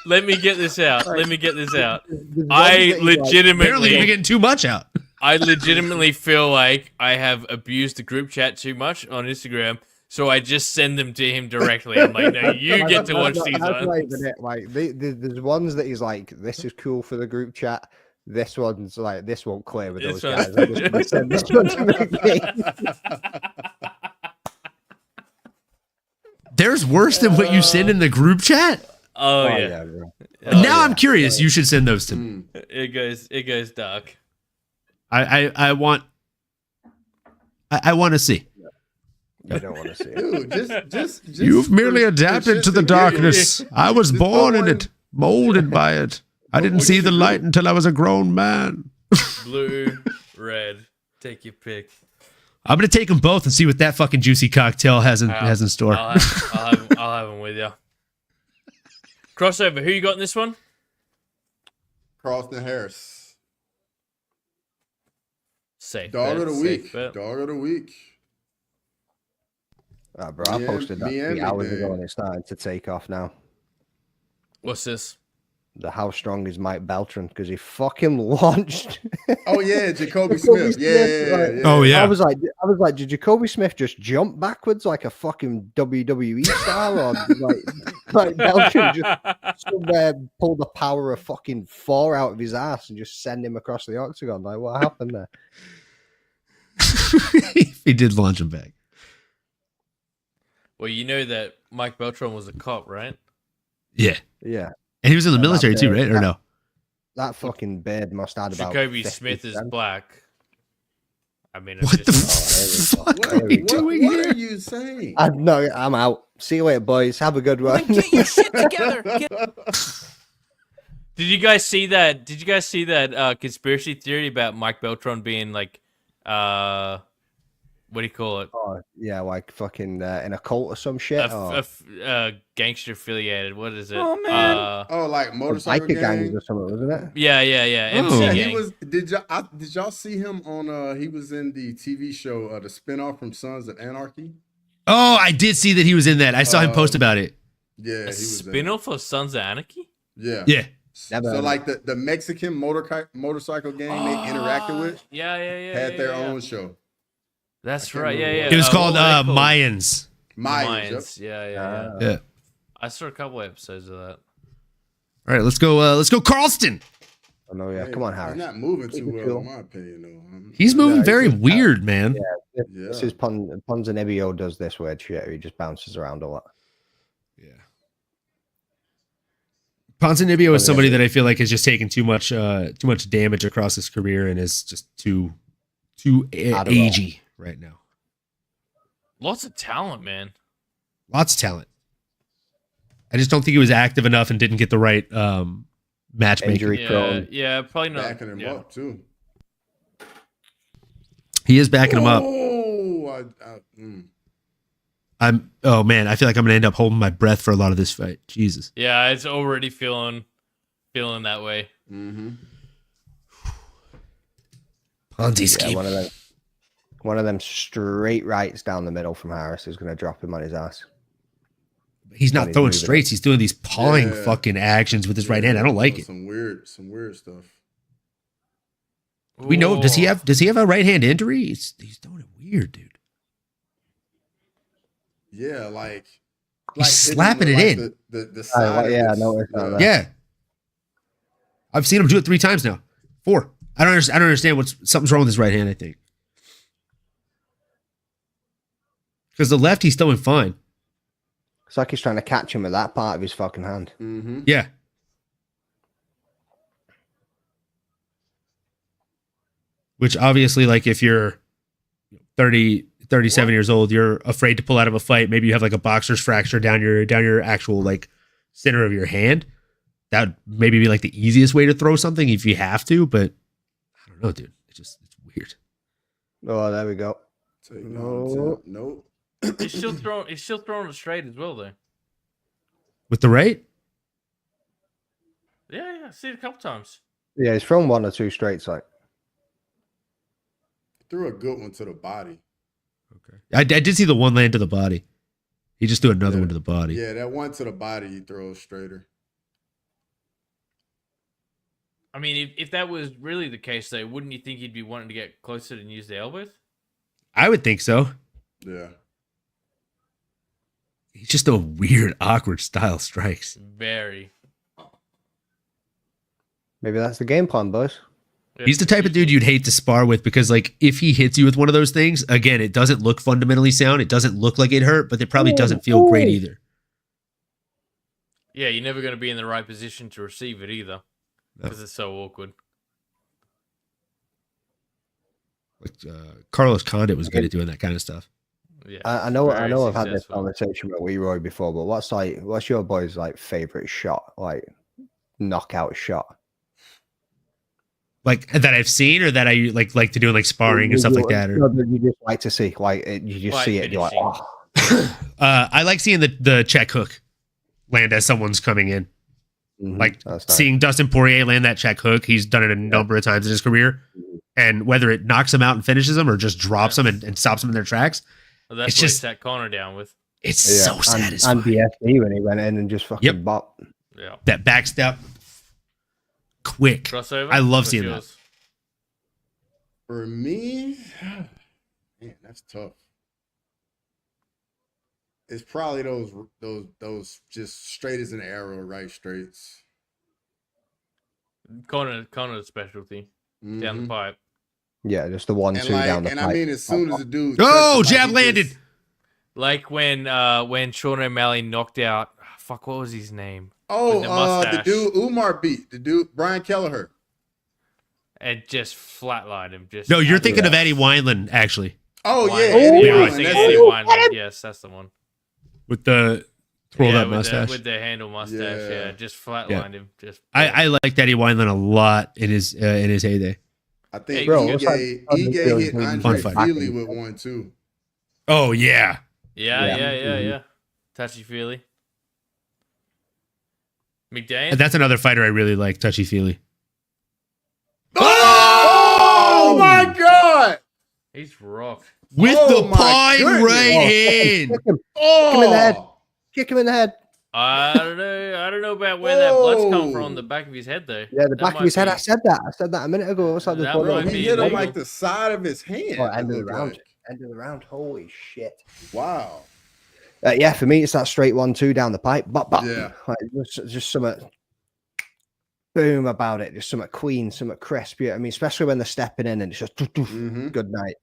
Let me get this out. Let me get this out. There's I ones that he's like, Apparently, you're legitimately, getting too much out. I legitimately feel like I have abused the group chat too much on Instagram, so I just send them to him directly. I'm like, no, you get to watch these That's not ones. even it. Like there's ones that he's like, this is cool for the group chat. This one's like, this won't clear with This those one- guys. I'm just gonna send this one to McDane. There's worse than what you send in the group chat. Oh yeah. bro. Oh, Now yeah. I'm curious. You should send those to me. It goes dark. I want to see. You don't want to see it. Dude, just You've merely for adapted shits to the and giggles. darkness. I was Just born put in one- it, molded by it. I didn't what see you the should light do- until I was a grown man. Blue, red. Take your pick. I'm gonna take them both and see what that fucking juicy cocktail has in store. I'll have them with you. Crossover. Who you got in this one? Carlston Harris. Safe. Dog bet, of the safe week. bet. Dog of the week. Bro, I Me and- posted that me and 3 hours McDane. ago and it's starting to take off now. What's this? The how strong is Mike Beltran because he fucking launched. Oh yeah, Jacobe Jacobe Smith. Smith, Yeah. right. Oh yeah. I was like, did Jacobe Smith just jump backwards like a fucking WWE star, or like Beltran just somewhere pull the power of fucking 4 out of his ass and just send him across the octagon? Like, what happened there? He did launch him back. Well, you know that Mike Beltran was a cop, right? Yeah, Yeah, and he was in the Yeah, military that too, beard- right? Or no? that fucking beard must have about. Jacobe 50 Smith is cents. black. I mean, What the just, fuck What, are you what, doing what here? are you saying? No, I'm out. See you later, boys. Have a good one. Get your shit together. Did you guys see that? Did you guys see that conspiracy theory about Mike Beltran being like, what do you call it? Oh, yeah, like fucking in a cult or some shit. Gangster affiliated. What is it? Oh, man. Oh, like motorcycle biker gangs gang. or something, wasn't it? Yeah. MC Oh. Yeah, gang. he was. Did y'all see him on? He was in the TV show, the spinoff from Sons of Anarchy. Oh, I did see that he was in that. I saw him post about it. Yeah, A he was. in it. spin-off of Sons of Anarchy? Yeah. Yeah. Never So heard like the Mexican motorcycle gang they interacted with Yeah. had their yeah. own show. That's I can't right. remember Yeah. what It was What called were they called? Mayans. Mayans. Yep. Mayans. Yeah. Yeah. I saw a couple episodes of that. All right, let's go. Let's go, Carlston. Oh no, yeah. Come on, Harris. He's not moving too well, in my opinion, though. He's moving very weird, man. Yeah, this is Ponzinibbio does this weird shit. He just bounces around a lot. Yeah. Ponzinibbio is somebody that I feel like has just taken too much damage across his career and is just too agey right now. Lots of talent, man. Lots of talent. I just don't think he was active enough and didn't get the right matchmaking. Yeah, probably not. Backing him up too. He is backing him up. Oh man, I feel like I'm gonna end up holding my breath for a lot of this fight. Jesus. Yeah, it's already feeling that way. Mm-hmm. Ponzi's scheme. One of them straight rights down the middle from Harris is gonna drop him on his ass. He's not throwing straights. He's doing these pawing fucking actions with his right hand. I don't like it. Some weird stuff. We know. Does he have a right hand injury? He's doing it weird, dude. Yeah, like he's slapping it in. The side. I noticed that. Yeah, I've seen him do it 3 times now. 4. I don't understand something's wrong with his right hand. I think because the left he's doing fine. It's like he's trying to catch him with that part of his fucking hand. Mm-hmm. Yeah. Which obviously, like, if you're 37 years old, you're afraid to pull out of a fight. Maybe you have like a boxer's fracture down your actual like center of your hand. That would maybe be like the easiest way to throw something if you have to, but I don't know, dude. It's weird. Oh, there we go. Nope. He's still throwing it straight as well, though. With the right? Yeah, I've seen it a couple times. Yeah, he's thrown 1 or 2 straights, like. Threw a good one to the body. Okay. I did see the one land to the body. He just threw another one to the body. Yeah, that one to the body he throws straighter. I mean, if that was really the case, though, wouldn't you think he'd be wanting to get closer and use the elbows? I would think so. Yeah. He's just a weird, awkward style strikes. Very. Maybe that's the game plan, boys. He's the type of dude you'd hate to spar with because, like, if he hits you with one of those things, again, it doesn't look fundamentally sound. It doesn't look like it hurt, but it probably doesn't feel great either. Yeah, you're never going to be in the right position to receive it either because it's so awkward. Like Carlos Condit was good at doing that kind of stuff. Yeah, I know. I've had this conversation with Leroy before, but what's your boy's like favorite shot, like knockout shot? Like that I've seen, or that I like to do in like sparring and stuff like that. Or you just like to see, like you just see it. You're like, oh. I like seeing the check hook land as someone's coming in. Like seeing Dustin Poirier land that check hook. He's done it a number of times in his career, and whether it knocks him out and finishes them, or just drops them and stops them in their tracks. Well, that's it's what just he sat Connor down with. It's so satisfying. And BSD when he went in and just fucking bopped. Yeah, that back step. Quick. Crossover? I love seeing that. For me, man, that's tough. It's probably those just straight as an arrow, right straights. Connor's specialty down the pipe. Yeah, just the 1-2 down the pipe. And I mean, as soon as the dude, jab landed. Like when Sean O'Malley knocked out. Fuck, what was his name? Oh, the dude Umar beat the dude Brian Kelleher. And just flatlined him. No, you're thinking of Eddie Wineland, actually. Oh yeah, Eddie Wineland. Yes, that's the one. With the twirled up mustache. With the handle mustache, yeah. Just flatlined him. Just I liked Eddie Wineland a lot in his heyday. I think Ige hit Andre Feely with one too. Oh yeah. Yeah. Touchy feely. McDaniel. That's another fighter I really like, Touchy Feely. Oh my god! He's rough. With the pine right hand. Kick him in the head. Kick him in the head. I don't know about where that blood's come from. The back of his head, though. Yeah, the back of his head. I said that a minute ago. He hit him like the side of his hand. End of the round. End of the round. Holy shit! Wow. Yeah, for me, it's that straight 1-2 down the pipe. But Yeah. like, just something boom about it. Just something clean, something crisp. Yeah, I mean, especially when they're stepping in and it's just good night.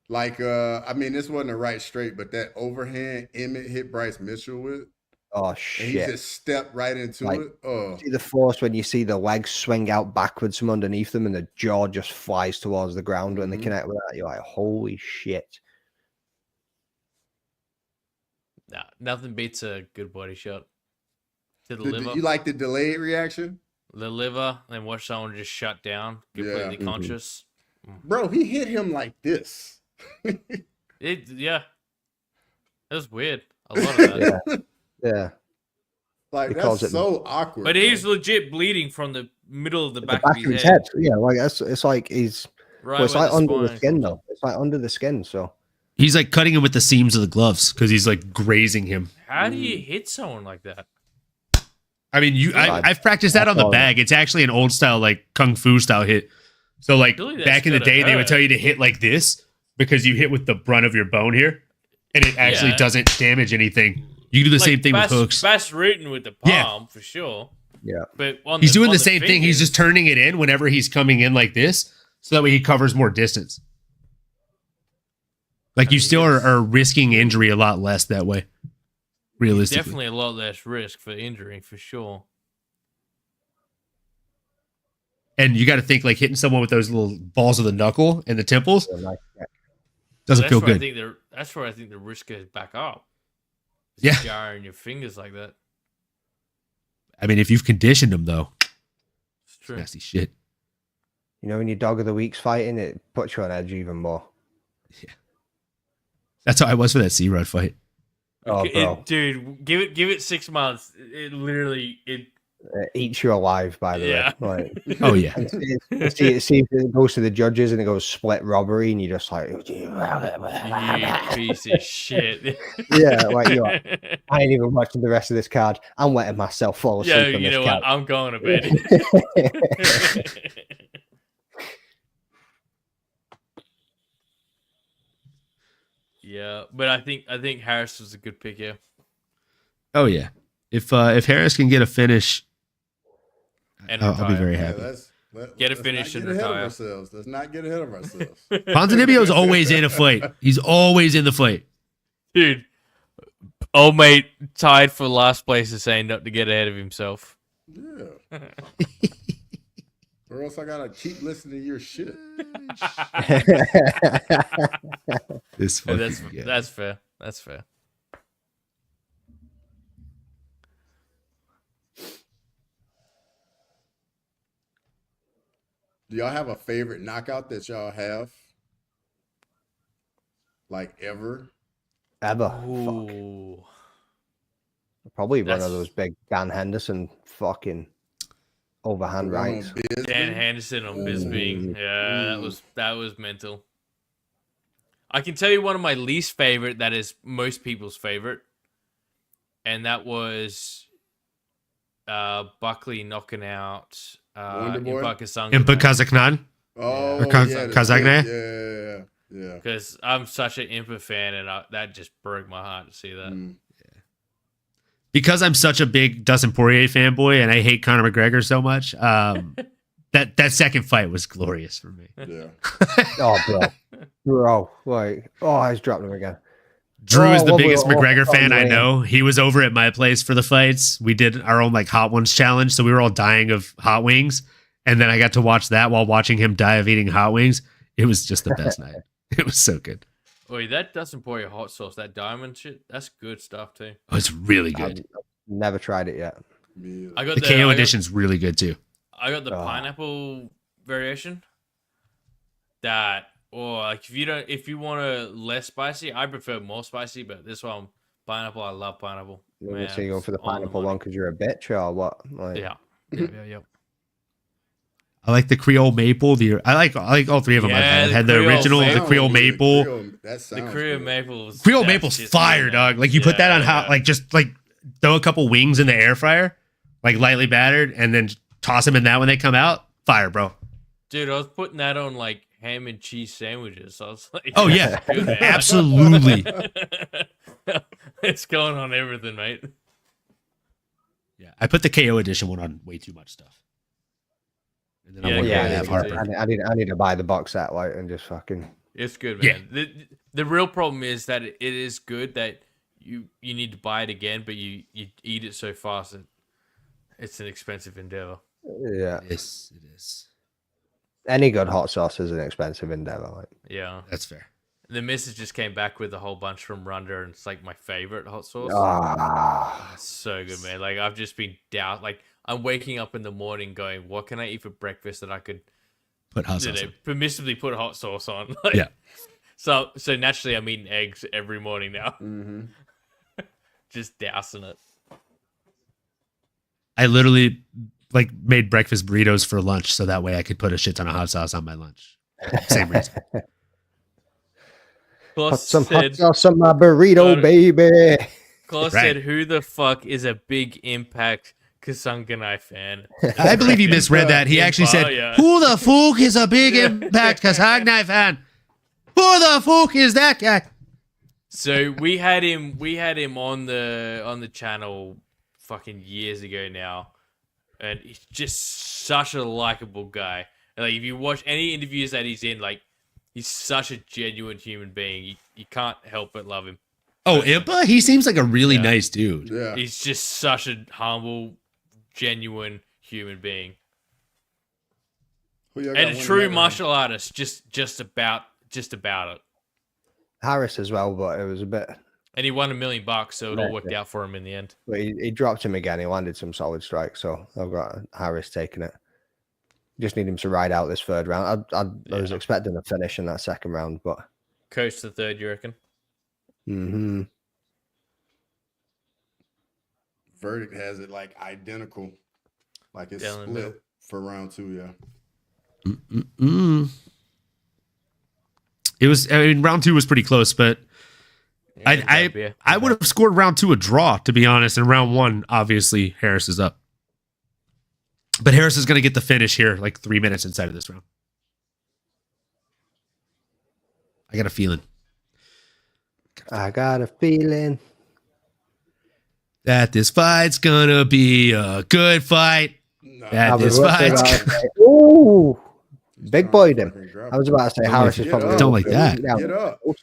Like, I mean, this wasn't a right straight, but that overhand Emmett hit Bryce Mitchell with. Oh, And shit. he just stepped right into Like, it. Oh, see the force when you see the legs swing out backwards from underneath them and the jaw just flies towards the ground when they connect with that. You're like, holy shit. Nah, nothing beats a good body shot. To the liver. You like the delayed reaction? The liver, and watch someone just shut down, completely conscious. Bro, he hit him like this. Yeah. That was weird. A lot of that. Yeah. Like, that's so awkward. But he's legit bleeding from the middle of the back, of his head. Yeah, like it's like he's right. Well, it's like the under the spine skin though. It's like under the skin. So He's like cutting him with the seams of the gloves because he's like grazing him. How do you hit someone like that? I mean, I've practiced that on the bag. It's actually an old style, like kung fu style hit. So like Really, back in the that's day, gotta they would hurt. tell you to hit like this because you hit with the brunt of your bone here, and it actually Yeah. doesn't damage anything. You can do the same thing with hooks. Bass rooting with the palm for sure. Yeah, but on He's doing on the same thing. He's just turning it in whenever he's coming in like this, so that way he covers more distance. Like you still are risking injury a lot less that way. Realistically, definitely a lot less risk for injury for sure. and you got to think like hitting someone with those little balls of the knuckle and the temples doesn't feel good. That's where I think the risk goes back up. Yeah. Jarring your fingers like that. I mean, if you've conditioned them though, It's true. nasty shit. you know when your dog of the week's fighting, it puts you on edge even more. That's how I was for that C-Rod fight. Oh, bro, Dude, give it 6 months. It literally it eats you alive. By the way, like, Oh yeah. see if it goes to the judges and it goes split robbery, and you're just like, you piece of shit. yeah, like you're like, I ain't even watching the rest of this card. I'm letting myself fall asleep. Yeah, on you this know couch. what? I'm going to bed. Yeah, but I think Harris was a good pick here. Oh yeah. If Harris can get a finish, And I'll be retire. very Yeah, happy. Get a let's finish not and get ahead of retire. ourselves. Let's not get ahead of ourselves. Ponzinibbio's always in a fight. He's always in the fight. Dude, old mate tied for last place is saying not to get ahead of himself. Yeah. Or else I gotta keep listening to your shit. This And fucking that's fair. That's fair. Do y'all have a favorite knockout that y'all have? Like ever? Ever. Fuck. Ooh. Probably one That's- of those big Dan Henderson fucking overhand rights. Dan Henderson on Bisbee. Yeah, that was mental. I can tell you one of my least favorite that is most people's favorite. And that was Buckley knocking out Wonder Boy? Impa Kazakhstan. Oh, Or Kazakhstan? Yeah. Because I'm such an Impa fan, and that just broke my heart to see that. Because I'm such a big Dustin Poirier fanboy and I hate Conor McGregor so much, that second fight was glorious for me. Yeah. Oh, bro, like, I was dropping him again. Drew is the lovely biggest little McGregor fan I Wayne. know. He was over at my place for the fights. We did our own like hot ones challenge, so we were all dying of hot wings, and then I got to watch that while watching him die of eating hot wings. It was just the best night. It was so good. Wait, that Dustin Poirier hot sauce, that diamond shit, that's good stuff too. Oh, it's really good. I've never tried it yet. I got The KO edition's really good too. I got the pineapple variation. That, or like if you want a less spicy, I prefer more spicy. But this one, pineapple, I love pineapple. Man, So you go for the it's on pineapple money. one because you're a bitch or what? Like, Yeah. I like the Creole maple. I like all three of them. Yeah, I've had the Creole original, the maple. Creole maple. The Creole maple. Creole maple's fire, dog. Like you put that on hot, like just like throw a couple wings in the air fryer, like lightly battered, and then toss them in that when they come out. Fire, bro. Dude, I was putting that on like ham and cheese sandwiches. So I was like, Oh yeah, good, man. absolutely. It's going on everything, mate. Yeah, I put the KO edition one on way too much stuff. And then I need to buy the box set like and just fucking. It's good, man. Yeah. The real problem is that it is good that you need to buy it again, but you eat it so fast that it's an expensive endeavor. Yeah, it is. Any good hot sauce is an expensive endeavor. Like. Yeah, that's fair. The missus just came back with a whole bunch from Runda, and it's like my favorite hot sauce. It's so good, man. Like I've just been down. Like I'm waking up in the morning going, "What can I eat for breakfast that I could put hot sauce on? Permissibly put hot sauce on?" Like, yeah. So naturally, I'm eating eggs every morning now. Mm-hmm. Just dousing it. I literally made breakfast burritos for lunch, so that way I could put a shit ton of hot sauce on my lunch. Same reason. Put some hot sauce on my burrito, baby. Klaus said, "Who the fuck is a Big Impact Kasanganai fan?" I believe you misread that. He actually said, "Who the fuck is a Big Impact Kasanganai fan? Who the fuck is that guy?" So we had him on the channel fucking years ago now, and he's just such a likable guy. Like if you watch any interviews that he's in, like he's such a genuine human being. You can't help but love him. Oh, Impa? He seems like a really nice dude. Yeah. He's just such a humble, genuine human being. And a true martial artist, just about it. Harris as well, but it was a bit. And he won $1 million, so it all worked out for him in the end. But he dropped him again. He landed some solid strikes, so I've got Harris taking it. Just need him to ride out this third round. I was expecting a finish in that second round, but coach the third, you reckon? Mm-hmm. Verdict has it like identical, like it's split for round 2. Yeah. It was. I mean, round 2 was pretty close, but I would have scored round 2 a draw, to be honest. And round 1, obviously, Harris is up. But Harris is going to get the finish here, like 3 minutes inside of this round. I got a feeling. That this fight's going to be a good fight. Ooh, big boy him. I was about to say Harris is probably. Don't like that. Get up. You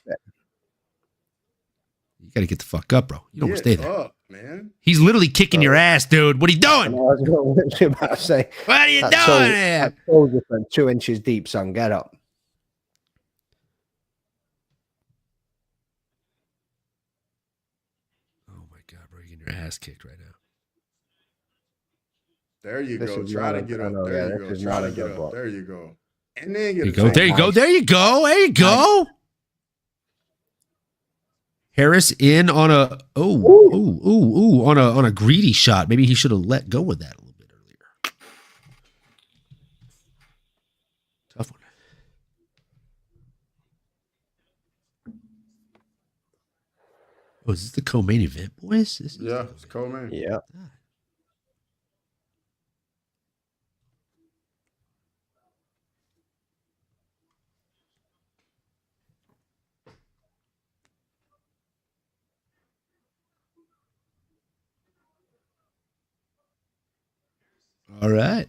got to get the fuck up, bro. You don't want to stay there. Up, man. He's literally kicking your ass, dude. What are you doing? I was literally about to say. What are you doing here? So different, 2 inches deep, son. Get up. Oh my god, bro! You're getting your ass kicked right now. There you go. Try to get up. There you go. Try to get up. There you go. And then There you go. There you go. There you go. There you go. Harris in on a on a greedy shot. Maybe he should have let go of that a little bit earlier. Tough one. Oh, is this the co-main event, boys? it's co-main. Yeah. All right.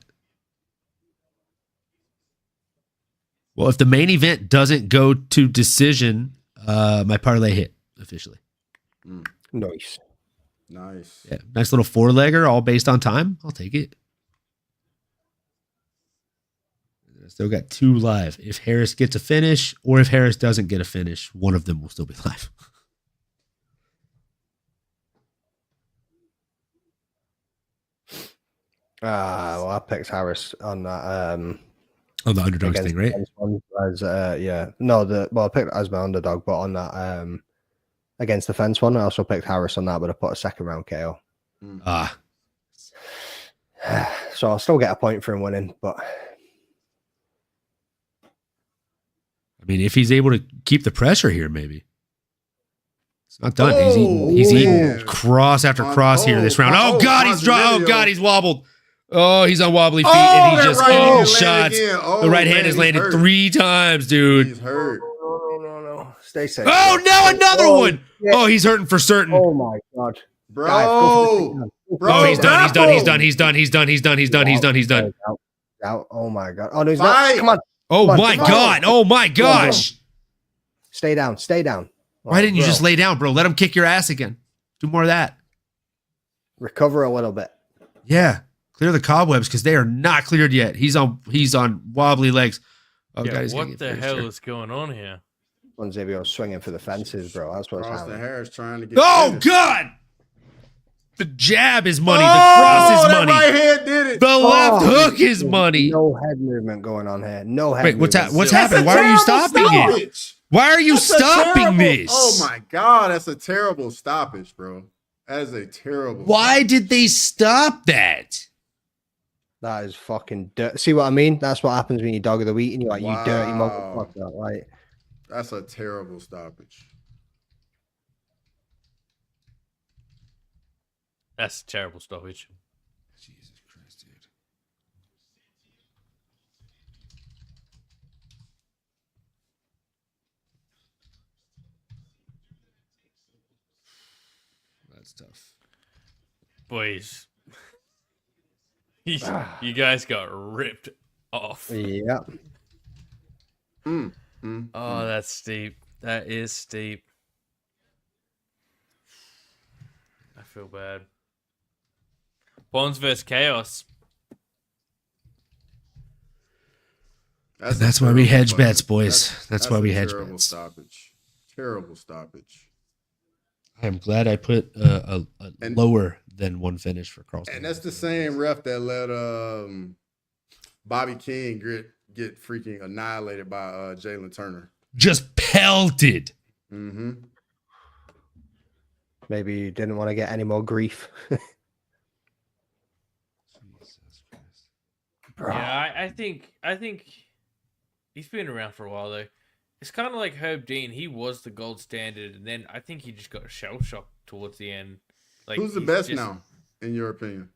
Well, if the main event doesn't go to decision, my parlay hit officially. Nice. Yeah, nice little 4-legger, all based on time. I'll take it. Still got 2 live. If Harris gets a finish, or if Harris doesn't get a finish, one of them will still be live. Well, I picked Harris on that. On the underdogs thing, right? I picked it as my underdog, but on that against the fence one, I also picked Harris on that, but I put a second round KO. So I'll still get a point for him winning, but I mean, if he's able to keep the pressure here, maybe. It's not done. He's eating cross after cross here this round. Oh God, he's wobbled. Oh, he's on wobbly feet, and he just eating shots. The right hand has landed 3 times, dude. He's hurt. No. bro. Stay safe. Oh, bro. no, another one. Yeah. Oh, he's hurting for certain. Oh my god. Bro. Guys, go Oh, he's done. He's done. He's done. He's done. He's done. He's done. He's done. He's done. He's done. Out. Oh my god. Oh no, he's not. Come on. Oh Come on, my come on. god. Oh my gosh. Stay down. Stay down. Why didn't you bro. just lay down, bro? Let him kick your ass again. Do more of that. Recover a little bit. Yeah. Clear the cobwebs because they are not cleared yet. He's on wobbly legs. Oh, Yeah, God, he's what the hell is going on here? Ponzinibbio swinging for the fences, bro. That's what's Carlston happening. Harris trying to get. Oh finished. God! The jab is money. The cross is that money. right hand did it. The left hook is money. No head movement going on here. No head Wait, what's movement. happening? Why are you stopping it? Why are you That's a stopping terrible- this? Oh my god, that's a terrible stoppage, bro. That is a terrible. Why did they stop that? That is fucking dirt. See what I mean? That's what happens when you dog of the week and you're like, you dirty Wow. motherfucker. Like, That's a terrible stoppage. That's a terrible stoppage. Jesus Christ, dude. That's tough. Boys. You guys got ripped off. yeah. Oh, that's steep. That is steep. I feel bad. Pons versus Chaos. That's why we hedge bets, boys. That's why we hedge terrible bets. stoppage. Terrible stoppage. I am glad I put a lower than one finish for Carlston. And that's the same ref that let Bobby King get freaking annihilated by Jalen Turner. Just pelted. Mm-hmm. Maybe you didn't want to get any more grief. Yeah, I think he's been around for a while though. It's kind of like Herb Dean. He was the gold standard, and then I think he just got shell shocked towards the end. Like, Who's the best now, in your opinion?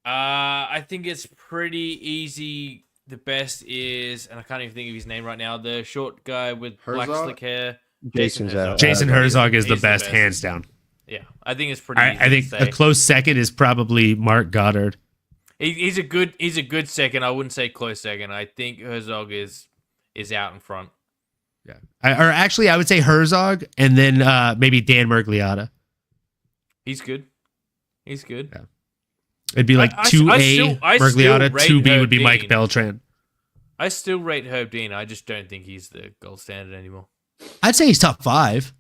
I think it's pretty easy. The best is, and I can't even think of his name right now, the short guy with black Herzog? slick hair. Jason Herzog is the He's best, hands down. Yeah, I think it's pretty easy I think to say. a close second is probably Mark Goddard. He's a good second. I wouldn't say close second. I think Herzog is out in front. Yeah, I would say Herzog and then maybe Dan Mergliotta. He's good. He's good. Yeah. It'd be like 2A Mergliotta, 2B would be Mike Beltran. I still rate Herb Dean. I just don't think he's the gold standard anymore. I'd say he's top 5.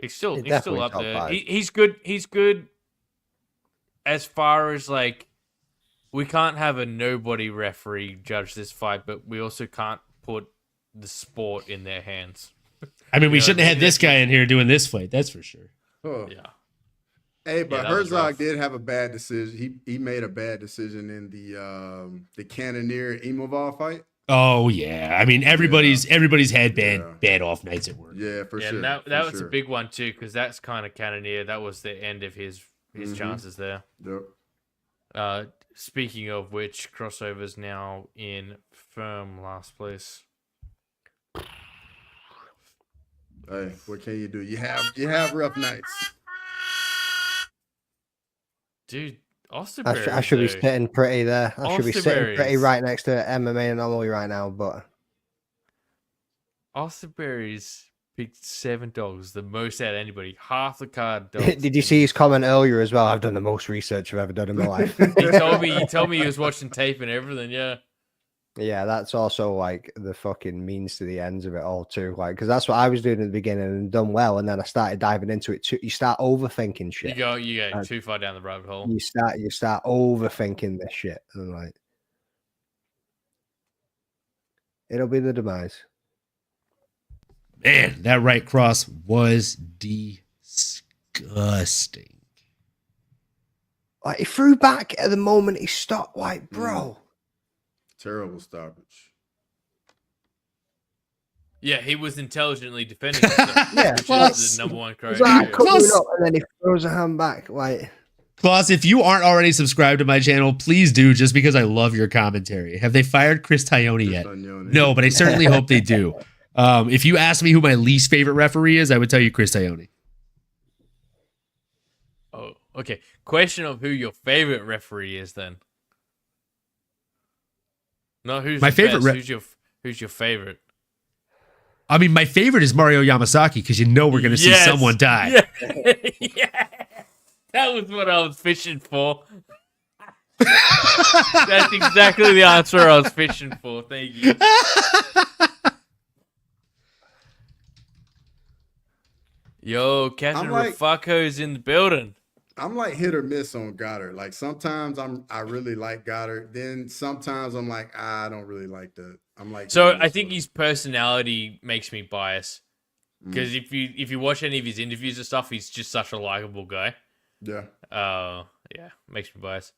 He's still definitely up top there. 5. He's good. He's good as far as like we can't have a nobody referee judge this fight, but we also can't put the sport in their hands. I mean, we shouldn't have had this guy in here doing this fight. That's for sure. Oh. Yeah. Hey, but that was Herzog rough. did have a bad decision. He made a bad decision in the Cannoneer Imavov fight. Oh yeah, I mean everybody's had bad off nights at work. Yeah, for sure. And that for was sure. a big one too, because that's kind of Cannoneer. That was the end of his chances there. Yep. Speaking of which, Crossover's now in firm last place. Hey, what can you do? You have rough nights. Dude, I should be sitting pretty there. I should be sitting pretty Osterberry's- right next to MMA Anomaly right now, but Osterberry's picked 7 dogs, the most out of anybody. Half the card dogs. did you see his comment earlier as well? I've done the most research I've ever done in my life. He told me he was watching tape and everything, yeah. Yeah, that's also like the fucking means to the ends of it all too. Like, because that's what I was doing in the beginning and done well, and then I started diving into it too. You start overthinking shit. You go too far down the rabbit hole. You start overthinking this shit, and like, it'll be the demise. Man, that right cross was disgusting. Like, he threw back at the moment he stopped. Like, bro. Terrible stoppage. Yeah, he was intelligently defending himself, Yeah, which well, is the number one It's like, criteria. coming up, and then he throws a hand back. Like, Klaus, if you aren't already subscribed to my channel, please do, just because I love your commentary. Have they fired Chris Taioni yet? No, but I certainly hope they do. If you ask me who my least favorite referee is, I would tell you Chris Ione. Oh, okay. Question of who your favorite referee is then. No, who's My the favorite best? Who's your favorite? I mean, my favorite is Mario Yamasaki because you know we're going to see someone die. Yeah. Yeah. That was what I was fishing for. That's exactly the answer I was fishing for. Thank you. Yo, Captain Rafaco's in the building. I'm like hit or miss on Goddard. Like sometimes I really like Goddard. Then sometimes I'm like, I don't really like that. I'm like, so I think his personality makes me biased. Because if you watch any of his interviews and stuff, he's just such a likable guy. Yeah. Yeah, makes me biased.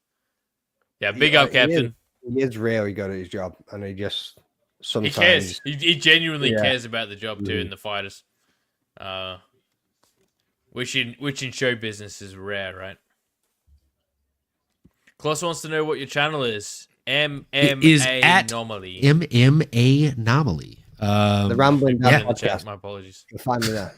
Yeah, big up, Captain. He is really good at his job, and he just sometimes he cares. He genuinely cares about the job too, and the fighters. Which in show business is rare, right? Kloss wants to know what your channel is. MMA Anomaly. MMA Anomaly. The Rambling Dad podcast. Chat, my apologies. You'll find me there.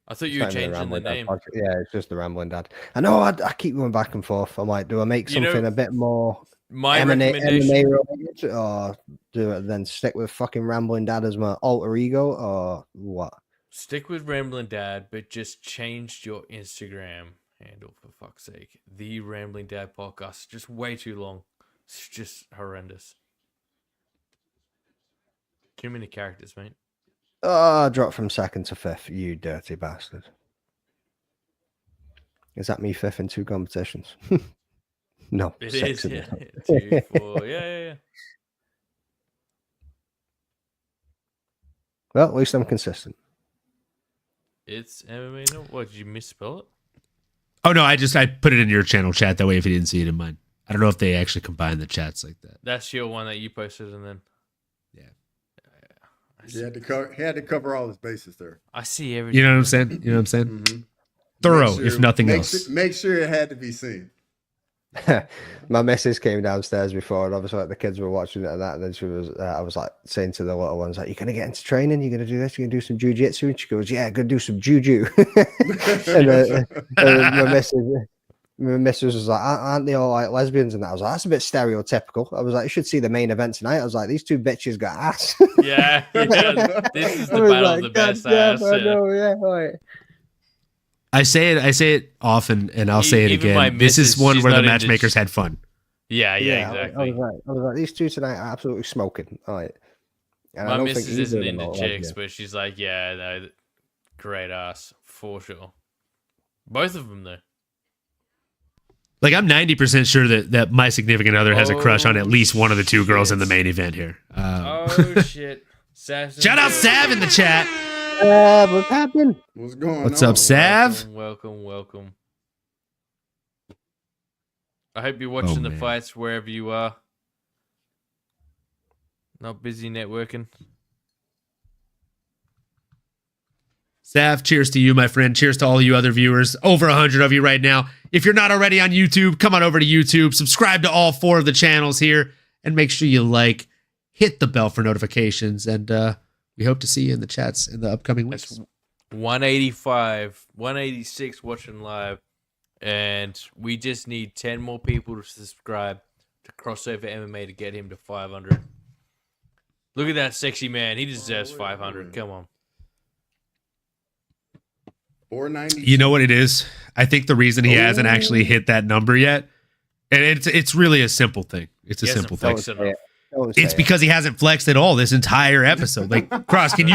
I thought you were changing the name. Yeah, it's just the Rambling Dad. I know. I keep going back and forth. I might do. I make something a bit more MMA related, or do it then stick with fucking Rambling Dad as my alter ego, or what? Stick with Rambling Dad, but just changed your Instagram handle for fuck's sake. The Rambling Dad podcast. Just way too long. It's just horrendous. Too many characters, mate. Oh, I dropped from second to fifth, you dirty bastard. Is that me fifth in 2 competitions? No, it 6 is. Yeah. 2, 4. Yeah. Well, at least I'm consistent. It's MMA. No, what, did you misspell it? Oh no, I put it in your channel chat that way if you didn't see it in mine. I don't know if they actually combine the chats like that. That's your one that you posted, and then He had to cover all his bases there. I see everything. You know what I'm saying? Mm-hmm. Thorough, if nothing else. Make sure it had to be seen. My missus came downstairs before, and obviously like the kids were watching it and that, and then she was I was like saying to the little ones, like, you're gonna get into training, you're gonna do this, you're gonna do some jiu-jitsu, and she goes, yeah, gonna do some juju. And my missus was like, aren't they all like lesbians? And that I was like, that's a bit stereotypical. I was like, you should see the main event tonight. I was like, these 2 bitches got ass. Yeah. This is the battle of the best ass. I know, right. I say it often, and I'll say it again. This is one where the matchmakers had fun. Yeah, exactly. I was like, these 2 tonight are absolutely smoking. All right. And my missus isn't into chicks, but she's like, yeah, no, great ass for sure. Both of them though. Like, I'm 90% sure that my significant other has a crush on at least one of the 2 girls in the main event here. Oh shit! Shout out Sav in the chat. What's happening? What's going on? What's up, Sav? Welcome. I hope you're watching the fights wherever you are. Not busy networking. Sav, cheers to you, my friend. Cheers to all you other viewers. Over 100 of you right now. If you're not already on YouTube, come on over to YouTube. Subscribe to all 4 of the channels here. And make sure you hit the bell for notifications. And we hope to see you in the chats in the upcoming weeks. That's 185, 186 watching live. And we just need 10 more people to subscribe to Crossover MMA to get him to 500. Look at that sexy man. He deserves 500. Come on. 490. You know what it is? I think the reason he hasn't actually hit that number yet, and it's really a simple thing. It's a simple thing. It's because he hasn't flexed at all this entire episode. Like, Cross, can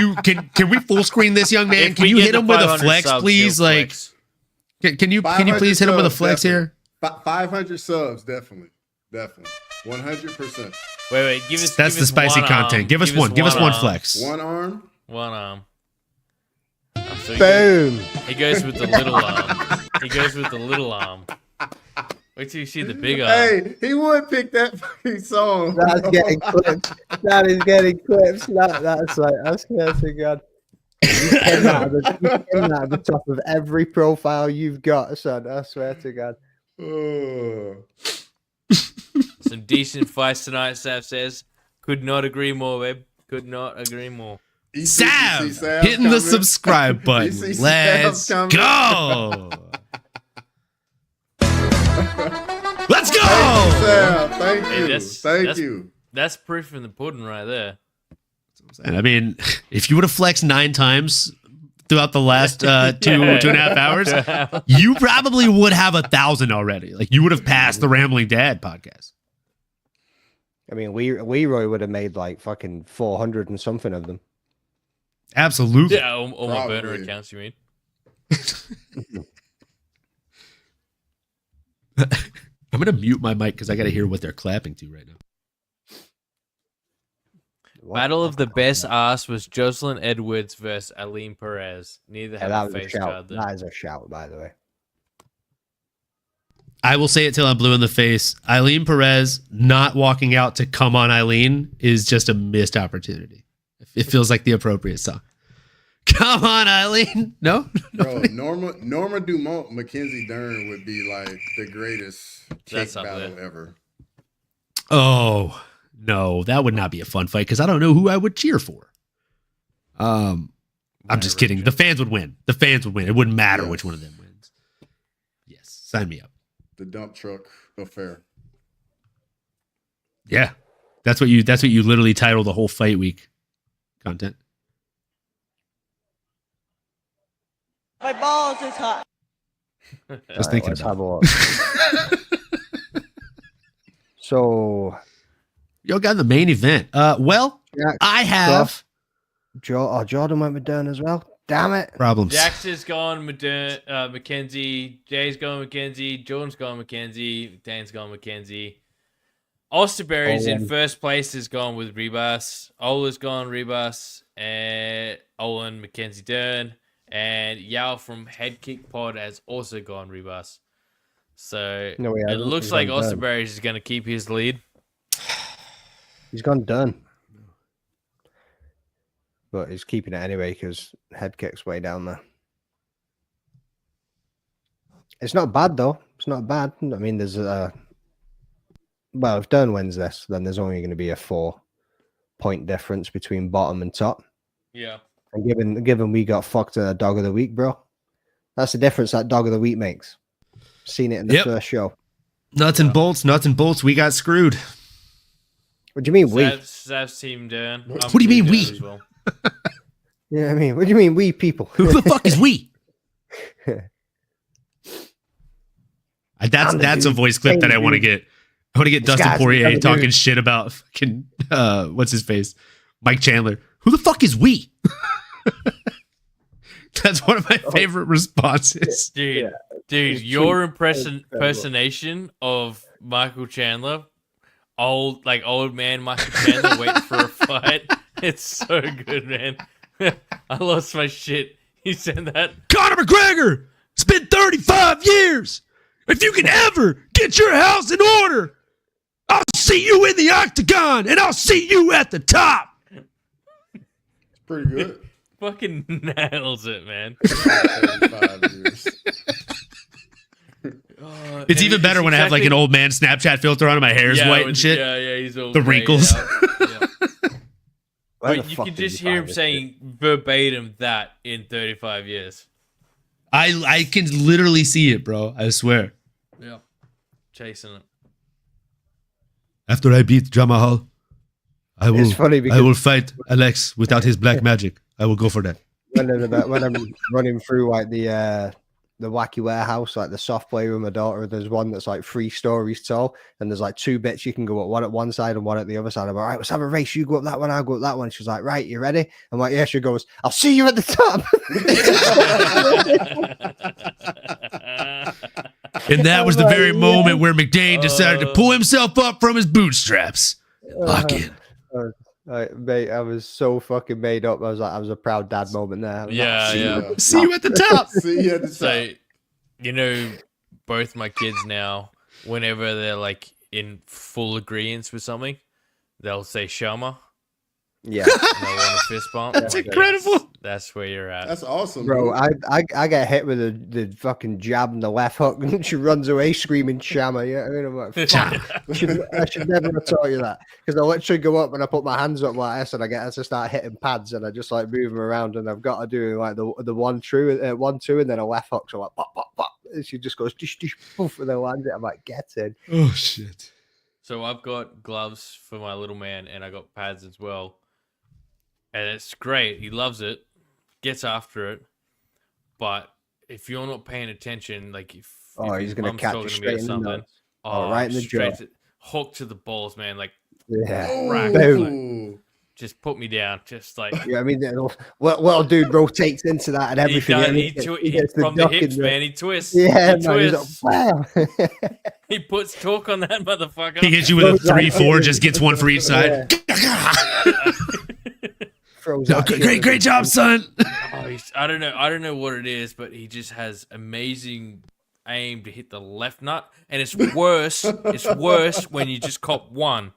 we full screen this young man? Can you hit him with a flex, please? Like, can you please hit him with a flex here? 500 subs, definitely, 100%. Wait, give us. That's the spicy content. Give us one. Give us one flex. One arm. So Boom. He goes with the little arm. Wait till you see the big arm. Hey, he would pick that fucking song. That's getting clips. That is getting clips. That's like, I swear to God. You came that at the top of every profile you've got, son. I swear to God. Some decent fights tonight, Sav says. Could not agree more, babe. Could not agree more. Sav, hitting the subscribe button. Let's go. Let's go. Thank you. Thank you. That's proof in the pudding right there. And I mean, if you would have flexed 9 times throughout the last 2.5 hours, you probably would have 1,000 already. Like you would have passed the Rambling Dad podcast. I mean, Leroy would have made like fucking 400 and something of them. Absolutely. Yeah, all my burner accounts, you mean? I'm going to mute my mic because I got to hear what they're clapping to right now. Battle of the best ass was Jocelyn Edwards versus Aline Perez. Neither have a face card. That is a shout, by the way. I will say it till I'm blue in the face. Aline Perez not walking out to come on Aline is just a missed opportunity. It feels like the appropriate song. Come on, Aline. No? Bro, Norma Dumont, Mackenzie Dern would be like the greatest kick battle ever. Oh, no, that would not be a fun fight because I don't know who I would cheer for. I'm just kidding. The fans would win. The fans would win. It wouldn't matter which one of them wins. Yes, sign me up. The dump truck affair. Yeah, that's what you literally title the whole fight week content. My balls is hot. Just thinking about it. So, you got the main event. Well, Jack, I have Jordan went with Dern as well. Damn it! Problems. Jax is gone. Mackenzie. Jay's gone. Mackenzie. Jordan's gone. Mackenzie. Dan's gone. Mackenzie. Osterberry's in first place. Is gone with Ribas. Ola's gone. Ribas. And Olin. Mackenzie. Dern. And Yao from Head Kick Pod has also gone Ribas. So it looks like Osterberry's is going to keep his lead. He's gone Dern. But he's keeping it anyway because Head Kick's way down there. It's not bad, though. It's not bad. I mean, there's a... Well, if Dern wins this, then there's only going to be a 4-point difference between bottom and top. Yeah. And given we got fucked in a Dog of the Week, bro, that's the difference that Dog of the Week makes. Seen it in the first show. Nuts and bolts. We got screwed. What do you mean we? Sav's team Dern. What do you mean we? Well. Yeah, I mean, what do you mean we people? Who the fuck is we? That's a voice clip that I want to get. I want to get Dustin Poirier talking shit about fucking what's his face, Mike Chandler. Who the fuck is we? That's one of my favorite responses. Dude, your impersonation of Michael Chandler, old man Michael Chandler waiting for a fight. It's so good, man. I lost my shit. He said that. Conor McGregor, it's been 35 years. If you can ever get your house in order, I'll see you in the octagon and I'll see you at the top. It's pretty good. Fucking nails it, man. 35 years. It's even better when I have like an old man Snapchat filter on and my hair's white and shit. Yeah, he's all the wrinkles. Yeah. But you can just hear him saying verbatim that in 35 years. I can literally see it, bro. I swear. Yeah. Chasing it. After I beat Jamahal, I will fight Alex without his black magic. I will go for that. When I'm running through like the wacky warehouse, like the soft play with my daughter, there's one that's like 3 stories tall, and there's like 2 bits you can go up, one at one side and one at the other side. I'm like, all right, let's have a race. You go up that one, I'll go up that one. She's like, right, you ready? I'm like, yeah. She goes, I'll see you at the top. And that was the very moment where McDane decided to pull himself up from his bootstraps. Lock in. Mate, I was so fucking made up. I was a proud dad moment there. See you at the top. See you at the top. So, you know, both my kids now, whenever they're like in full agreement with something, they'll say Shama. Yeah. They'll want a fist bump. That's incredible. That's where you're at. That's awesome, bro. I get hit with the fucking jab and the left hook, and she runs away screaming "Shammer." Yeah, I mean, I'm like, fuck. I should never have taught you that, because I literally go up and I put my hands up like this, and I get her to start hitting pads, and I just like move them around, and I've got to do like the 1-2, and then a left hook, so like pop pop pop, and she just goes dish dish poof, and then lands it. I'm like, get in. Oh shit. So I've got gloves for my little man, and I got pads as well, and it's great. He loves it. Gets after it, but if you're not paying attention, like if he's gonna catch you straight in the nuts. Right in the jaw. Hook to the balls, man. Like, boom. Just put me down. Just like, yeah, I mean, well, dude rotates into that and everything. He gets from the hips, man. He twists. Yeah, he twists. Like, wow. He puts torque on that motherfucker. He hits you with a 3-4, just gets one for each side. Great job, son. I don't know what it is, but he just has amazing aim to hit the left nut, and it's worse. It's worse when you just cop one.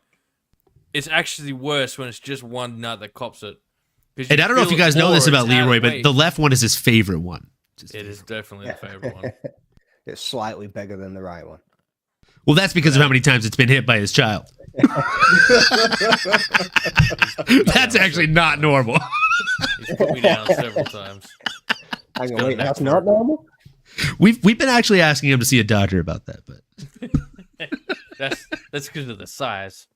It's actually worse when it's just one nut that cops it. And I don't know if you guys know this about Leroy, but the left one is his favorite one. It is definitely the favorite one. It's slightly bigger than the right one. Well, that's because of how many times it's been hit by his child. That's actually not normal. He's put me down several times. Hang on, wait, that's not normal? We've been actually asking him to see a doctor about that, but that's because of the size.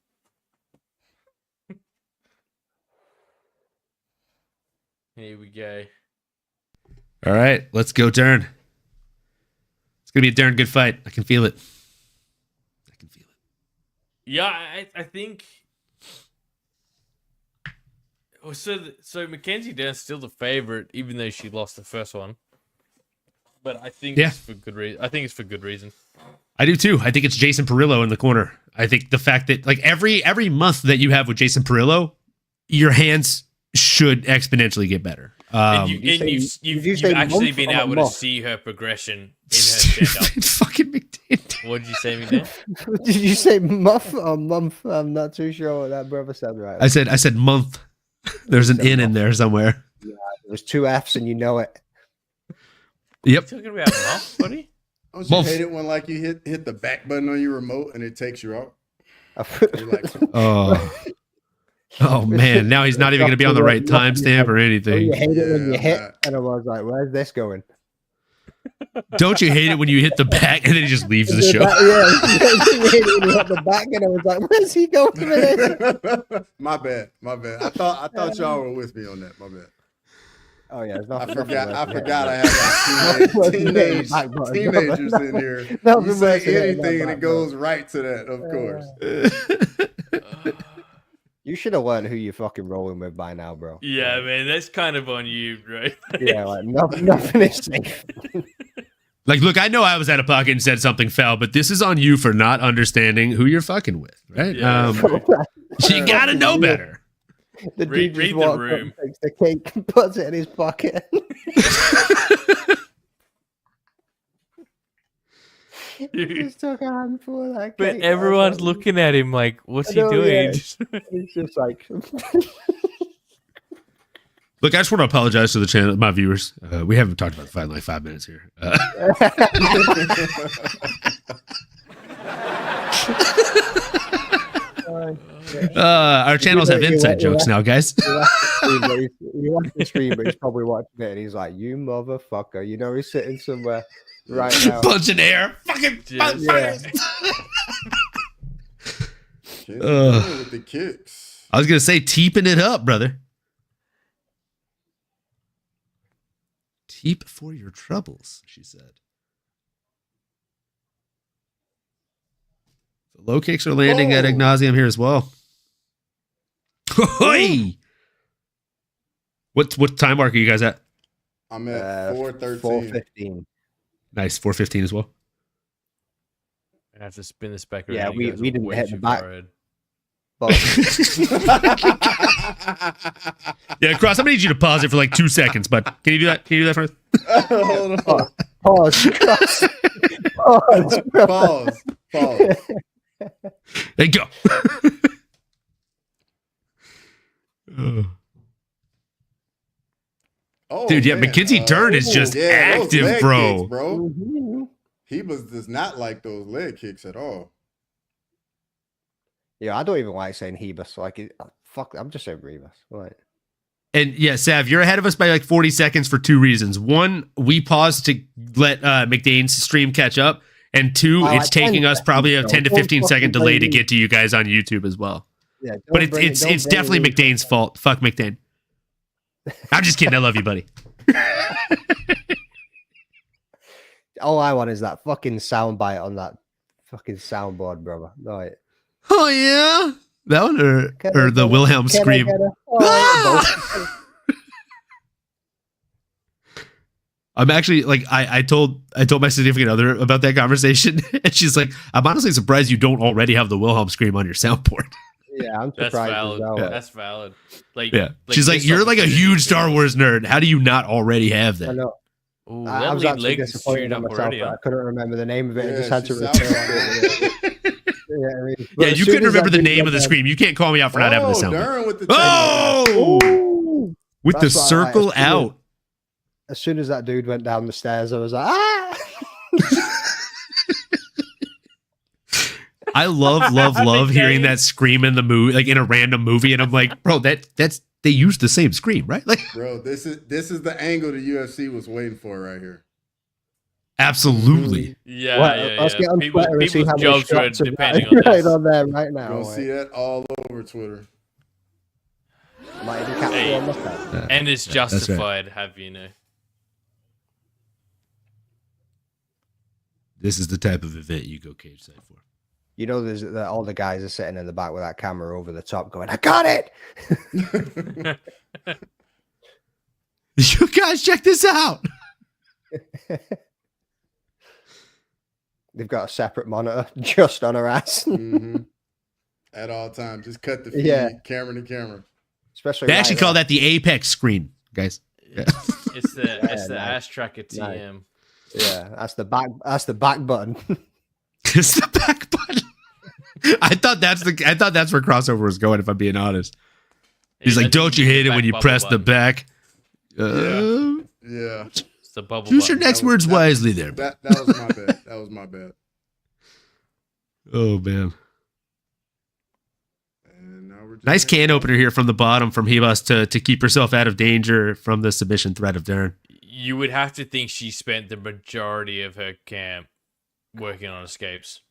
Here we go. All right, let's go, Dern. It's gonna be a darn good fight. I can feel it. Yeah, I think. Oh, so Mackenzie Dern's still the favorite, even though she lost the first one. But I think it's for good reason. I think it's for good reason. I do too. I think it's Jason Perillo in the corner. I think the fact that like every month that you have with Jason Perillo, your hands should exponentially get better. You've actually been able to see her progression in her stand-up. Fucking McDade. What did you say, McDade? Did you say muff or month? I'm not too sure what that brother said right. I said month. There's an in there somewhere. Yeah, there's 2 F's and you know it. Yep. Talking about month, buddy? Don't you hate it when like you hit the back button on your remote and it takes you out? Oh man, now he's not even going to be on the right timestamp or anything. You hate it when you hit, and I was like, "Where's this going?" Don't you hate it when you hit the back and then he just leaves the show? You hate it when you hit the back, and I was like, "Where's he going with this?" My bad. I thought y'all were with me on that. My bad. Oh yeah, I forgot I have like teenagers in here. You say anything and it goes right to that, of course. You should have learned who you're fucking rolling with by now, bro. Yeah, man, that's kind of on you, right? Yeah, like nothing is safe. Like, look, I know I was out of pocket and said something foul, but this is on you for not understanding who you're fucking with, right? Yeah, you gotta know better. The read dude just the room. Takes the cake and puts it in his pocket. He just took a handful of that cake. But everyone's looking at him like, what's he doing? Yeah. He's just like... Look, I just want to apologize to the channel, my viewers. We haven't talked about the fight in like 5 minutes here. Our channels have inside jokes now, guys. He watched the stream, but he's probably watching it, and he's like, "You motherfucker!" You know, he's sitting somewhere right now, punching air, fucking with the kicks. I was gonna say, teeping it up, brother. Teep for your troubles, she said. The low kicks are landing at Ignazium here as well. Hey! What time mark are you guys at? I'm at 4:13. 4:15. Nice, 4:15 as well. I have to spin this back around. Yeah, we didn't hit the back. Yeah, Cross, I'm gonna need you to pause it for like 2 seconds, but can you do that? Can you do that for us? Hold on. Pause. Pause. There you go. Oh, dude, yeah, man. Mackenzie Dern is just active, leg bro. Kicks, bro. Ribas does not like those leg kicks at all. Yeah, I don't even like saying Ribas. Like, fuck, I'm just saying Ribas. Right. And yeah, Sav, you're ahead of us by like 40 seconds for two reasons. One, we paused to let McDane's stream catch up. And two, it's taking us probably a 10 to 15 second delay to get to you guys on YouTube as well. Yeah, but it's definitely McDane's fault. Fuck McDane. I'm just kidding. I love you, buddy. All I want is that fucking soundbite on that fucking soundboard, brother. Right. Oh, yeah? That one or the Wilhelm scream? I'm actually like I told my significant other about that conversation, and she's like, "I'm honestly surprised you don't already have the Wilhelm scream on your soundboard." Yeah, I'm surprised. That's valid. Well. Yeah. That's valid. Like, yeah, she's like, "You're like a huge Star Wars nerd. How do you not already have that?" I know. Ooh, I was actually disappointed in myself. Already, I couldn't remember the name of it. I just had to return. Yeah, you couldn't remember the name of the scream. You can't call me out for not having the sound. Dern with the with the circle out. As soon as that dude went down the stairs, I was like, ah! I love hearing that scream in the movie, like in a random movie, and I'm like, bro, that's they used the same scream, right? Like, bro, this is the angle the UFC was waiting for right here. Absolutely. Yeah, Let's get on People's Twitter and see how many jobs shots are are depending on right this. on there right now. You'll see that all over Twitter. Might even capture on myself. And it's justified, have you know. This is the type of event you go cage side for. You know, there's all the guys are sitting in the back with that camera over the top going, I got it! You guys, check this out! They've got a separate monitor just on her ass. At all times. Just cut the feed, camera to cammer. Especially they actually call that the Apex screen, guys. Yeah. It's the ass tracker TM. Nice. Yeah, that's the back button. It's the back button. I thought that's where crossover was going, if I'm being honest. He's like, don't you hate it when you press the back? Yeah. It's the bubble Choose button. your next words wisely there. That was my bad. That was my bad. Oh, man. And now we're Nice can opener here from the bottom from Ribas to keep herself out of danger from the submission threat of Dern. You would have to think she spent the majority of her camp working on escapes.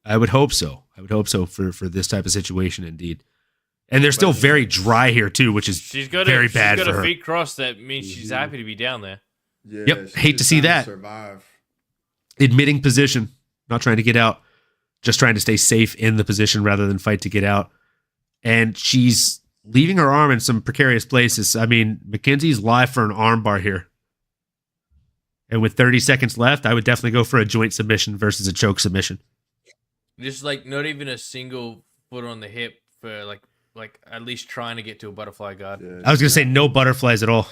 I would hope so. For this type of situation, indeed. And they're still very dry here, too, which is very bad for her. She's got a feet crossed. That means she's happy to be down there. Yeah, yep, hate to see that. Survive. Admitting position, not trying to get out, just trying to stay safe in the position rather than fight to get out. And she's leaving her arm in some precarious places. I mean, Mackenzie's live for an arm bar here. And with 30 seconds left, I would definitely go for a joint submission versus a choke submission. Just like not even a single foot on the hip for like at least trying to get to a butterfly guard. Yeah, I was gonna say no butterflies at all.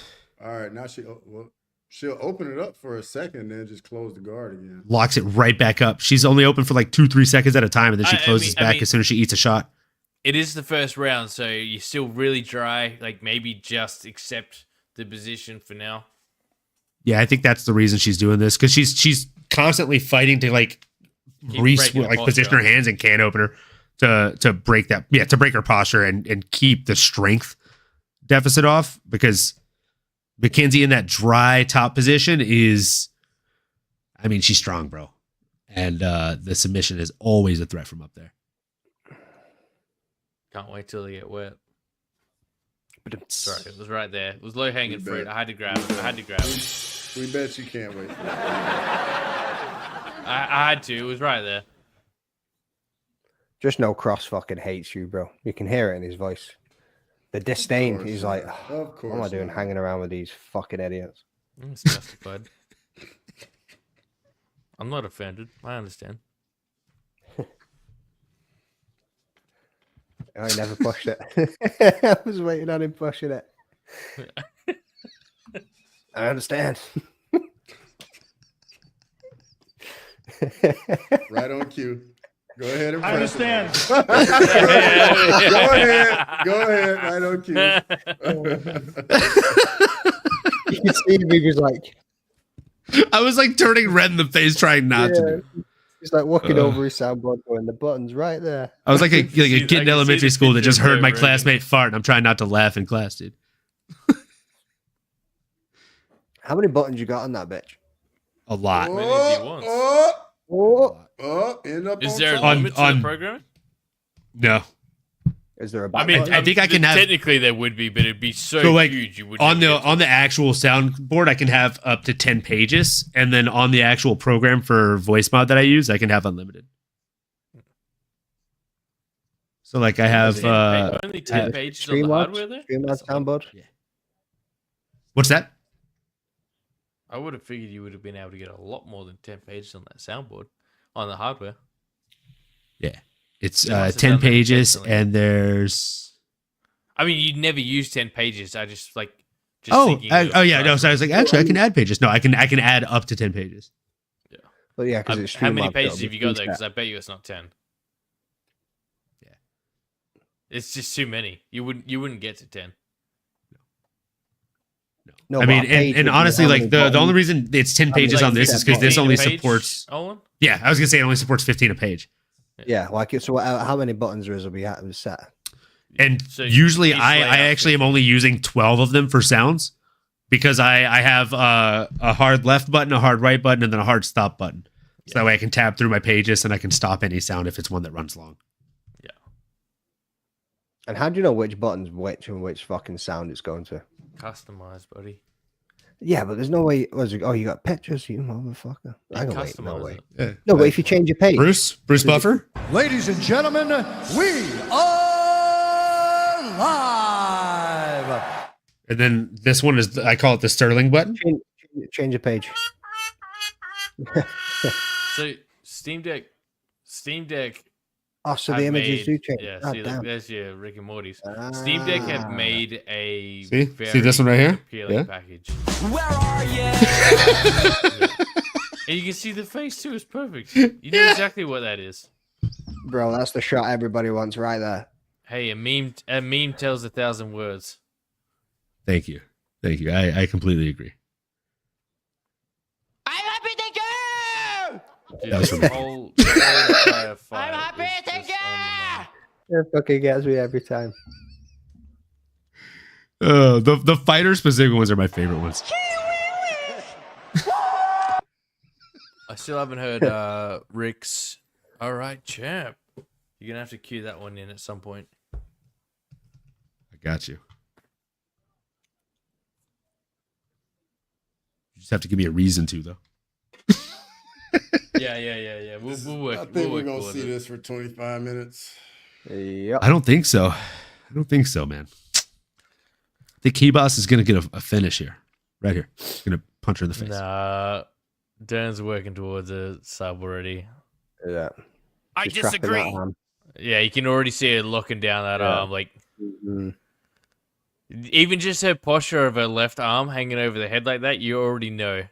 All right, now she'll open it up for a second, then just close the guard again. Locks it right back up. She's only open for like 2-3 seconds at a time, and then she closes back as soon as she eats a shot. It is the first round, so you're still really dry. Like maybe just accept the position for now. Yeah, I think that's the reason she's doing this, because she's constantly fighting to position her hands in can opener to break that, to break her posture and keep the strength deficit off, because Mackenzie in that dry top position is, I mean, she's strong, bro. And the submission is always a threat from up there. Can't wait till they get wet. Sorry, it was right there. It was low hanging fruit. I had to grab it. We bet you can't wait. I had to. It was right there. Just know Cross fucking hates you, bro. You can hear it in his voice. The disdain. He's like, of course, what am I doing hanging around with these fucking idiots? It's justified. I'm not offended. I understand. I never pushed it. I was waiting on him pushing it. I understand. Right on cue. Go ahead and press. I understand. Go ahead. Right on cue. could see him. He was like, I was like turning red in the face, trying not to do it. He's like walking over his soundboard, going, the button's right there. I was like a kid in elementary school that just heard my Ready. classmate fart, and I'm trying not to laugh in class, dude. How many buttons you got on that bitch? A lot. Many as he wants. End up Is on there a top. limit to the programming? No. Is there a I mean, I think I can have. Technically, there would be, but it'd be so like huge. You would on the actual soundboard, I can have up to 10 pages, and then on the actual program for voice mod that I use, I can have unlimited. So like I have only 10 pages on the hardware there. Streamlabs soundboard. Yeah. What's that? I would have figured you would have been able to get a lot more than 10 pages on that soundboard on the hardware. Yeah, it's You must have 10 done that pages, intentionally. and there's. I mean, you'd never use 10 pages. I just like. Oh, thinking of yeah, no. So I was like, actually, I can add pages. No, I can add up to 10 pages. Yeah. But yeah, because it's how many Streamlabs, pages it'll have be you got there? preset. Because I bet you it's not 10. Yeah. It's just too many. You wouldn't get to 10. No, I but mean, a page and would be honestly, how like many the buttons? only reason it's 10 pages on this is because this 15 a only page, supports. Owen? Yeah, I was gonna say it only supports 15 a page. Yeah, like it. So how many buttons will be set? And So usually each I layout actually am only using 12 of them for sounds because I have a hard left button, a hard right button, and then a hard stop button. So that way I can tab through my pages and I can stop any sound if it's one that runs long. Yeah. And how do you know which buttons which fucking sound it's going to? Customized, buddy. Yeah, but there's no way. Oh, you got pictures, you motherfucker. You I can wait. No customize way. it. No, but if you change your page, Bruce Buffer. Ladies and gentlemen, we are live. And then this one is, I call it the Sterling button. change your page. So Steam Deck. Oh, so have the images made- do change. Yeah, God see, look, damn. there's your Rick and Morty's. Steam Deck have made a See very this one right here? appealing Yeah. package. Where are you? And you can see the face too. It's perfect. You know exactly what that is. Bro, that's the shot everybody wants right there. Hey, a meme tells 1,000 words. Thank you. I completely agree. I'm happy to go. Dude, That was this from- whole entire fight I'm happy is to just go. on the money. It fucking gets me every time. The fighter specific ones are my favorite ones. I still haven't heard Rick's "All right, champ." You're gonna have to cue that one in at some point. I got you. You just have to give me a reason to, though. Yeah. We'll work. I think we'll we're work gonna towards see it. this for 25 minutes. Yep. I don't think so. Man. I think Key Boss is going to get a finish here. Right here. Going to punch her in the face. Nah, Dern's working towards a sub already. Yeah. I She's tracking that disagree. arm. Yeah, you can already see her looking down that Yeah. arm. Like, Mhm. even just her posture of her left arm hanging over the head like that, you already know.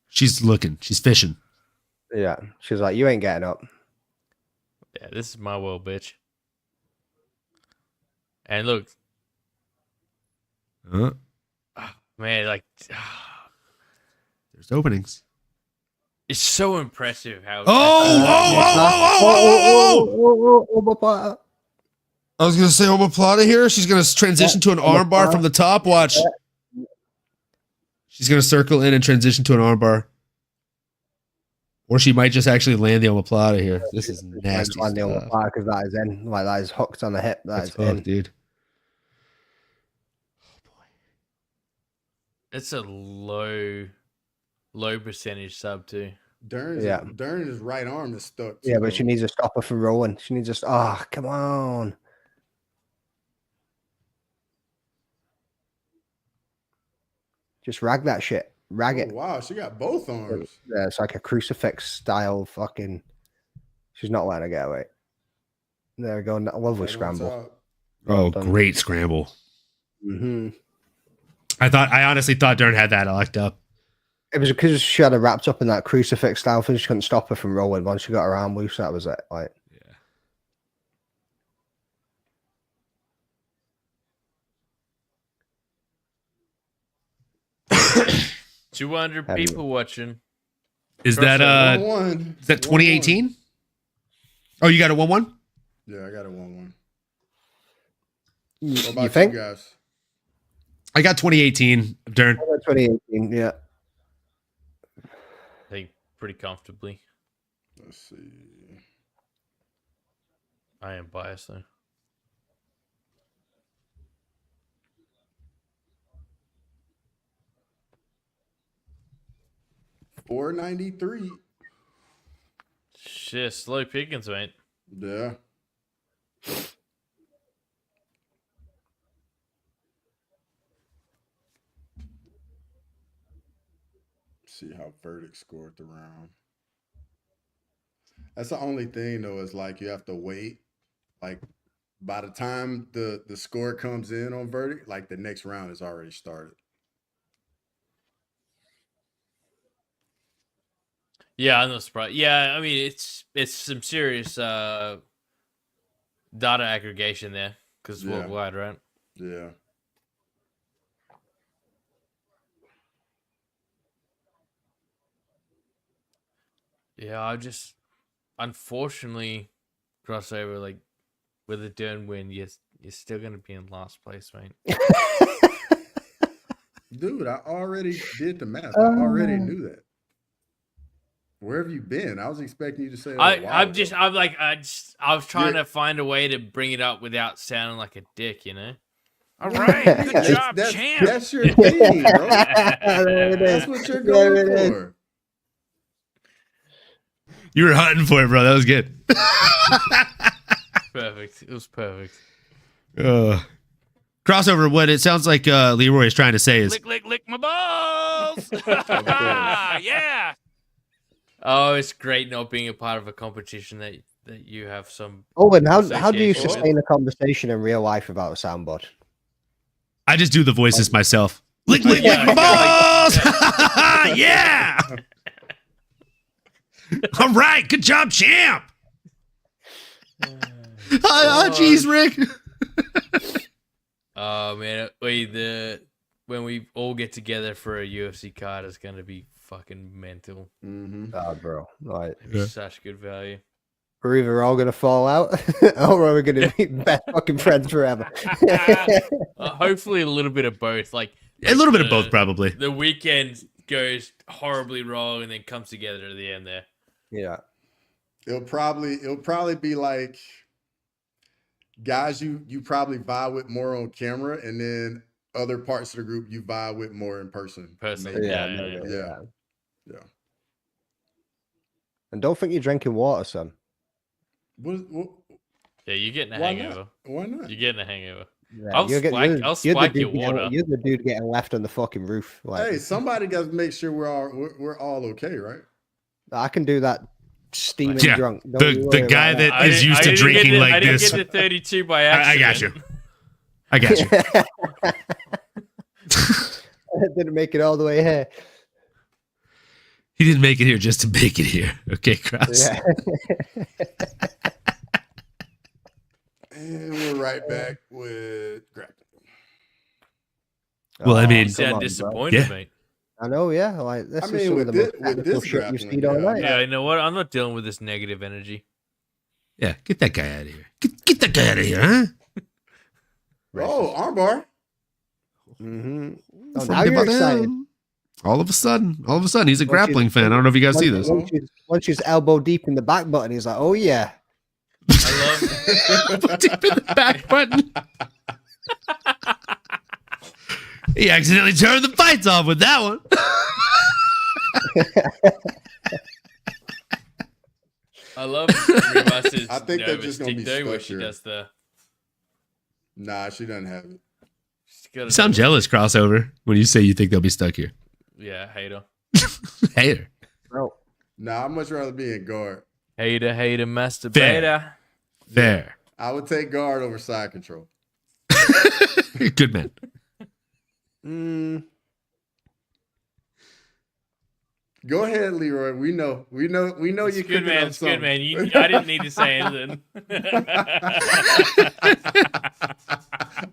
She's looking. She's fishing. Yeah. She's like, you ain't getting up. Yeah, this is my world, bitch. And look, man, like, There's openings. it's so impressive how. Oh. I was going to say omoplata here. She's going to transition to an armbar from the top. Watch. She's going to circle in and transition to an armbar. Or she might just actually land the omoplata here. This is nasty stuff. Because that is in. Like, that is hooked on the hip. That That's is in. hooked, dude. It's a low percentage sub too. Dern's right arm is stuck. Yeah, but she needs a stopper from rolling. She needs a. Oh, come on. Just rag that shit. Rag it. Wow, she got both arms. Yeah, it's like a crucifix style fucking. She's not letting her get away. There we go. Lovely Right on scramble. top. Oh, done. great scramble. Mm-hmm. I honestly thought Dern had that locked up. It was because she had her wrapped up in that crucifix style thing. She couldn't stop her from rolling. Once she got her arm loose, that was it. Like, 200 people watching. Is that 2018? Oh, you got a 1-1? Yeah, I got a 1-1. You What about think? you guys? I got 2018, Dern. I got 2018, yeah. I think pretty comfortably. Let's see. I am biased though. $493. Shit, slow pickings, mate. Yeah. See how verdict scored the round. That's the only thing though, is like you have to wait. Like by the time the score comes in on verdict, like the next round has already started. Yeah, I'm not surprised. Yeah, I mean it's some serious data aggregation there because Yeah. worldwide, right? Yeah. Yeah, I just unfortunately crossover like with a Dern win, you're still gonna be in last place, mate. Dude, I already did the math. I already knew that. Where have you been? I was expecting you to say. I was trying to find a way to bring it up without sounding like a dick, you know. All right, good job, champ. That's your thing, bro. That's what you're going for. You were hunting for it, bro. That was good. Perfect. It was perfect. Crossover, what it sounds like Leroy is trying to say is... Lick my balls! Yeah! Oh, it's great not being a part of a competition that you have some... Oh, and how do you association with. sustain a conversation in real life without a soundboard? I just do the voices myself. Lick my balls! Yeah! All right, good job, champ! Jeez, Rick. Oh man, when we all get together for a UFC card, it's gonna be fucking mental. Oh, bro, like Such good value. We're either all gonna fall out, or we're gonna be best fucking friends forever. Hopefully, a little bit of both. Like a little bit of both, probably. The weekend goes horribly wrong and then comes together at the end there. Yeah, it'll probably be like guys you probably vibe with more on camera, and then other parts of the group you vibe with more in person. Yeah. And don't think you're drinking water, son. What? Yeah, you're getting a Why hangover. not? Why not? You're getting a hangover. Yeah, I'll spike your water. You're the dude getting left on the fucking roof. Like, Hey, somebody got to make sure we're all okay, right? I can do that steaming drunk. The guy that is used to drinking like this. I didn't get the 32 by accident. I got you. I didn't make it all the way here. He didn't make it here just to make it here. Okay, Cross. Yeah. And we're right back with grappling. Well, I mean, you sound disappointed, mate. I know, yeah. Like this is some of the most technical shit you've seen all night. Yeah, you know what? I'm not dealing with this negative energy. Yeah, get that guy out of here. Get that guy out of here, huh? Oh, armbar. Mm-hmm. Oh, now you're excited. All of a sudden, he's a grappling fan. I don't know if you guys see this. Once she's elbow deep in the back button, he's like, "Oh yeah." I love elbow deep in the back button. He accidentally turned the fights off with that one. I love Ribas' I think they're just gonna be where stuck she here. does the. Nah, she doesn't have it. You sound jealous, Crossover, when you say you think they'll be stuck here. Yeah, hater. Hater. Bro. Nah, I'd much rather be in guard. Hater, masturbator. Fair. I would take guard over side control. Good man. Go ahead, Leroy. We know It's you're good, cooking man. up It's good, man. something. I didn't need to say anything.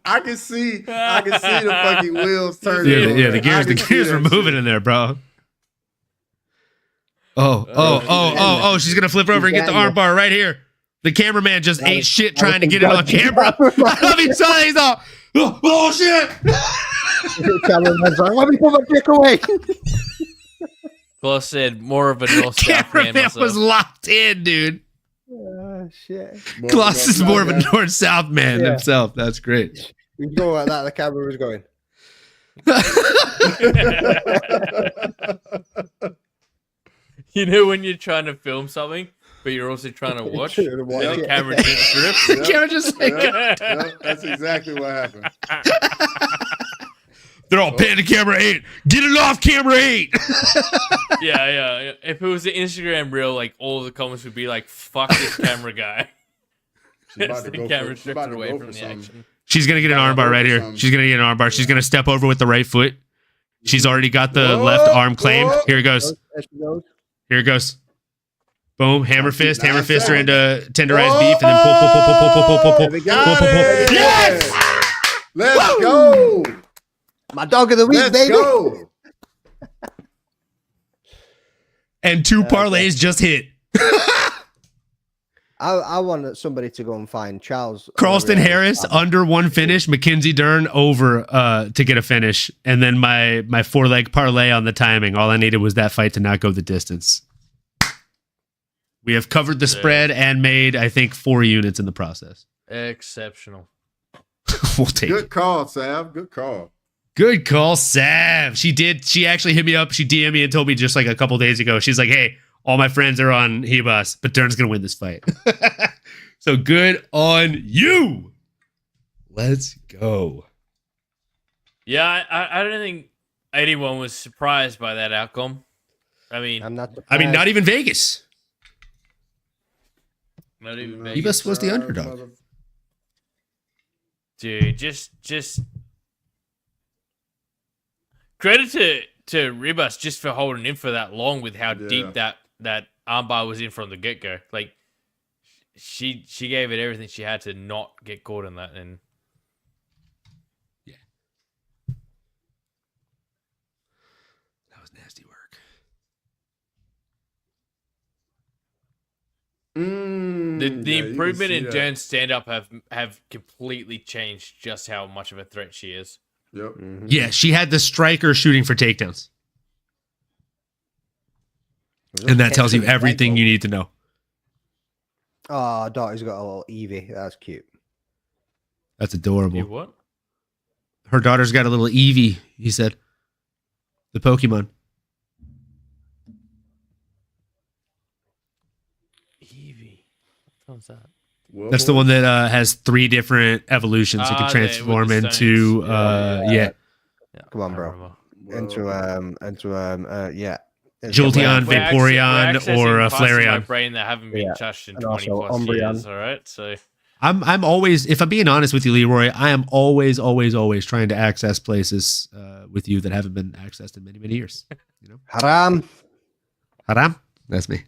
I can see the fucking wheels turning. Yeah, the gears were moving in there, bro. Oh, she's gonna flip over and get the armbar right here. The cameraman just ate shit trying to get it on camera. I love you, son. He's all, oh shit. The cameraman's like, let me put my dick away. Well said, more of a North South man Cameraman was locked in, dude. Shit. Kloss is more of a North South man himself. That's great. We can go like that. The camera was going. You know when you're trying to film something, but you're also trying to watch, and the camera just drips. The camera just like... That's exactly what happened. They're all panning camera 8. Get it off camera 8. Yeah. If it was an Instagram reel, like all of the comments would be like, "Fuck this camera guy." The camera stripped away from the action. She's gonna get an armbar right here. She's gonna get an armbar. She's gonna step over with the right foot. She's already got the left arm claimed. Here it goes. Here it goes. Boom. Hammer fist. Hammer fist her into tenderized beef, and then pull. Yes! Let's go. My dog of the week, baby. Go. And 2 parlays just hit. I want somebody to go and find Charles. Carlston Harris under 1 finish. Mackenzie Dern over to get a finish. And then my 4-leg parlay on the timing. All I needed was that fight to not go the distance. We have covered the spread and made, I think, 4 units in the process. Exceptional. We'll take Good it. call, Sav. Good call. Good call, Sav. She actually hit me up. She DM'd me and told me just like a couple days ago. She's like, hey, all my friends are on Ribas, but Dern's going to win this fight. So good on you. Let's go. Yeah, I don't think anyone was surprised by that outcome. I mean, not even Vegas. Not even Ribas was the underdog. Dude, just credit to Ribas just for holding in for that long with how deep that armbar was in from the get-go. Like, she gave it everything she had to not get caught in that. And yeah, that was nasty work. The improvement in Dern's stand-up have completely changed just how much of a threat she is. Yep. Yeah, she had the striker shooting for takedowns. And that tells you everything you need to know. Oh, daughter's got a little Eevee. That's cute. That's adorable. You what? Her daughter's got a little Eevee, he said. The Pokemon. Eevee. What's that? That's the one that has 3 different evolutions. You can transform into yeah. Come on, bro. Into yeah. Jolteon, Vaporeon, or Flareon. My brain that haven't been touched in 20 plus years. All right, so I'm always, if I'm being honest with you, Leroy, I am always trying to access places with you that haven't been accessed in many years. You know, Haram. That's me.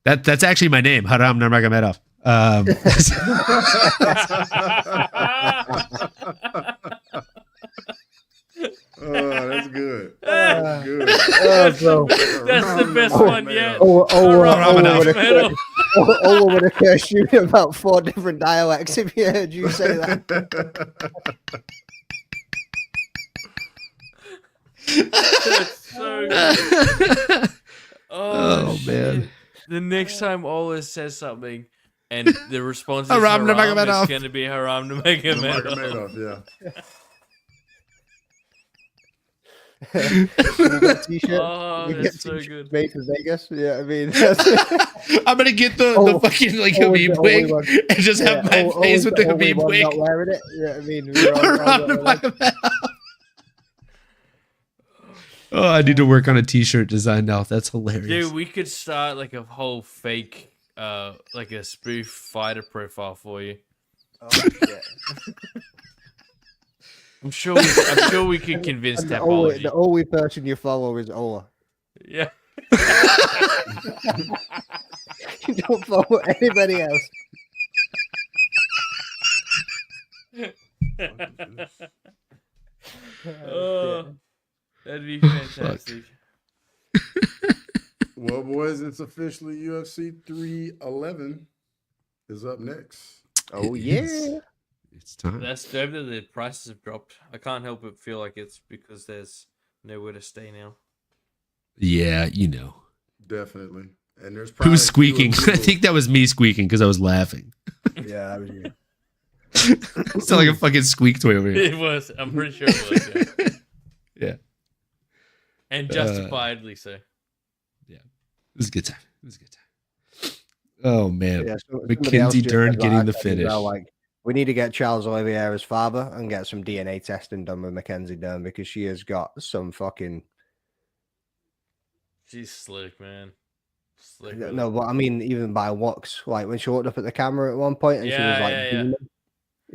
That's actually my name, Haram Nurmagomedov. Oh, that's good. That's good. Bro. That's the best one yet. Would have cursed you in about 4 different dialects if you heard you say that. That's so good. Oh man. The next time Ola says something and the response is Haram, it's going to be Haram Nurmagomedov. Yeah. We get a t-shirt. Oh, we that's so good. Made for Vegas. Yeah, I mean, I'm gonna get the fucking like Habib wig and just have my face with the Habib wig. Not wearing it. Yeah, I mean, oh, I need to work on a t-shirt design now. That's hilarious. Dude, we could start like a whole fake, like a spoof fighter profile for you. Oh, yeah. I'm sure we could convince Tapology. The only person you follow is Ola. Yeah. You don't follow anybody else. Oh, that'd be fantastic. Well, boys, it's officially UFC 311 is up next. Oh, It yeah. is. It's time. That's dope that the prices have dropped. I can't help but feel like it's because there's nowhere to stay now. Yeah, you know. Definitely. And there's probably Who's squeaking? fewer I think that was me squeaking because I was laughing. Yeah, that was you. It's like a fucking squeak toy over here. It was. I'm pretty sure it was. Yeah. Yeah. And justifiably so. Yeah. It was a good time. It was a good time. Oh, man. Yeah, so Mackenzie Dern getting the finish. Like, we need to get Charles Oliveira's father and get some DNA testing done with Mackenzie Dern because she has got some fucking. She's slick, man. Slick. No, but I mean, even by looks, like when she walked up at the camera at one point and she was like, beaming,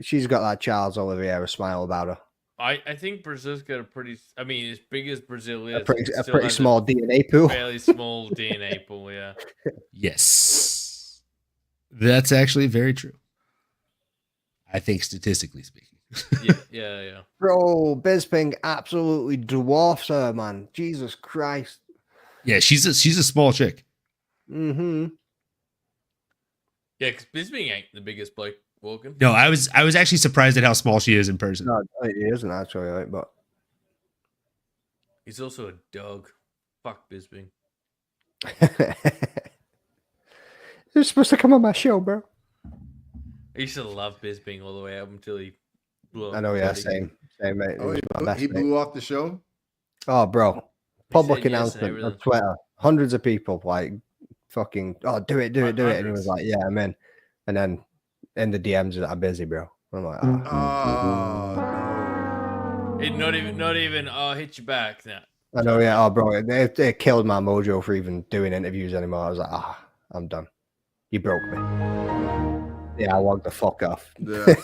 she's got that Charles Oliveira smile about her. I think Brazil's got a pretty. I mean, as big as Brazil is, A pretty it still has small DNA pool. Fairly small DNA pool, yeah. Yes. That's actually very true. I think statistically speaking. Yeah. Bro, Bisping absolutely dwarfs her, man. Jesus Christ. Yeah, she's a small chick. Mm-hmm. Yeah, because Bisping ain't the biggest bloke walking. No, I was actually surprised at how small she is in person. No, it isn't actually, like, but He's also a dog. Fuck Bisping. You're supposed to come on my show, bro. I used to love Bisping all the way up until he blew up. I know, yeah, same, mate. Oh, He's my best he mate. blew off the show? Oh, bro. Public said yes and announcement on everything. Twitter. Hundreds of people like fucking, oh, do it. And he was like, yeah, I'm in. And then in the DMs, I'm busy, bro. I'm like, Not even. Oh, hit you back. Nah. I know, yeah. Oh, bro, they killed my mojo for even doing interviews anymore. I was like, I'm done. You broke me. Yeah, I logged the fuck off. Yeah.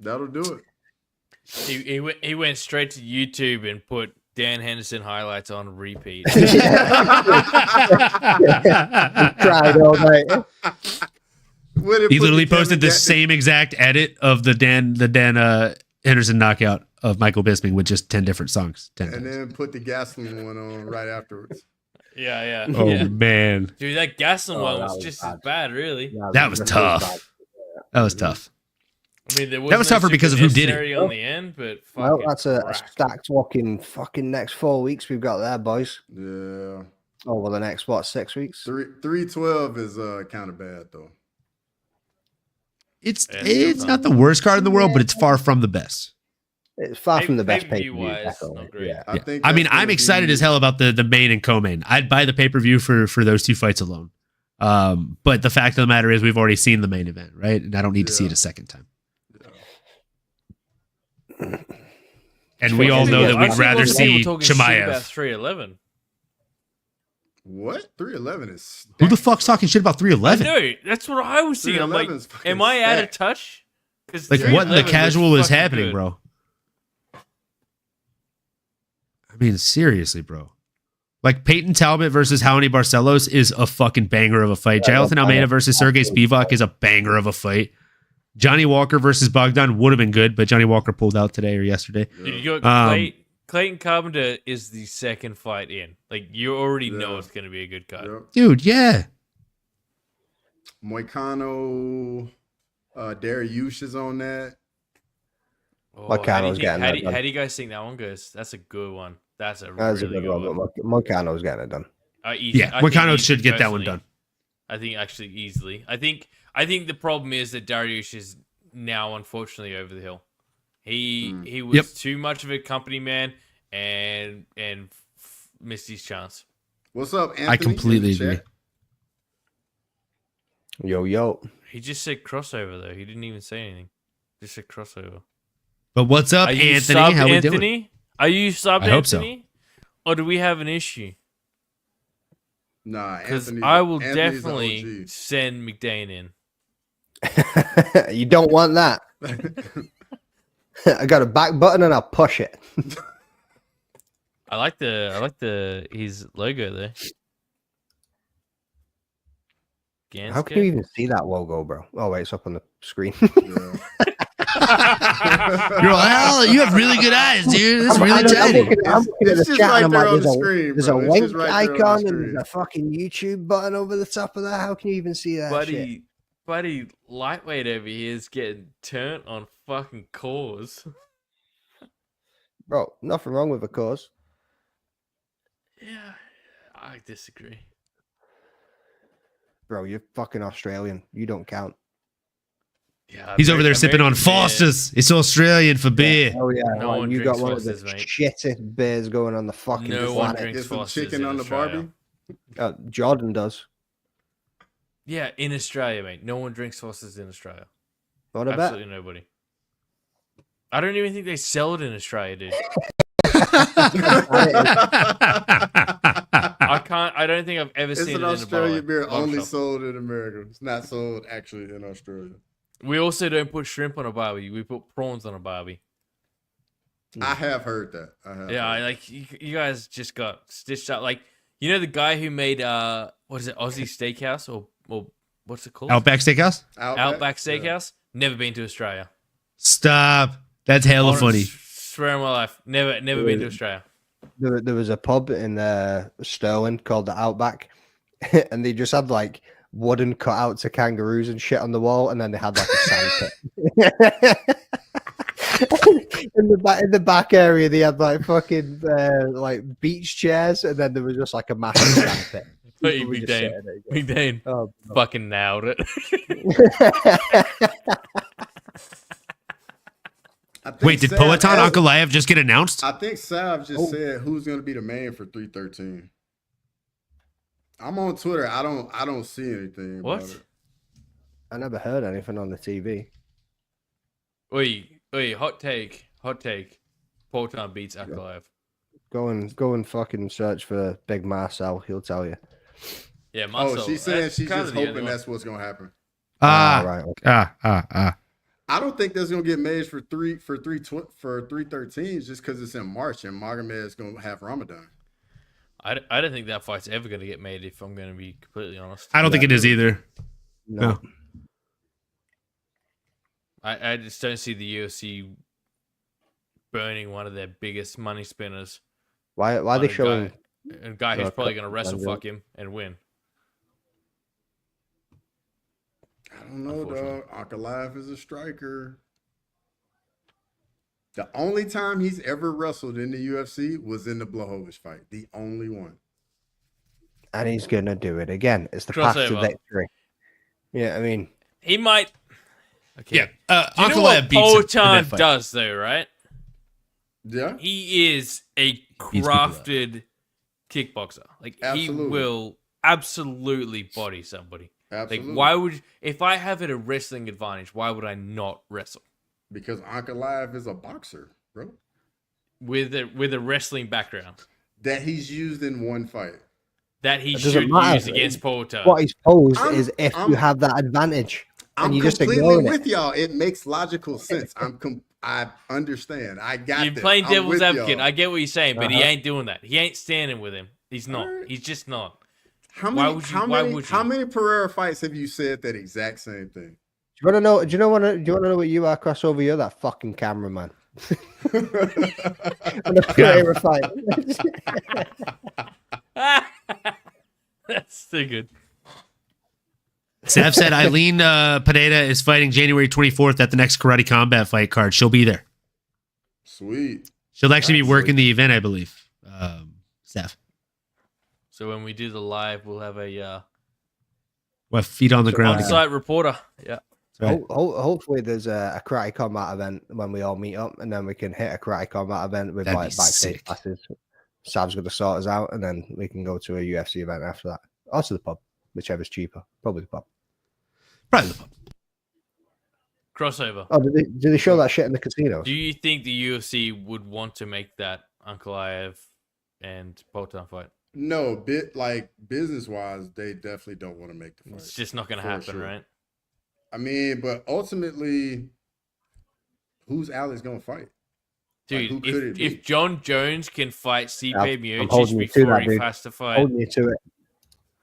That'll do it. He went straight to YouTube and put Dan Henderson highlights on repeat. Tried all night. He literally posted the same exact edit of the Dan Henderson knockout of Michael Bisping with just 10 different songs. 10 And times. then put the gasoline one on right afterwards. Yeah. Oh, yeah. man. Dude, that Gaston one was that was just bad. as bad, really. That was tough. That was tough. I mean, there That was tougher because of who did it. on the end, but Well, that's a stacked fucking next 4 weeks we've got there, boys. Yeah. Oh, well, the next, 6 weeks? 312 is kind of bad, though. It's not the worst card in the world, but it's far from the best. It's far from the best pay-per-view. Pay-per-view-wise, not great. Yeah. I mean, I'm excited as hell about the main and co-main. I'd buy the pay-per-view for those two fights alone. But the fact of the matter is we've already seen the main event, right? And I don't need to see it a second time. And we all know that we'd rather see Chimaev. About 311. What? 311 is Who the fuck's talking shit about 311? No, that's what I was thinking. I'm like, 311's fucking am I out of stacked. touch? Like, what in the 311 casual was is fucking happening, good. bro? I mean, seriously, bro. Like, Peyton Talbot versus Raoni Barcelos is a fucking banger of a fight. Jonathan Almeida versus Sergey Spivak is a banger of a fight. Johnny Walker versus Bogdan would have been good, but Johnny Walker pulled out today or yesterday. Dude, you got Clayton Carpenter is the second fight in. Like, you already know it's going to be a good card. Dude, yeah. Moicano, Dariush is on that. Oh, Moicano's getting that done. how do you guys think that one goes? That's a good one. That's a That's really a good good one, but Moicano's getting it done. Yeah, Moicano should get that one done. I think actually easily. I think the problem is that Dariush is now unfortunately over the hill. He was too much of a company man and missed his chance. What's up, Anthony? I completely agree. Yo. He just said crossover though. He didn't even say anything. Just said crossover. But what's up, Are you Anthony? subbed, How we Anthony? doing? Are you subbed, I hope so. Anthony? Or do we have an issue? Nah, Because Anthony's- I will Anthony's the definitely OG. send McDane in. You don't want that. I got a back button and I'll push it. I like his logo there. How can you even see that logo, bro? Oh wait, it's up on the screen. You're like, oh, you have really good eyes, dude. That's really tiny. I'm looking at the chat and I'm like, there's a link right icon and there's a fucking YouTube button over the top of that. How can you even see that shit? Buddy, lightweight over here is getting turned on fucking cause. Bro, nothing wrong with a cause. Yeah, I disagree. Bro, you're fucking Australian. You don't count. Yeah, he's over there sipping on Foster's. It's Australian for beer. Oh yeah, no one you got one Foster's, of the mate. shittest beers going on the fucking No planet. one drinks Get some Foster's chicken in on the Australia. Barbie. Jordan does. Yeah, in Australia, mate. No one drinks Foster's in Australia. What about? Absolutely nobody. I don't even think they sell it in Australia, dude. I don't think I've ever It's seen an it in a Australian bar. beer only sold in America. It's not sold actually in Australia. We also don't put shrimp on a barbie. We put prawns on a barbie. I have heard that. Like you guys just got stitched up. Like, you know the guy who made what is it, Aussie Steakhouse or what's it called? Outback Steakhouse? Outback Steakhouse. Yeah. Never been to Australia. Stop. That's hella funny. Swear on my life. Never been to Australia. There was a pub in Stirling called the Outback, and they just had like wooden cutouts of kangaroos and shit on the wall, and then they had like a sand pit. in the back area, they had like fucking like beach chairs, and then there was just like a massive sand pit. Big Dane fucking nailed it. Wait, did Poetan Ankalaev just get announced? I think Sav just said who's going to be the man for 313. I'm on Twitter. I don't see anything. What? About it. I never heard anything on the TV. Oi, hot take. Poetan beats Ankalaev. Go and fucking search for Big Marcel. He'll tell you. Yeah, Marcel. Oh, she's saying she's just hoping that's what's going to happen. Right. Okay. I don't think that's gonna get made for 313 just because it's in March and Magomed is gonna have Ramadan. I don't think that fight's ever gonna get made. If I'm gonna be completely honest, I don't think it is either. No. I just don't see the UFC burning one of their biggest money spinners. Why are they showing a guy who's probably gonna wrestle fuck him and win? I don't know, dog. Ankalaev is a striker. The only time he's ever wrestled in the UFC was in the Blachowicz fight. The only one. And he's gonna do it again. It's the path to victory. Yeah, I mean, he might. Okay. Yeah, you know what Poetan does, though, right? Yeah. He is a crafted kickboxer. Like, he will absolutely body somebody. Absolutely. Like, why would, if I have a wrestling advantage, why would I not wrestle? Because Ankalaev is a boxer, bro. With a wrestling background. That he's used in one fight. That he should use against Poetan. What he's posed is if you have that advantage. I'm you just completely with y'all. It makes logical sense. I understand. I got You're this. playing I'm devil's with advocate. y'all. I get what you're saying, but he ain't doing that. He ain't standing with him. He's not. He's just not. How Why many? would you? How many Pereira fights have you said that exact same thing? Do you want to know? Do you want to know what you are? Crossover, you're that fucking cameraman. On a Pereira fight. That's too good. Sav said Eileen Pineda is fighting January 24th at the next Karate Combat fight card. She'll be there. Sweet. She'll actually be working the event, I believe. Sav. So when we do the live, we'll have a feet on the ground. on-site reporter. Yeah. Right. Hopefully there's a karate combat event when we all meet up, and then we can hit a karate combat event with That'd like be backstage sick. passes. Sav's going to sort us out, and then we can go to a UFC event after that. Or to the pub, whichever's cheaper. Probably the pub. Probably the pub. Crossover. Oh, did they show that shit in the casino? Do you think the UFC would want to make that Ankalaev and Poetan fight? No, business wise, they definitely don't want to make the fight. It's just not going to happen, right? I mean, but ultimately, who's Alex going to fight? Dude, who could it be? if John Jones can fight Stipe I'm Miocic holding you to before that, he dude. has to fight, Holding you to it.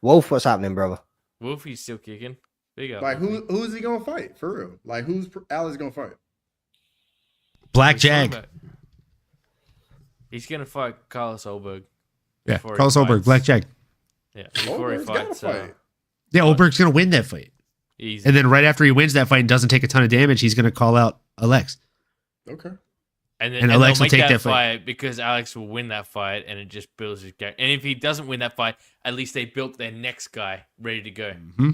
Wolf, what's happening, brother? Wolfie's still kicking. Big up. Like who's he gonna fight for real? Like who's Alex gonna fight? Black Jag. He's gonna fight Carlos Olberg. Yeah, Carlos Olberg, Black Jag. Yeah, before he fights. Yeah, Olberg's gonna win that fight. Easy. And then right after he wins that fight and doesn't take a ton of damage, he's gonna call out Alex. Okay. And Alex will make take that fight because Alex will win that fight, and it just builds his game. And if he doesn't win that fight, at least they built their next guy ready to go. Mm-hmm.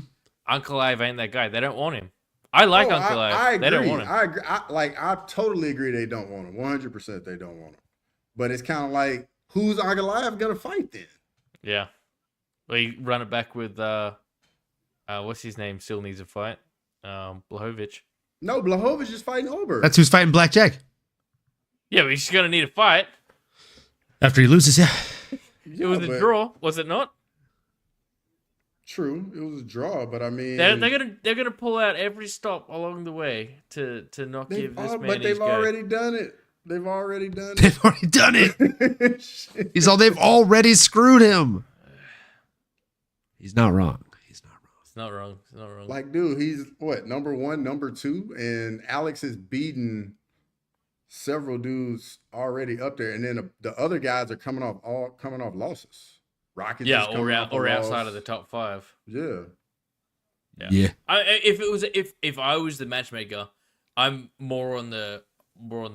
Uncle Aliev ain't that guy. They don't want him. I like Uncle Aliev. I agree. They don't want him. I agree. I totally agree. They don't want him. 100%. They don't want him. But it's kind of like, who's Uncle Aliev gonna fight then? Yeah. Well, you run it back with what's his name? Still needs a fight. Blachowicz. No, Blachowicz is fighting Olberg. That's who's fighting Black Jag. Yeah, but he's gonna need a fight. After he loses, yeah. It was a draw, was it not? True, it was a draw, but I mean, they're gonna pull out every stop along the way to not give this man. But they've already done it. They've already done it. They've already done it. They've already screwed him. He's not wrong. It's not wrong. Like, dude, he's what, number 1, number 2, and Alex is beating several dudes already up there, and then the other guys are coming off losses. Rocket, or outside of the top 5. Yeah. If I was the matchmaker, I'm more on the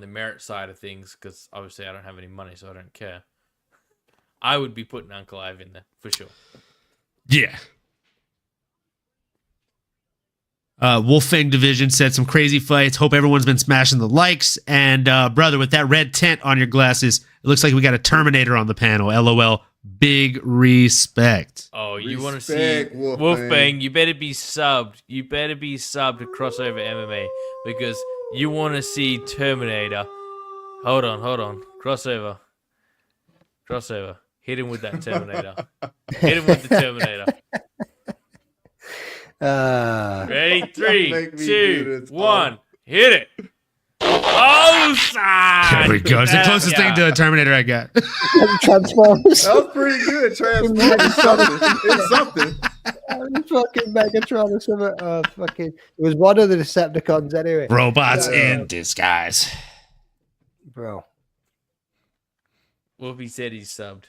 merit side of things, because obviously I don't have any money, so I don't care. I would be putting Uncle Aliev in there for sure. Yeah. Wolfgang Division said some crazy fights. Hope everyone's been smashing the likes. And brother, with that red tint on your glasses, it looks like we got a Terminator on the panel. LOL. Big respect. Oh, you want to see Wolfgang? You better be subbed. You better be subbed to Crossover MMA, because you want to see Terminator. Hold on. Crossover. Hit him with that Terminator. Hit him with the Terminator. Ready? 3, 2, 1. Hit it. Oh, side. There we go. It's the closest thing to a Terminator I got. Transformers. That was pretty good. Transformers. It's something. Fucking Megatron or something. Fucking. It was one of the Decepticons anyway. Robots in disguise. Bro. Wolfie said he's subbed,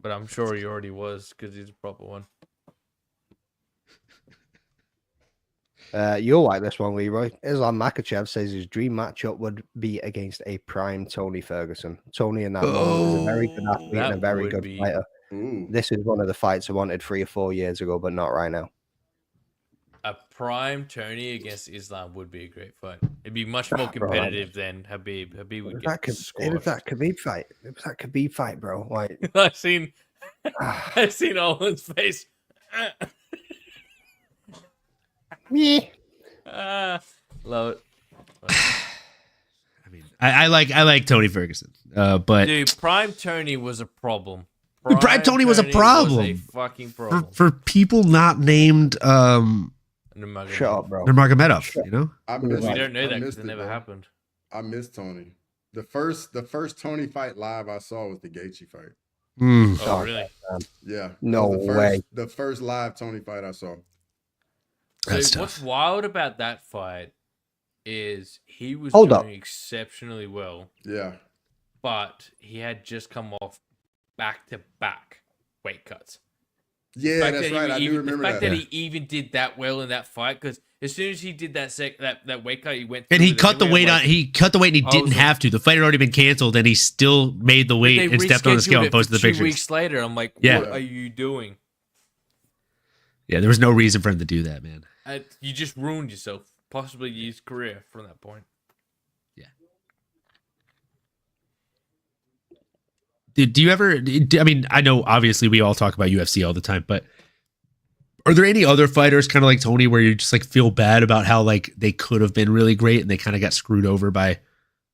but I'm sure he already was, because he's a proper one. You'll like this one, Leroy. Islam Makhachev says his dream matchup would be against a prime Tony Ferguson. Tony in that moment is a very good athlete and a very good fighter. Ooh. This is one of the fights I wanted 3 or 4 years ago, but not right now. A prime Tony against Islam would be a great fight. It'd be much more competitive than Habib. Habib would get squashed. It was that Khabib fight. It was that Khabib fight, bro. Like I've seen Owen's face. Me. Love it. I mean, I like Tony Ferguson, but dude, prime Tony was a problem. Prime Tony was a problem. Was a fucking problem for people not named. Shut up, bro. Nurmagomedov, you know. We don't know that because it never happened. I miss Tony. The first Tony fight live I saw was the Gaethje fight. Oh, really? Yeah. No way. The first live Tony fight I saw. So what's wild about that fight is he was doing exceptionally well. Yeah. But he had just come off back-to-back weight cuts. Yeah, that's right. I do remember that. The fact that he even did that well in that fight, because as soon as he did that weight cut, he went and he cut the weight on. He cut the weight, and he didn't have to. The fight had already been canceled, and he still made the weight and stepped on the scale and posted the pictures. 2 weeks later, I'm like, what are you doing? Yeah, there was no reason for him to do that, man. You just ruined yourself, possibly his career from that point. Yeah. Do you ever? I mean, I know obviously we all talk about UFC all the time, but are there any other fighters kind of like Tony where you just like feel bad about how like they could have been really great and they kind of got screwed over by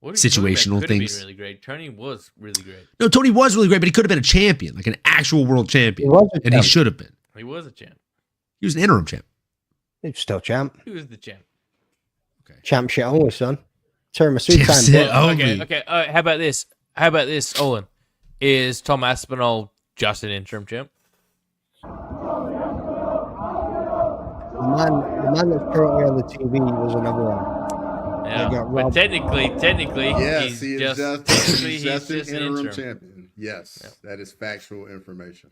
situational things? Really great. Tony was really great. No, Tony was really great, but he could have been a champion, like an actual world champion, and he should have been. He was a champ. He was an interim champ. He's still champ. He was the champ. Okay. Champ shit always, son. Tiramisu time. Okay. How about this, Olin? Is Tom Aspinall just an interim champ? The man that's currently on the TV was another one. Yeah, but technically, yes, he's just an an interim interim. champion. Yes, that is factual information.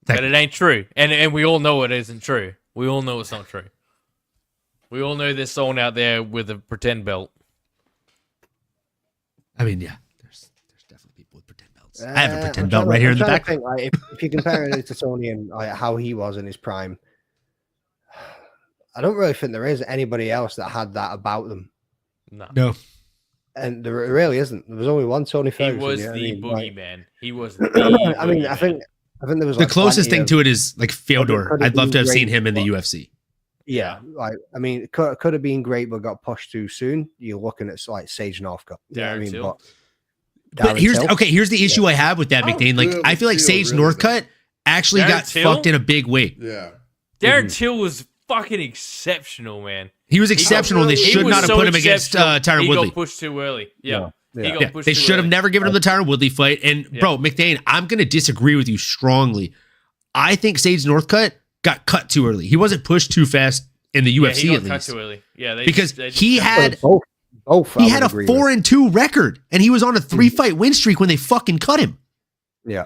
But it ain't true, and we all know it isn't true. We all know it's not true. We all know there's someone out there with a pretend belt. I mean, yeah, there's definitely people with pretend belts. I have a pretend belt right here in the back. Think, like, if you compare it to Tony and like, how he was in his prime, I don't really think there is anybody else that had that about them. No. And there really isn't. There was only one Tony He Ferguson. was you know the what I mean? boogeyman. He was the I mean, I think there was The like closest thing of, to it is like Fyodor. could have I'd love been to have seen great, him in the but- UFC. Yeah, like I mean, it could have been great, but got pushed too soon. You're looking at like Sage Northcutt. You know what I mean? Till. But Here's the issue I have with that, McDane. Like, I feel like Sage Northcutt actually Darren got Till? fucked in a big way. Yeah. Darren Till was fucking exceptional, man. He was exceptional, and they should was not have so put him against exceptional, Tyron Woodley. He got pushed too early. Yeah. He got Yeah, pushed they too should have early. never given him the Tyron Woodley fight. And bro, McDane, I'm gonna disagree with you strongly. I think Sage Northcutt got cut too early. He wasn't pushed too fast in the UFC he got at cut least. too early. Yeah, Because they he had both. he had a 4-2 record, and he was on a 3-fight win streak when they fucking cut him. Yeah.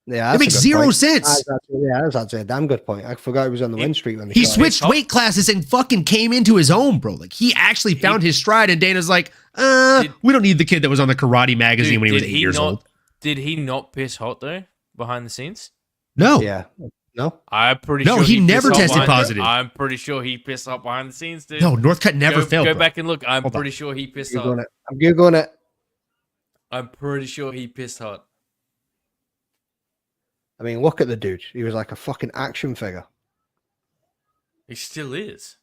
Yeah, That makes zero sense. That's actually a damn good point. I forgot he was on the win streak when they He shot switched weight classes and fucking came into his own, bro. Like, he actually found his stride, and Dana's like, we don't need the kid that was on the Karate magazine when he was 8 years old. Did he not piss hot though behind the scenes? No. Yeah. No. I'm pretty No, sure he never pissed hot tested behind positive. I'm pretty sure he pissed hot behind the scenes, dude. No, Northcutt never failed. Go bro. back and look. I'm Hold on. pretty sure he pissed I'm hot. Googling it. I'm pretty sure he pissed hot. I mean, look at the dude. He was like a fucking action figure. He still is.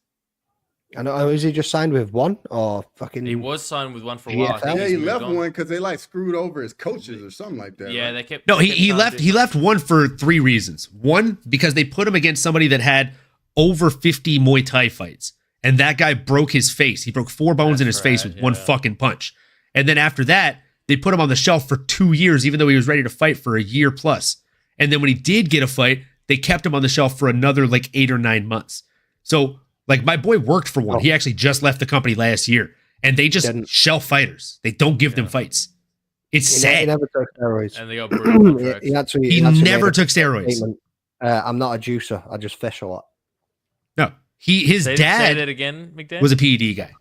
I know. Is he just signed with one or fucking? He was signed with one for a while. I think Yeah, he's he moved left on. one because they like screwed over his coaches or something like that. Yeah, right? they kept. No, they he kept left. trying to He do- left one for 3 reasons. One, because they put him against somebody that had over 50 Muay Thai fights, and that guy broke his face. He broke 4 bones in his face with one fucking punch. And then after that, they put him on the shelf for 2 years, even though he was ready to fight for a year plus. And then when he did get a fight, they kept him on the shelf for another like 8 or 9 months. So, like, my boy worked for one. He actually just left the company last year, and they just shelf fighters. They don't give them fights. It's sad. He never took steroids. And they got brutal contracts. he actually He made never a took steroids. statement, I'm not a juicer. I just fish a lot. No, his Say dad that again, McDaniel? was a PED guy.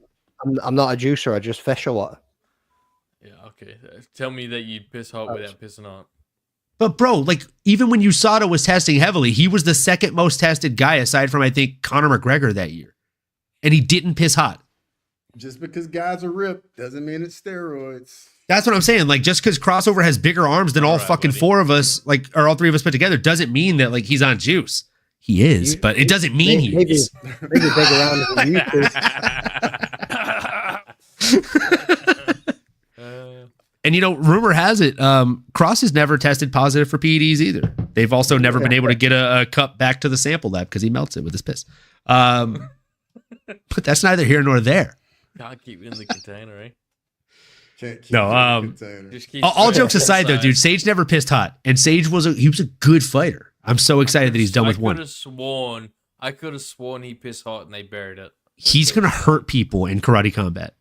I'm not a juicer. I just fish a lot. Yeah, okay. Tell me that you piss hot without pissing hot. But bro, like, even when USADA was testing heavily, he was the second most tested guy aside from, I think, Conor McGregor that year. And he didn't piss hot. Just because guys are ripped doesn't mean it's steroids. That's what I'm saying. Like, just because Crossover has bigger arms than all fucking 4 of us, like, or all 3 of us put together, doesn't mean that, like, he's on juice. He is, but it doesn't mean he is. Maybe big around than you two. And, you know, rumor has it, Cross has never tested positive for PEDs either. They've also never been able to get a cup back to the sample lab because he melts it with his piss. But that's neither here nor there. Can't keep it in the container, eh? Can't keep No, Just keep all it jokes aside, though, dude, Sage never pissed hot, and Sage was a good fighter. I'm so excited that he's done with I one. could have sworn he pissed hot and they buried it. He's gonna hurt people in karate combat.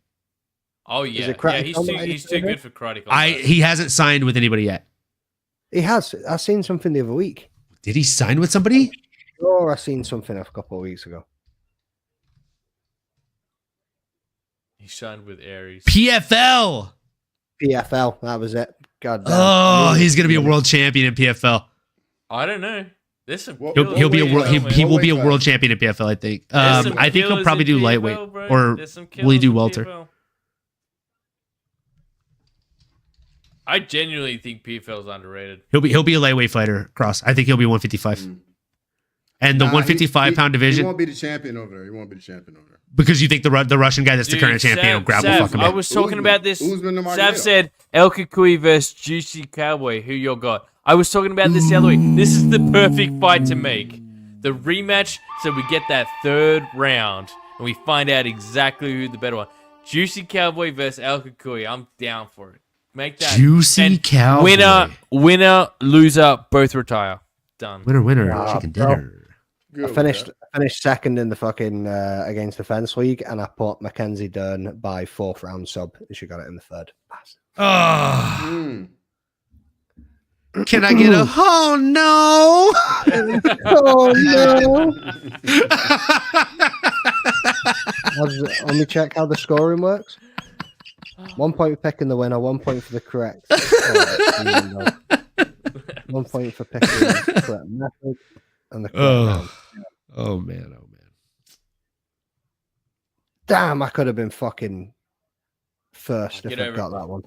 Oh yeah, it karate he's combat too good for karate combat. He hasn't signed with anybody yet. He has. I seen something the other week. Did he sign with somebody? Sure, I seen something a couple of weeks ago. He signed with Aries. PFL. PFL. That was it. God damn. Oh, he's gonna be a world champion in PFL. I don't know. There's some He'll be a world. He will be a world champion in PFL. I think. I think he'll probably do lightweight, or will he do welter? I genuinely think PFL is underrated. He'll be a lightweight fighter. Cross. I think he'll be 155. And the 155-pound division. He won't be the champion over there. He won't be the champion over there. Because you think the Russian guy that's the current champion will grab the fucking. I was talking about this. Sav said El Kukui versus Juicy Cowboy. Who you got? I was talking about this the other week. This is the perfect fight to make. The rematch, so we get that 3rd round and we find out exactly who the better one. Juicy Cowboy versus El Kukui. I'm down for it. Make that Juicy Cowboy. Winner, loser, both retire. Done. Winner, chicken dinner. I finished second in the fucking against the fence league, and I put Mackenzie Dern by 4th round sub. She got it in the 3rd. Oh. Can I get a oh no? Oh no! Let me check how the scoring works. 1 point for picking the winner, 1 point for the correct. 1 point for picking the correct method and the correct round. Oh man! Damn, I could have been fucking first if I got that one.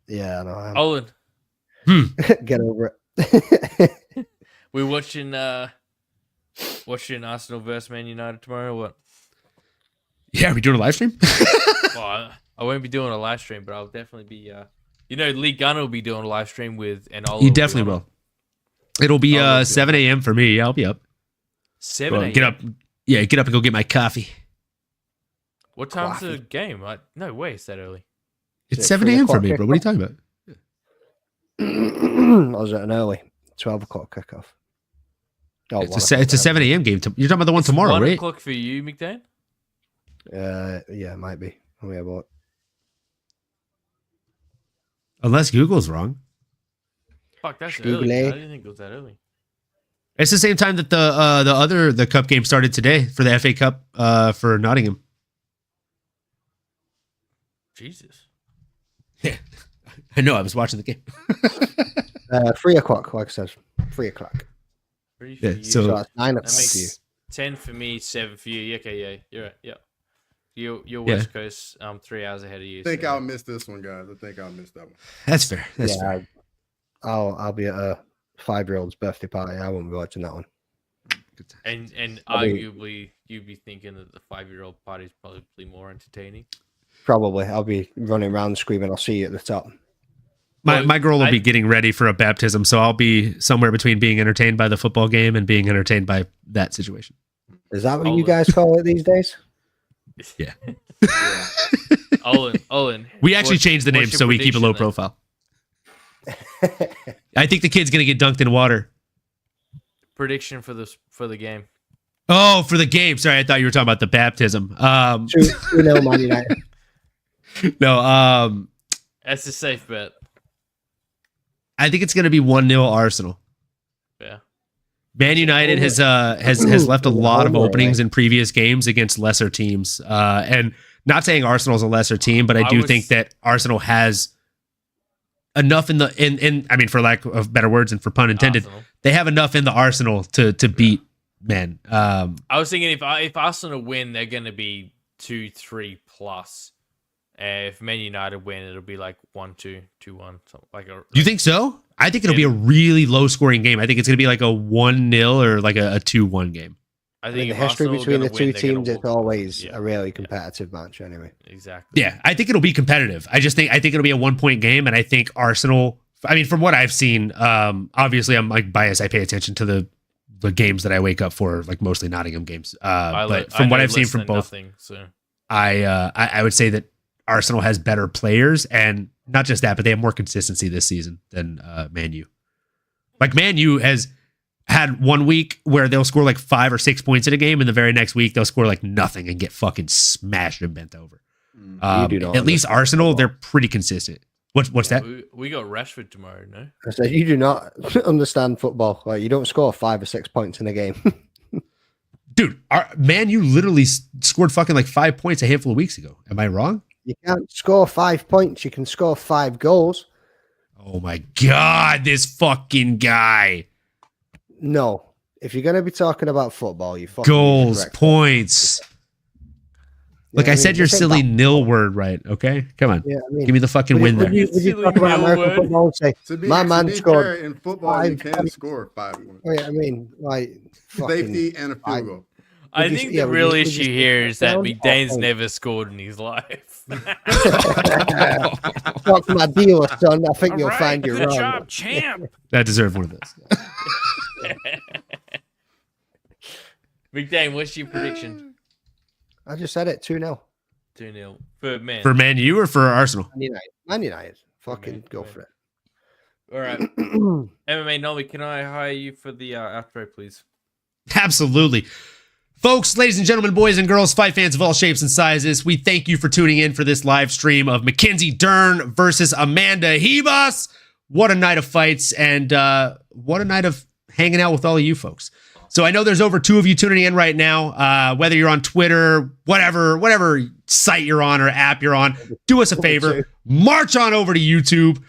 Yeah, no, I am. Olin. Get over it. We're watching Arsenal versus Man United tomorrow. Or what? Yeah, are we doing a live stream? Well, I won't be doing a live stream, but I'll definitely be. Lee Gunner will be doing a live stream with, and Olin. He definitely will. It'll be 7 a.m. for me. I'll be up. 7 a.m. Get up. Yeah, get up and go get my coffee. What time's the game? No way, it's that early. It's 7 a.m. for me, bro. What are you talking about? Or was it an early 12 o'clock kickoff? Oh, it's a 7 a.m. game. You're talking about the one tomorrow, 1 right? o'clock for you, McDane? Yeah, it might be. Let me have a look. Unless Google's wrong. Fuck, that's early. I didn't think it was that early. It's the same time that the cup game started today for the FA Cup for Nottingham. Jesus. Yeah, I know. I was watching the game. 3 o'clock, like I said. 3 o'clock. Yeah, so that's 9 o'clock that for you. 10 for me, 7 for you. Okay, yeah, you're right. Yeah. You're West Coast. I'm 3 hours ahead of you. I think I'll miss this one, guys. I think I'll miss that one. That's fair. That's fair. I'll be at a 5-year-old's birthday party. I won't be watching that one. And arguably, you'd be thinking that the 5-year-old party is probably more entertaining. Probably. I'll be running around screaming, I'll see you at the top. My girl will be getting ready for a baptism, so I'll be somewhere between being entertained by the football game and being entertained by that situation. Is that what you guys call it these days? Yeah. Olin. We actually changed the name so we keep a low profile. I think the kid's going to get dunked in water. Prediction for the game. Oh, for the game. Sorry, I thought you were talking about the baptism. 2-0 Man United. No, that's a safe bet. I think it's going to be 1-0 Arsenal. Yeah. Man United has left a lot of openings in previous games against lesser teams. And not saying Arsenal's a lesser team, but I do think that Arsenal has enough in I mean, for lack of better words and for pun intended, they have enough in the arsenal to beat men. I was thinking if Arsenal win, they're going to be 2-3 plus. If Man United win, it'll be like 1-2, 2-1. You think so? I think it'll be a really low scoring game. I think it's going to be like a 1-0 or like a 2-1 game. I think the history between the two teams, it's always a really competitive match anyway. Exactly. Yeah, I think it'll be competitive. I think it'll be a 1-point game, and I think Arsenal, I mean, from what I've seen, obviously I'm like biased. I pay attention to the games that I wake up for, like mostly Nottingham games. But from what I've seen from both, I would say that Arsenal has better players, and not just that, but they have more consistency this season than Man U. Like Man U has had 1 week where they'll score like 5 or 6 points in a game, and the very next week they'll score like nothing and get fucking smashed and bent over. At least Arsenal, they're pretty consistent. What's that? We got Rashford tomorrow, no? I said you do not understand football. Like you don't score 5 or 6 points in a game. Dude, Man U literally scored fucking like 5 points a handful of weeks ago. Am I wrong? You can't score 5 points. You can score 5 goals. Oh my God, this fucking guy. No. If you're going to be talking about football, you fucking goals, points. Look, I said your silly nil word right, okay? Come on. Yeah, I mean, give me the fucking win there. Would you talk about American football and say, my man scored in football, you can score 5 points. Oh, yeah, I mean, like... Safety and a field goal. I think the real issue here is that McDane's never scored in his life. Talk to my dealer, son. I think you'll find you're wrong. Good job, champ. That deserved one of those. McDane, what's your prediction? I just said it, 2-0. 2-0 for Man. For Man U or for Arsenal? Man United. Fucking go for it. All right. MMA Nolly, can I hire you for the outro, please? Absolutely. Folks, ladies and gentlemen, boys and girls, fight fans of all shapes and sizes, we thank you for tuning in for this live stream of Mackenzie Dern versus Amanda Ribas. What a night of fights, and what a night of hanging out with all of you folks. So I know there's over 2 of you tuning in right now. Whether you're on Twitter, whatever site you're on or app you're on, do us a favor. March on over to YouTube.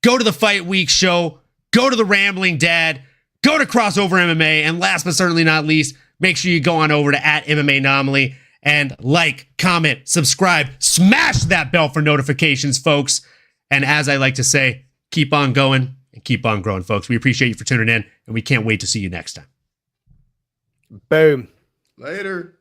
Go to the Fight Week show. Go to the Rambling Dad. Go to Crossover MMA. And last but certainly not least, make sure you go on over to @MMA Anomaly and like, comment, subscribe, smash that bell for notifications, folks. And as I like to say, keep on going and keep on growing, folks. We appreciate you for tuning in, and we can't wait to see you next time. Boom. Later.